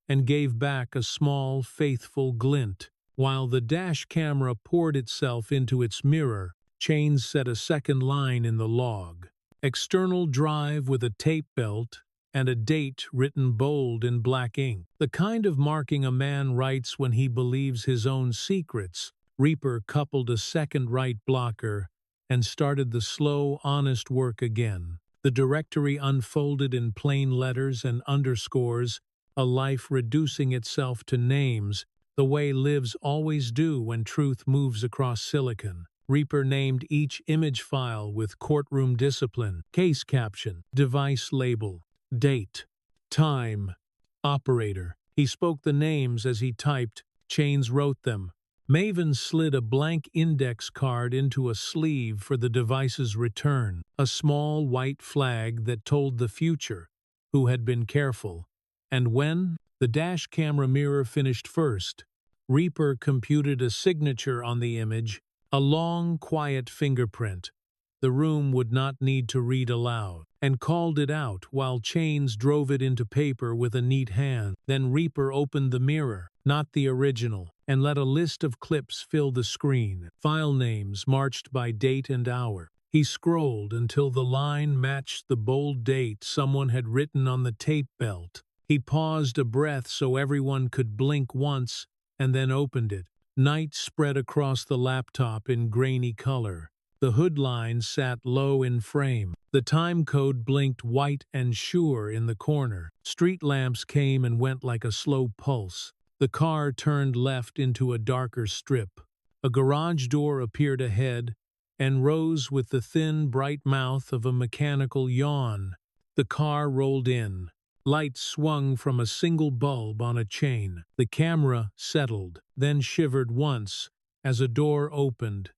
and gave back a small, faithful glint. While the dash camera poured itself into its mirror, Chains set a second line in the log. External drive with a tape belt and a date written bold in black ink. The kind of marking a man writes when he believes his own secrets. Reaper coupled a second right blocker and started the slow, honest work again. The directory unfolded in plain letters and underscores, a life reducing itself to names, the way lives always do when truth moves across silicon. Reaper named each image file with courtroom discipline, case caption, device label, date, time, operator. He spoke the names as he typed. Chains wrote them. Maven slid a blank index card into a sleeve for the device's return, a small white flag that told the future, who had been careful. And when the dash camera mirror finished first, Reaper computed a signature on the image, a long, quiet fingerprint. The room would not need to read aloud, and called it out while Chains drove it into paper with a neat hand. Then Reaper opened the mirror, not the original, and let a list of clips fill the screen, file names marched by date and hour. He scrolled until the line matched the bold date someone had written on the tape belt. He paused a breath so everyone could blink once, and then opened it. Night spread across the laptop in grainy color. The hood line sat low in frame. The time code blinked white and sure in the corner. Street lamps came and went like a slow pulse. The car turned left into a darker strip. A garage door appeared ahead and rose with the thin, bright mouth of a mechanical yawn. The car rolled in. Light swung from a single bulb on a chain. The camera settled, then shivered once as a door opened,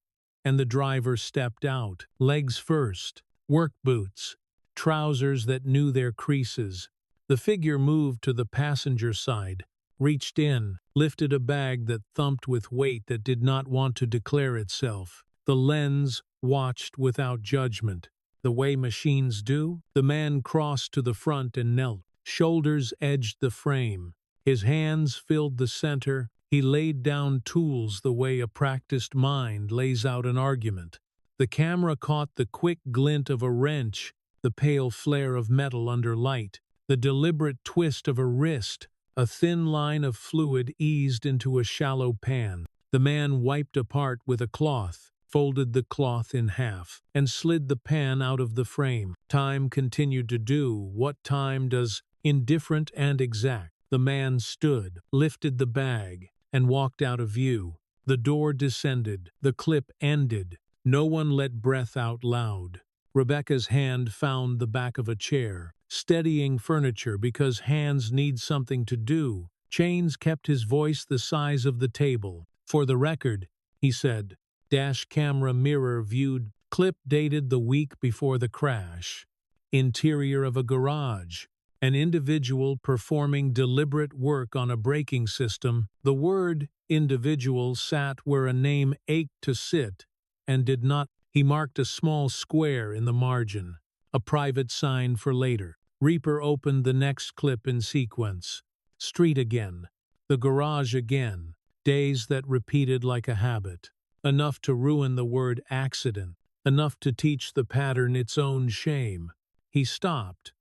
and the driver stepped out, legs first, work boots, trousers that knew their creases. The figure moved to the passenger side, reached in, lifted a bag that thumped with weight that did not want to declare itself. The lens watched without judgment. The way machines do, the man crossed to the front and knelt. Shoulders edged the frame. His hands filled the center. He laid down tools the way a practiced mind lays out an argument. The camera caught the quick glint of a wrench, the pale flare of metal under light, the deliberate twist of a wrist. A thin line of fluid eased into a shallow pan. The man wiped apart with a cloth, folded the cloth in half, and slid the pan out of the frame. Time continued to do what time does, indifferent and exact. The man stood, lifted the bag, and walked out of view. The door descended. The clip ended. No one let breath out loud. Rebecca's hand found the back of a chair, steadying furniture because hands need something to do. Chains kept his voice the size of the table. For the record, he said, dash camera mirror viewed, clip dated the week before the crash. Interior of a garage. An individual performing deliberate work on a braking system. The word individual sat where a name ached to sit and did not. He marked a small square in the margin, a private sign for later. Reaper opened the next clip in sequence. Street again. The garage again. Days that repeated like a habit. Enough to ruin the word accident. enough to teach the pattern its own shame. He stopped,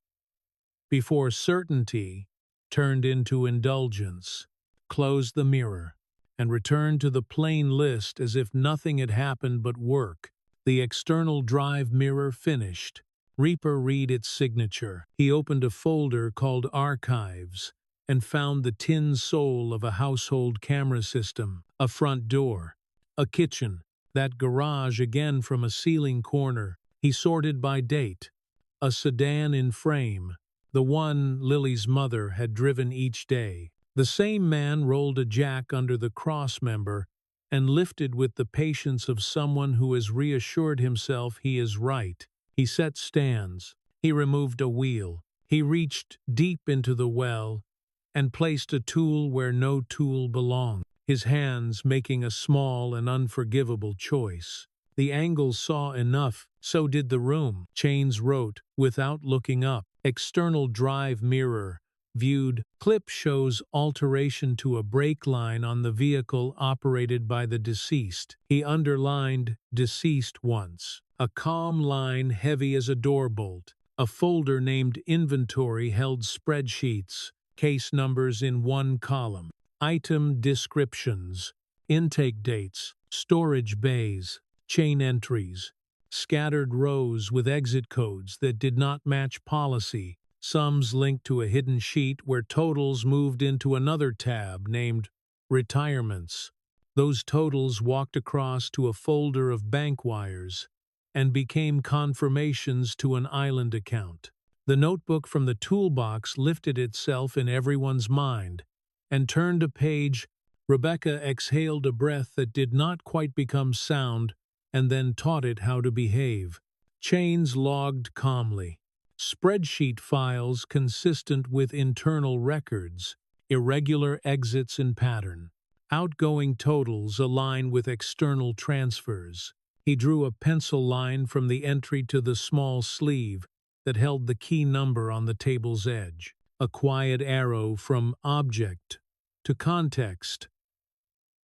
before certainty turned into indulgence, closed the mirror, and returned to the plain list as if nothing had happened but work. The external drive mirror finished. Reaper read its signature. He opened a folder called Archives and found the tin soul of a household camera system, a front door, a kitchen, that garage again from a ceiling corner. He sorted by date. A sedan in frame, the one Lily's mother had driven each day. The same man rolled a jack under the cross member and lifted with the patience of someone who has reassured himself he is right. He set stands. He removed a wheel. He reached deep into the well and placed a tool where no tool belonged, his hands making a small and unforgivable choice. The angles saw enough, so did the room, Chains wrote, without looking up. External drive mirror. Viewed. Clip shows alteration to a brake line on the vehicle operated by the deceased. He underlined deceased once. A calm line heavy as a door bolt. A folder named Inventory held spreadsheets, case numbers in one column. Item descriptions, intake dates, storage bays, chain entries, scattered rows with exit codes that did not match policy, sums linked to a hidden sheet where totals moved into another tab named Retirements. Those totals walked across to a folder of bank wires and became confirmations to an island account. The notebook from the toolbox lifted itself in everyone's mind and turned a page. Rebecca exhaled a breath that did not quite become sound and then taught it how to behave. Chains logged calmly. Spreadsheet files consistent with internal records, irregular exits in pattern. Outgoing totals align with external transfers. He drew a pencil line from the entry to the small sleeve that held the key number on the table's edge. A quiet arrow from object to context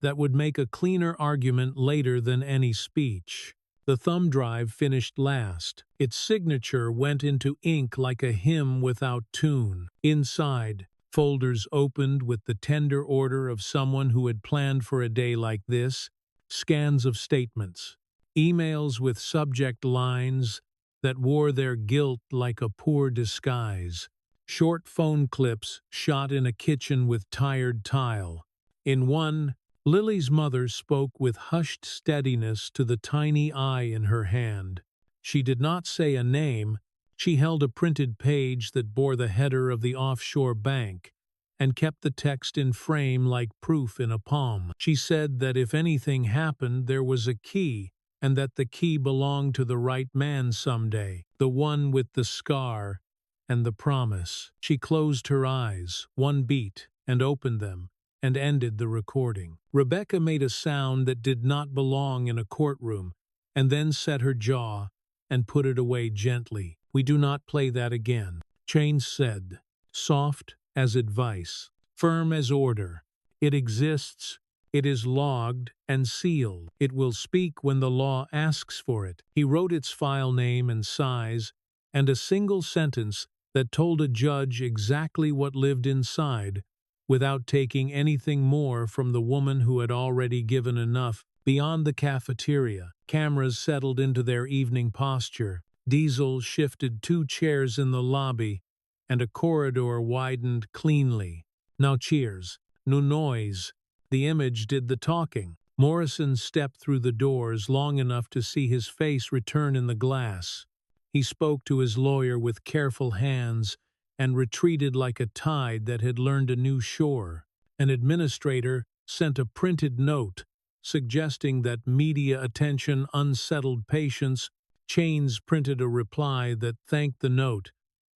that would make a cleaner argument later than any speech. The thumb drive finished last. Its signature went into ink like a hymn without tune. Inside, folders opened with the tender order of someone who had planned for a day like this, scans of statements, emails with subject lines that wore their guilt like a poor disguise, short phone clips shot in a kitchen with tired tile. In one, Lily's mother spoke with hushed steadiness to the tiny eye in her hand. She did not say a name. She held a printed page that bore the header of the offshore bank and kept the text in frame like proof in a palm. She said that if anything happened, there was a key, and that the key belonged to the right man someday, the one with the scar and the promise. She closed her eyes, one beat, and opened them, and ended the recording. Rebecca made a sound that did not belong in a courtroom, and then set her jaw and put it away gently. "We do not play that again," Chains said, soft as advice, firm as order. "It exists, it is logged and sealed. It will speak when the law asks for it." He wrote its file name and size, and a single sentence that told a judge exactly what lived inside, without taking anything more from the woman who had already given enough. Beyond the cafeteria, cameras settled into their evening posture. Diesel shifted 2 chairs in the lobby, and a corridor widened cleanly. "Now cheers. No noise." The image did the talking. Morrison stepped through the doors long enough to see his face return in the glass. He spoke to his lawyer with careful hands and retreated like a tide that had learned a new shore. An administrator sent a printed note suggesting that media attention unsettled patience. Chains printed a reply that thanked the note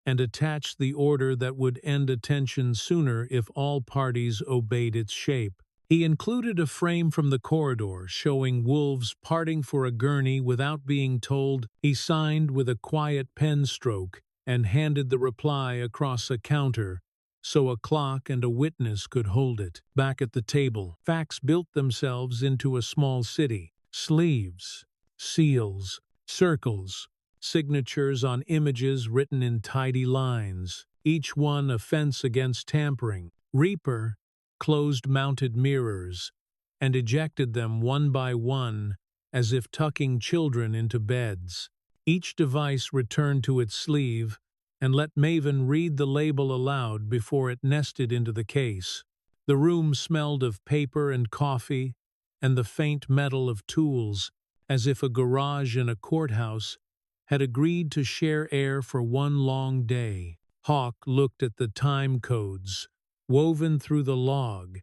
and attached the order that would end attention sooner if all parties obeyed its shape. He included a frame from the corridor showing wolves parting for a gurney without being told. He signed with a quiet pen stroke and handed the reply across a counter so a clock and a witness could hold it. Back at the table, facts built themselves into a small city. Sleeves, seals, Circles, signatures on images written in tidy lines, each one a fence against tampering. Reaper closed mounted mirrors and ejected them one by one as if tucking children into beds. Each device returned to its sleeve and let Maven read the label aloud before it nested into the case. The room smelled of paper and coffee and the faint metal of tools, as if a garage and a courthouse had agreed to share air for one long day. Hawk looked at the time codes woven through the log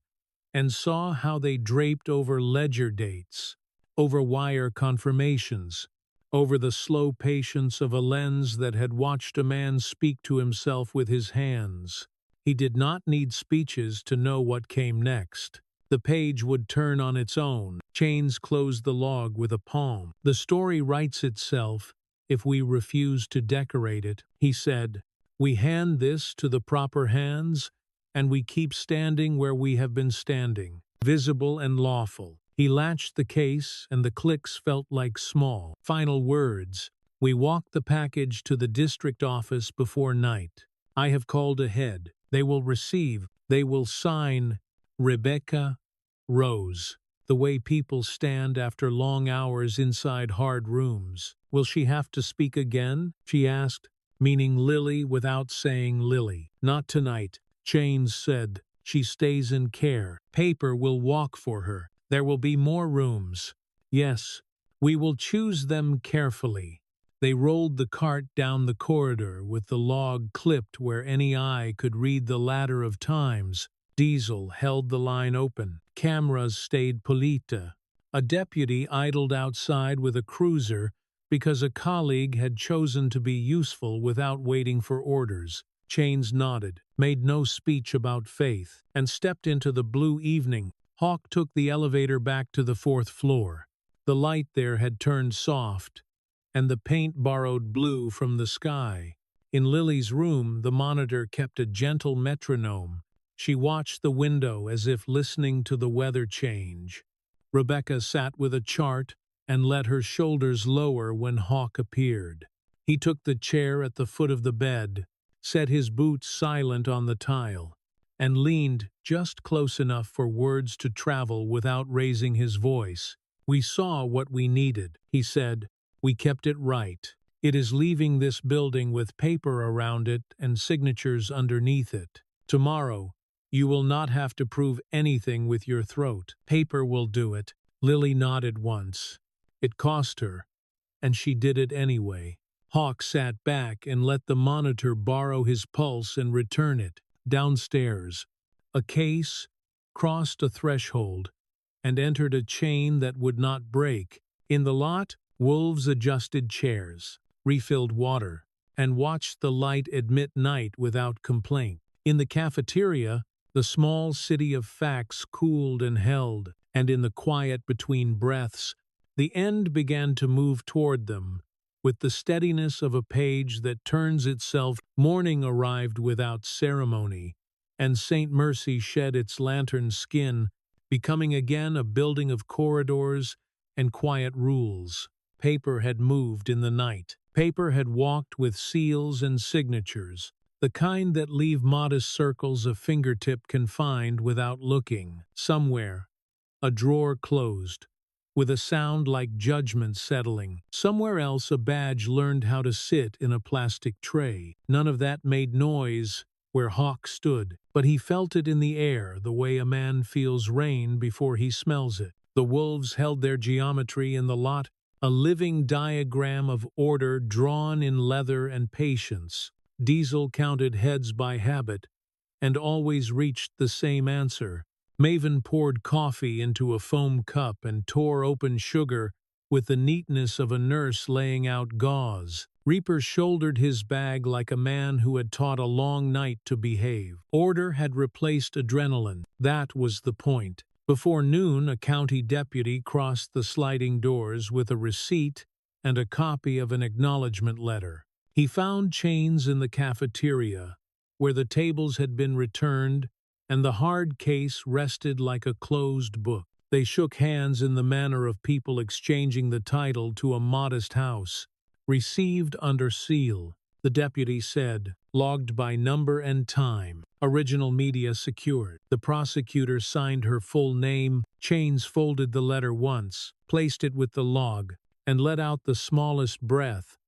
and saw how they draped over ledger dates, over wire confirmations, over the slow patience of a lens that had watched a man speak to himself with his hands. He did not need speeches to know what came next. The page would turn on its own. Chains closed the log with a palm. The story writes itself if we refuse to decorate it, he said. We hand this to the proper hands, and we keep standing where we have been standing, visible and lawful. He latched the case, and the clicks felt like small, final words. We walk the package to the district office before night. I have called ahead. They will receive. They will sign. Rebecca Rose. The way people stand after long hours inside hard rooms. Will she have to speak again? She asked, meaning Lily without saying Lily. Not tonight, Chains said. She stays in care. Paper will walk for her. There will be more rooms. Yes, we will choose them carefully. They rolled the cart down the corridor with the log clipped where any eye could read the ladder of times. Diesel held the line open. Cameras stayed polita. A deputy idled outside with a cruiser because a colleague had chosen to be useful without waiting for orders. Chains nodded, made no speech about faith, and stepped into the blue evening. Hawk took the elevator back to the 4th floor. The light there had turned soft, and the paint borrowed blue from the sky. In Lily's room, the monitor kept a gentle metronome. She watched the window as if listening to the weather change. Rebecca sat with a chart and let her shoulders lower when Hawk appeared. He took the chair at the foot of the bed, set his boots silent on the tile, and leaned just close enough for words to travel without raising his voice. We saw what we needed, he said. We kept it right. It is leaving this building with paper around it and signatures underneath it. Tomorrow, you will not have to prove anything with your throat. Paper will do it. Lily nodded once. It cost her, and she did it anyway. Hawk sat back and let the monitor borrow his pulse and return it. Downstairs, a case crossed a threshold and entered a chain that would not break. In the lot, wolves adjusted chairs, refilled water, and watched the light admit night without complaint. In the cafeteria, the small city of facts cooled and held, and in the quiet between breaths, the end began to move toward them, with the steadiness of a page that turns itself. Morning arrived without ceremony, and St. Mercy shed its lantern skin, becoming again a building of corridors and quiet rules. Paper had moved in the night. Paper had walked with seals and signatures, the kind that leave modest circles of fingertip confined without looking. Somewhere, a drawer closed, with a sound like judgment settling. Somewhere else, a badge learned how to sit in a plastic tray. None of that made noise where Hawk stood, but he felt it in the air the way a man feels rain before he smells it. The wolves held their geometry in the lot, a living diagram of order drawn in leather and patience. Diesel counted heads by habit and always reached the same answer. Maven poured coffee into a foam cup and tore open sugar with the neatness of a nurse laying out gauze. Reaper shouldered his bag like a man who had taught a long night to behave. Order had replaced adrenaline. That was the point. Before noon, a county deputy crossed the sliding doors with a receipt and a copy of an acknowledgement letter. He found Chains in the cafeteria, where the tables had been returned and the hard case rested like a closed book. They shook hands in the manner of people exchanging the title to a modest house. Received under seal, the deputy said, logged by number and time. Original media secured. The prosecutor signed her full name. Chains folded the letter once, placed it with the log, and let out the smallest breath,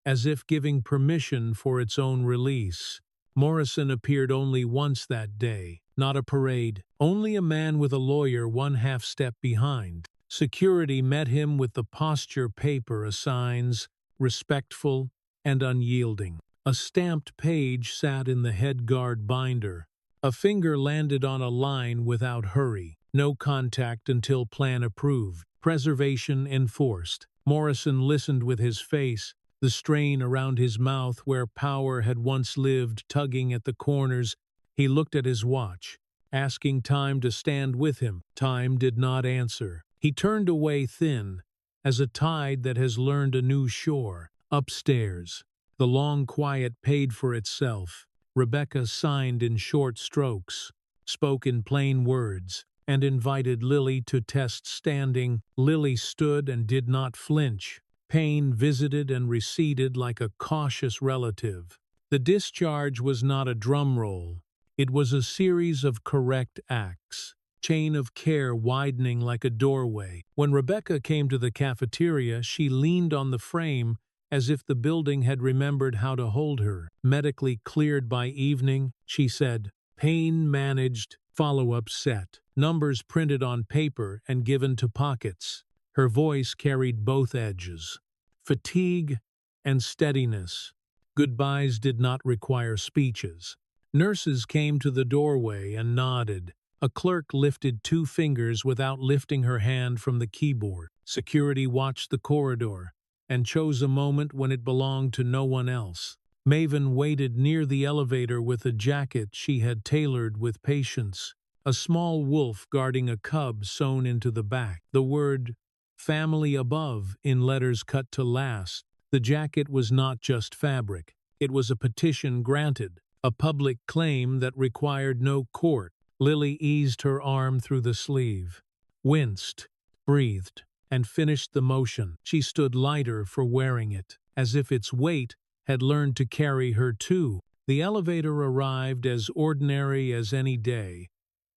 as if giving permission for its own release. Morrison appeared only once that day, not a parade, only a man with a lawyer one half step behind. Security met him with the posture paper assigns, respectful and unyielding. A stamped page sat in the head guard binder. A finger landed on a line without hurry. No contact until plan approved. Preservation enforced. Morrison listened with his face, the strain around his mouth where power had once lived tugging at the corners. He looked at his watch, asking time to stand with him. Time did not answer. He turned away thin, as a tide that has learned a new shore. Upstairs, the long quiet paid for itself. Rebecca signed in short strokes, spoke in plain words, and invited Lily to test standing. Lily stood and did not flinch. Pain visited and receded like a cautious relative. The discharge was not a drum roll. It was a series of correct acts, chain of care widening like a doorway. When Rebecca came to the cafeteria, she leaned on the frame as if the building had remembered how to hold her. Medically cleared by evening, she said, pain managed, follow-up set, numbers printed on paper and given to pockets. Her voice carried both edges, fatigue and steadiness. Goodbyes did not require speeches. Nurses came to the doorway and nodded. A clerk lifted 2 fingers without lifting her hand from the keyboard. Security watched the corridor and chose a moment when it belonged to no one else. Maven waited near the elevator with a jacket she had tailored with patience, a small wolf guarding a cub sewn into the back. The word family above in letters cut to last. The jacket was not just fabric. It was a petition granted, a public claim that required no court. Lily eased her arm through the sleeve, winced, breathed, and finished the motion. She stood lighter for wearing it, as if its weight had learned to carry her too. The elevator arrived as ordinary as any day,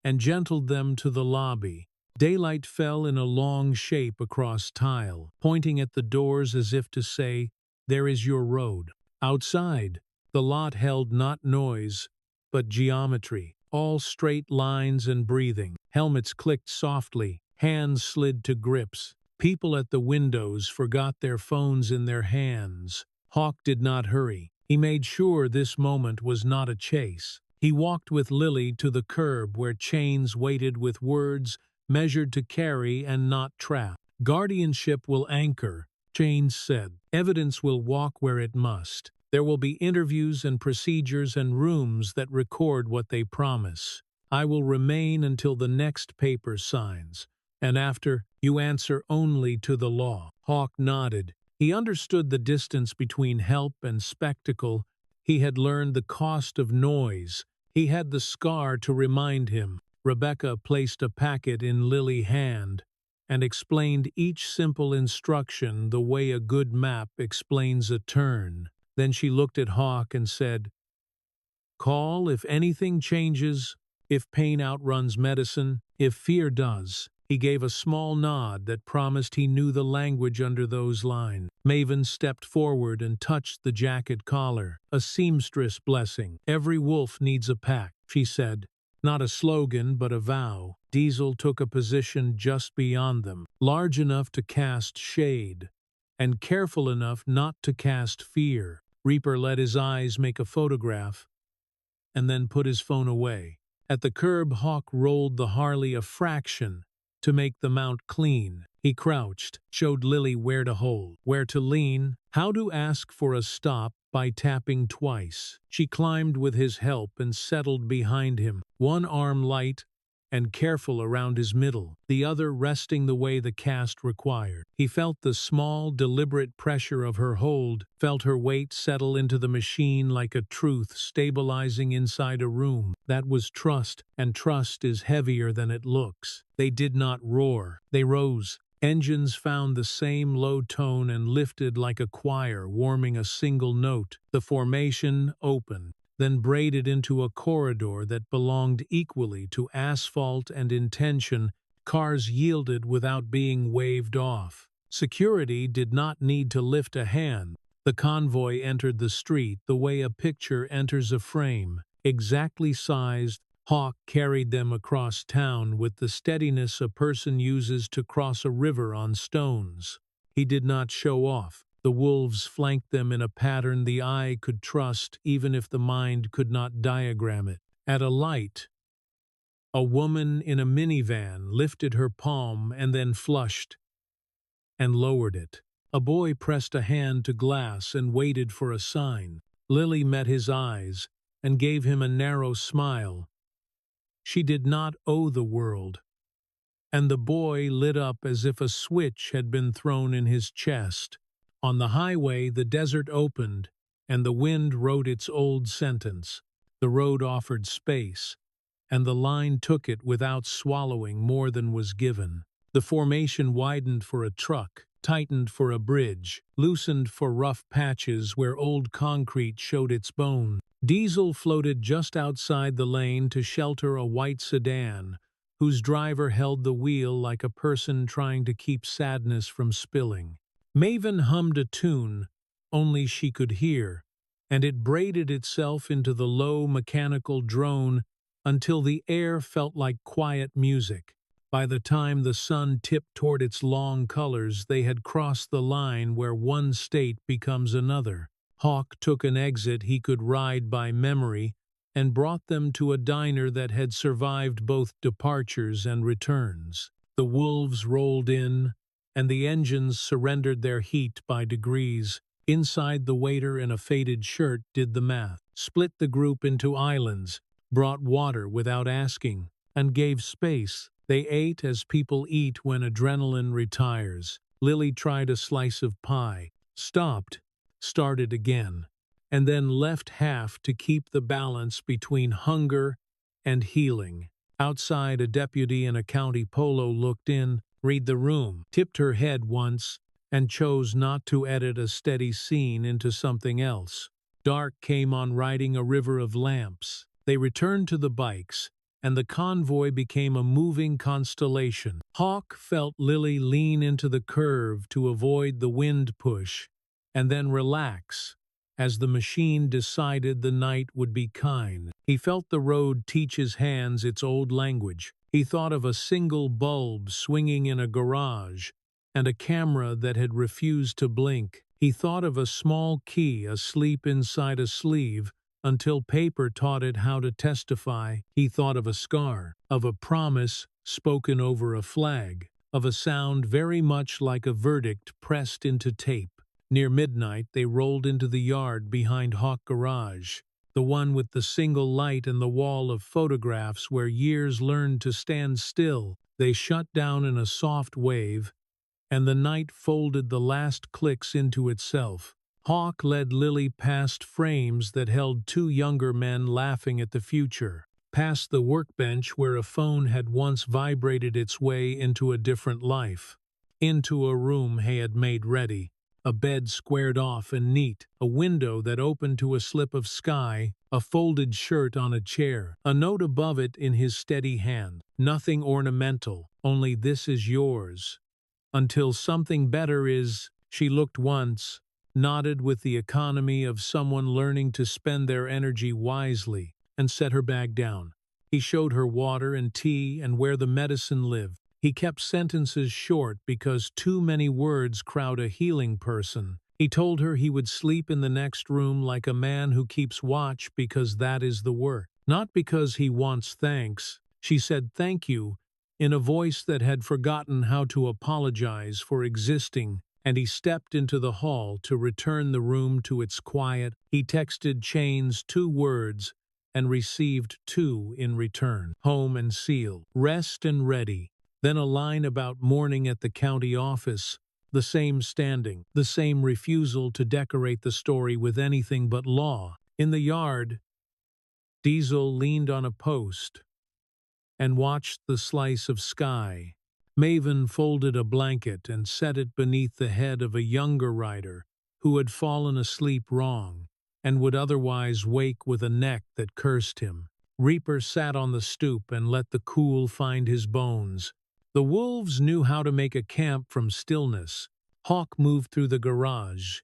and gentled them to the lobby. Daylight fell in a long shape across tile, pointing at the doors as if to say, there is your road. Outside, the lot held not noise, but geometry, all straight lines and breathing. Helmets clicked softly, hands slid to grips. People at the windows forgot their phones in their hands. Hawk did not hurry. He made sure this moment was not a chase. He walked with Lily to the curb where chains waited with words measured to carry and not trap. Guardianship will anchor, Chains said. Evidence will walk where it must. There will be interviews and procedures and rooms that record what they promise. I will remain until the next paper signs, and after, you answer only to the law. Hawk nodded. He understood the distance between help and spectacle. He had learned the cost of noise. He had the scar to remind him. Rebecca placed a packet in Lily's hand and explained each simple instruction the way a good map explains a turn. Then she looked at Hawk and said, "Call if anything changes, if pain outruns medicine, if fear does." He gave a small nod that promised he knew the language under those lines. Maven stepped forward and touched the jacket collar, a seamstress blessing. "Every wolf needs a pack," she said. Not a slogan, but a vow. Diesel took a position just beyond them, large enough to cast shade, and careful enough not to cast fear. Reaper let his eyes make a photograph, and then put his phone away. At the curb, Hawk rolled the Harley a fraction to make the mount clean. He crouched, showed Lily where to hold, where to lean, how to ask for a stop by tapping twice. She climbed with his help and settled behind him, one arm light and careful around his middle, the other resting the way the cast required. He felt the small, deliberate pressure of her hold, felt her weight settle into the machine like a truth stabilizing inside a room. That was trust, and trust is heavier than it looks. They did not roar. They rose. Engines found the same low tone and lifted like a choir warming a single note. The formation opened, then braided into a corridor that belonged equally to asphalt and intention. Cars yielded without being waved off. Security did not need to lift a hand. The convoy entered the street the way a picture enters a frame, exactly sized. Hawk carried them across town with the steadiness a person uses to cross a river on stones. He did not show off. The wolves flanked them in a pattern the eye could trust even if the mind could not diagram it. At a light, a woman in a minivan lifted her palm and then flushed and lowered it. A boy pressed a hand to glass and waited for a sign. Lily met his eyes and gave him a narrow smile. She did not owe the world, and the boy lit up as if a switch had been thrown in his chest. On the highway, the desert opened, and the wind wrote its old sentence. The road offered space, and the line took it without swallowing more than was given. The formation widened for a truck, tightened for a bridge, loosened for rough patches where old concrete showed its bone. Diesel floated just outside the lane to shelter a white sedan, whose driver held the wheel like a person trying to keep sadness from spilling. Maven hummed a tune only she could hear, and it braided itself into the low mechanical drone until the air felt like quiet music. By the time the sun tipped toward its long colors, they had crossed the line where one state becomes another. Hawk took an exit he could ride by memory and brought them to a diner that had survived both departures and returns. The wolves rolled in, and the engines surrendered their heat by degrees. Inside, the waiter in a faded shirt did the math, split the group into islands, brought water without asking, and gave space. They ate as people eat when adrenaline retires. Lily tried a slice of pie, stopped, started again, and then left half to keep the balance between hunger and healing. Outside, a deputy in a county polo looked in, read the room, tipped her head once, and chose not to edit a steady scene into something else. Dark came on riding a river of lamps. They returned to the bikes, and the convoy became a moving constellation. Hawk felt Lily lean into the curve to avoid the wind push, and then relax, as the machine decided the night would be kind. He felt the road teach his hands its old language. He thought of a single bulb swinging in a garage, and a camera that had refused to blink. He thought of a small key asleep inside a sleeve, until paper taught it how to testify. He thought of a scar, of a promise spoken over a flag, of a sound very much like a verdict pressed into tape. Near midnight, they rolled into the yard behind Hawk Garage, the one with the single light and the wall of photographs where years learned to stand still. They shut down in a soft wave, and the night folded the last clicks into itself. Hawk led Lily past frames that held two younger men laughing at the future, past the workbench where a phone had once vibrated its way into a different life, into a room he had made ready. A bed squared off and neat, a window that opened to a slip of sky, a folded shirt on a chair, a note above it in his steady hand. Nothing ornamental, only "This is yours. Until something better is." She looked once, nodded with the economy of someone learning to spend their energy wisely, and set her bag down. He showed her water and tea and where the medicine lived. He kept sentences short because too many words crowd a healing person. He told her he would sleep in the next room like a man who keeps watch because that is the work, not because he wants thanks. She said thank you in a voice that had forgotten how to apologize for existing, and he stepped into the hall to return the room to its quiet. He texted Chains 2 words, and received 2 in return. Home and seal. Rest and ready. Then a line about morning at the county office. The same standing, the same refusal to decorate the story with anything but law. In the yard, Diesel leaned on a post and watched the slice of sky. Maven folded a blanket and set it beneath the head of a younger rider who had fallen asleep wrong and would otherwise wake with a neck that cursed him. Reaper sat on the stoop and let the cool find his bones. The wolves knew how to make a camp from stillness. Hawk moved through the garage,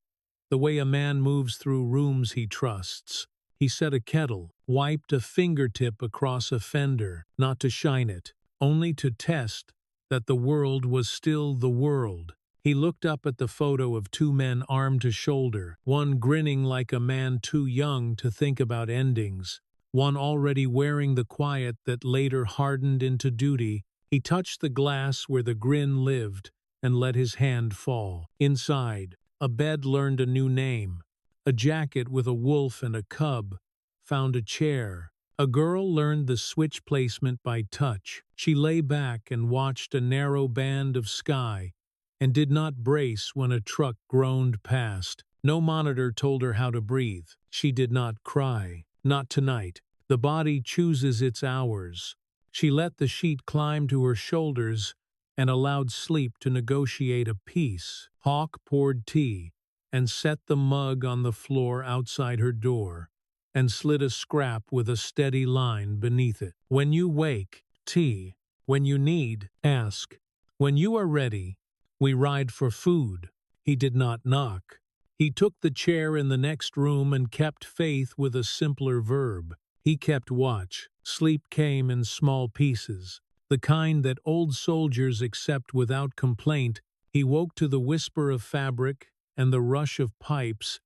the way a man moves through rooms he trusts. He set a kettle, wiped a fingertip across a fender, not to shine it, only to test that the world was still the world. He looked up at the photo of 2 men arm to shoulder, one grinning like a man too young to think about endings, one already wearing the quiet that later hardened into duty. He touched the glass where the grin lived and let his hand fall. Inside, a bed learned a new name. A jacket with a wolf and a cub found a chair. A girl learned the switch placement by touch. She lay back and watched a narrow band of sky and did not brace when a truck groaned past. No monitor told her how to breathe. She did not cry. Not tonight. The body chooses its hours. She let the sheet climb to her shoulders and allowed sleep to negotiate a peace. Hawk poured tea and set the mug on the floor outside her door, and slid a scrap with a steady line beneath it. When you wake, tea. When you need, ask. When you are ready, we ride for food. He did not knock. He took the chair in the next room and kept faith with a simpler verb. He kept watch. Sleep came in small pieces, the kind that old soldiers accept without complaint. He woke to the whisper of fabric and the rush of pipes,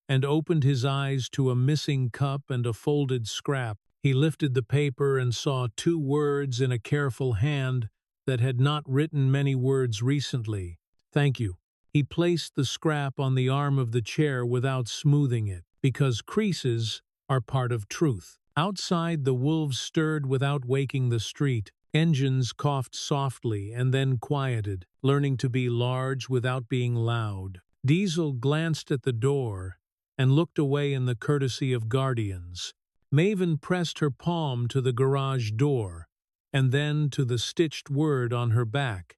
and opened his eyes to a missing cup and a folded scrap. He lifted the paper and saw 2 words in a careful hand that had not written many words recently. Thank you. He placed the scrap on the arm of the chair without smoothing it, because creases are part of truth. Outside, the wolves stirred without waking the street. Engines coughed softly and then quieted, learning to be large without being loud. Diesel glanced at the door and looked away in the courtesy of guardians. Maven pressed her palm to the garage door, and then to the stitched word on her back,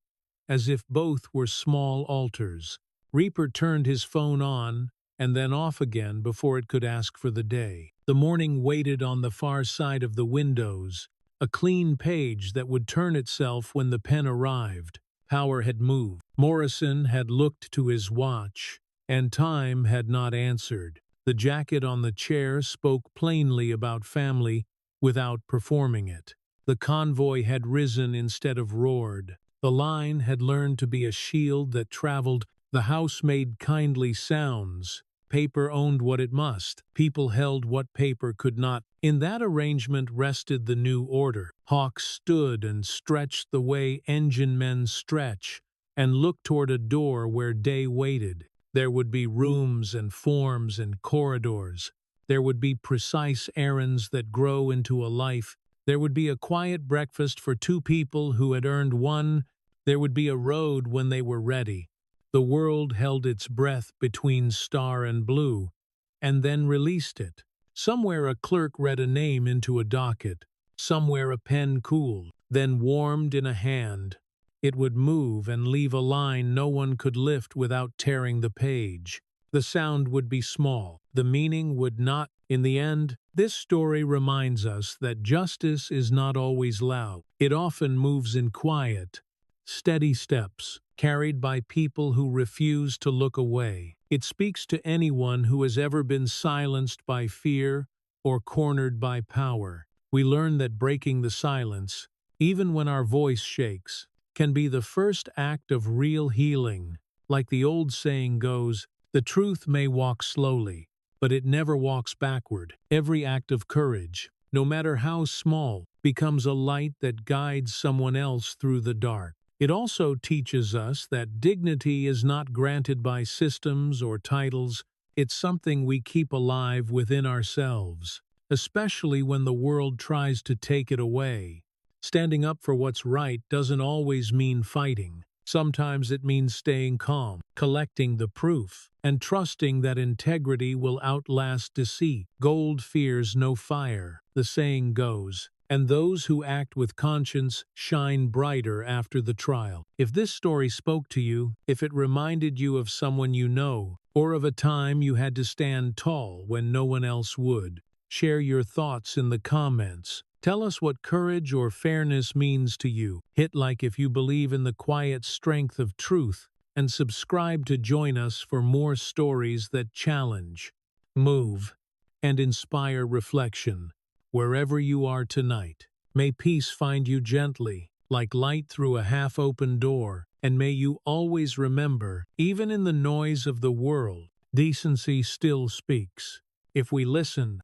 as if both were small altars. Reaper turned his phone on and then off again before it could ask for the day. The morning waited on the far side of the windows, a clean page that would turn itself when the pen arrived. Power had moved. Morrison had looked to his watch, and time had not answered. The jacket on the chair spoke plainly about family without performing it. The convoy had risen instead of roared. The line had learned to be a shield that traveled. The house made kindly sounds. Paper owned what it must. People held what paper could not. In that arrangement rested the new order. Hawk stood and stretched the way engine men stretch, and looked toward a door where day waited. There would be rooms and forms and corridors. There would be precise errands that grow into a life. There would be a quiet breakfast for 2 people who had earned one. There would be a road when they were ready. The world held its breath between star and blue, and then released it. Somewhere a clerk read a name into a docket. Somewhere a pen cooled, then warmed in a hand. It would move and leave a line no one could lift without tearing the page. The sound would be small. The meaning would not. In the end, this story reminds us that justice is not always loud. It often moves in quiet, steady steps, carried by people who refuse to look away. It speaks to anyone who has ever been silenced by fear or cornered by power. We learn that breaking the silence, even when our voice shakes, can be the first act of real healing. Like the old saying goes, the truth may walk slowly, but it never walks backward. Every act of courage, no matter how small, becomes a light that guides someone else through the dark. It also teaches us that dignity is not granted by systems or titles. It's something we keep alive within ourselves. especially when the world tries to take it away. Standing up for what's right doesn't always mean fighting. Sometimes it means staying calm, collecting the proof, and trusting that integrity will outlast deceit. Gold fears no fire, the saying goes, and those who act with conscience shine brighter after the trial. If this story spoke to you, if it reminded you of someone you know, or of a time you had to stand tall when no one else would, share your thoughts in the comments. Tell us what courage or fairness means to you. Hit like if you believe in the quiet strength of truth, and subscribe to join us for more stories that challenge, move, and inspire reflection. Wherever you are tonight, may peace find you gently, like light through a half-open door, and may you always remember, even in the noise of the world, decency still speaks. If we listen,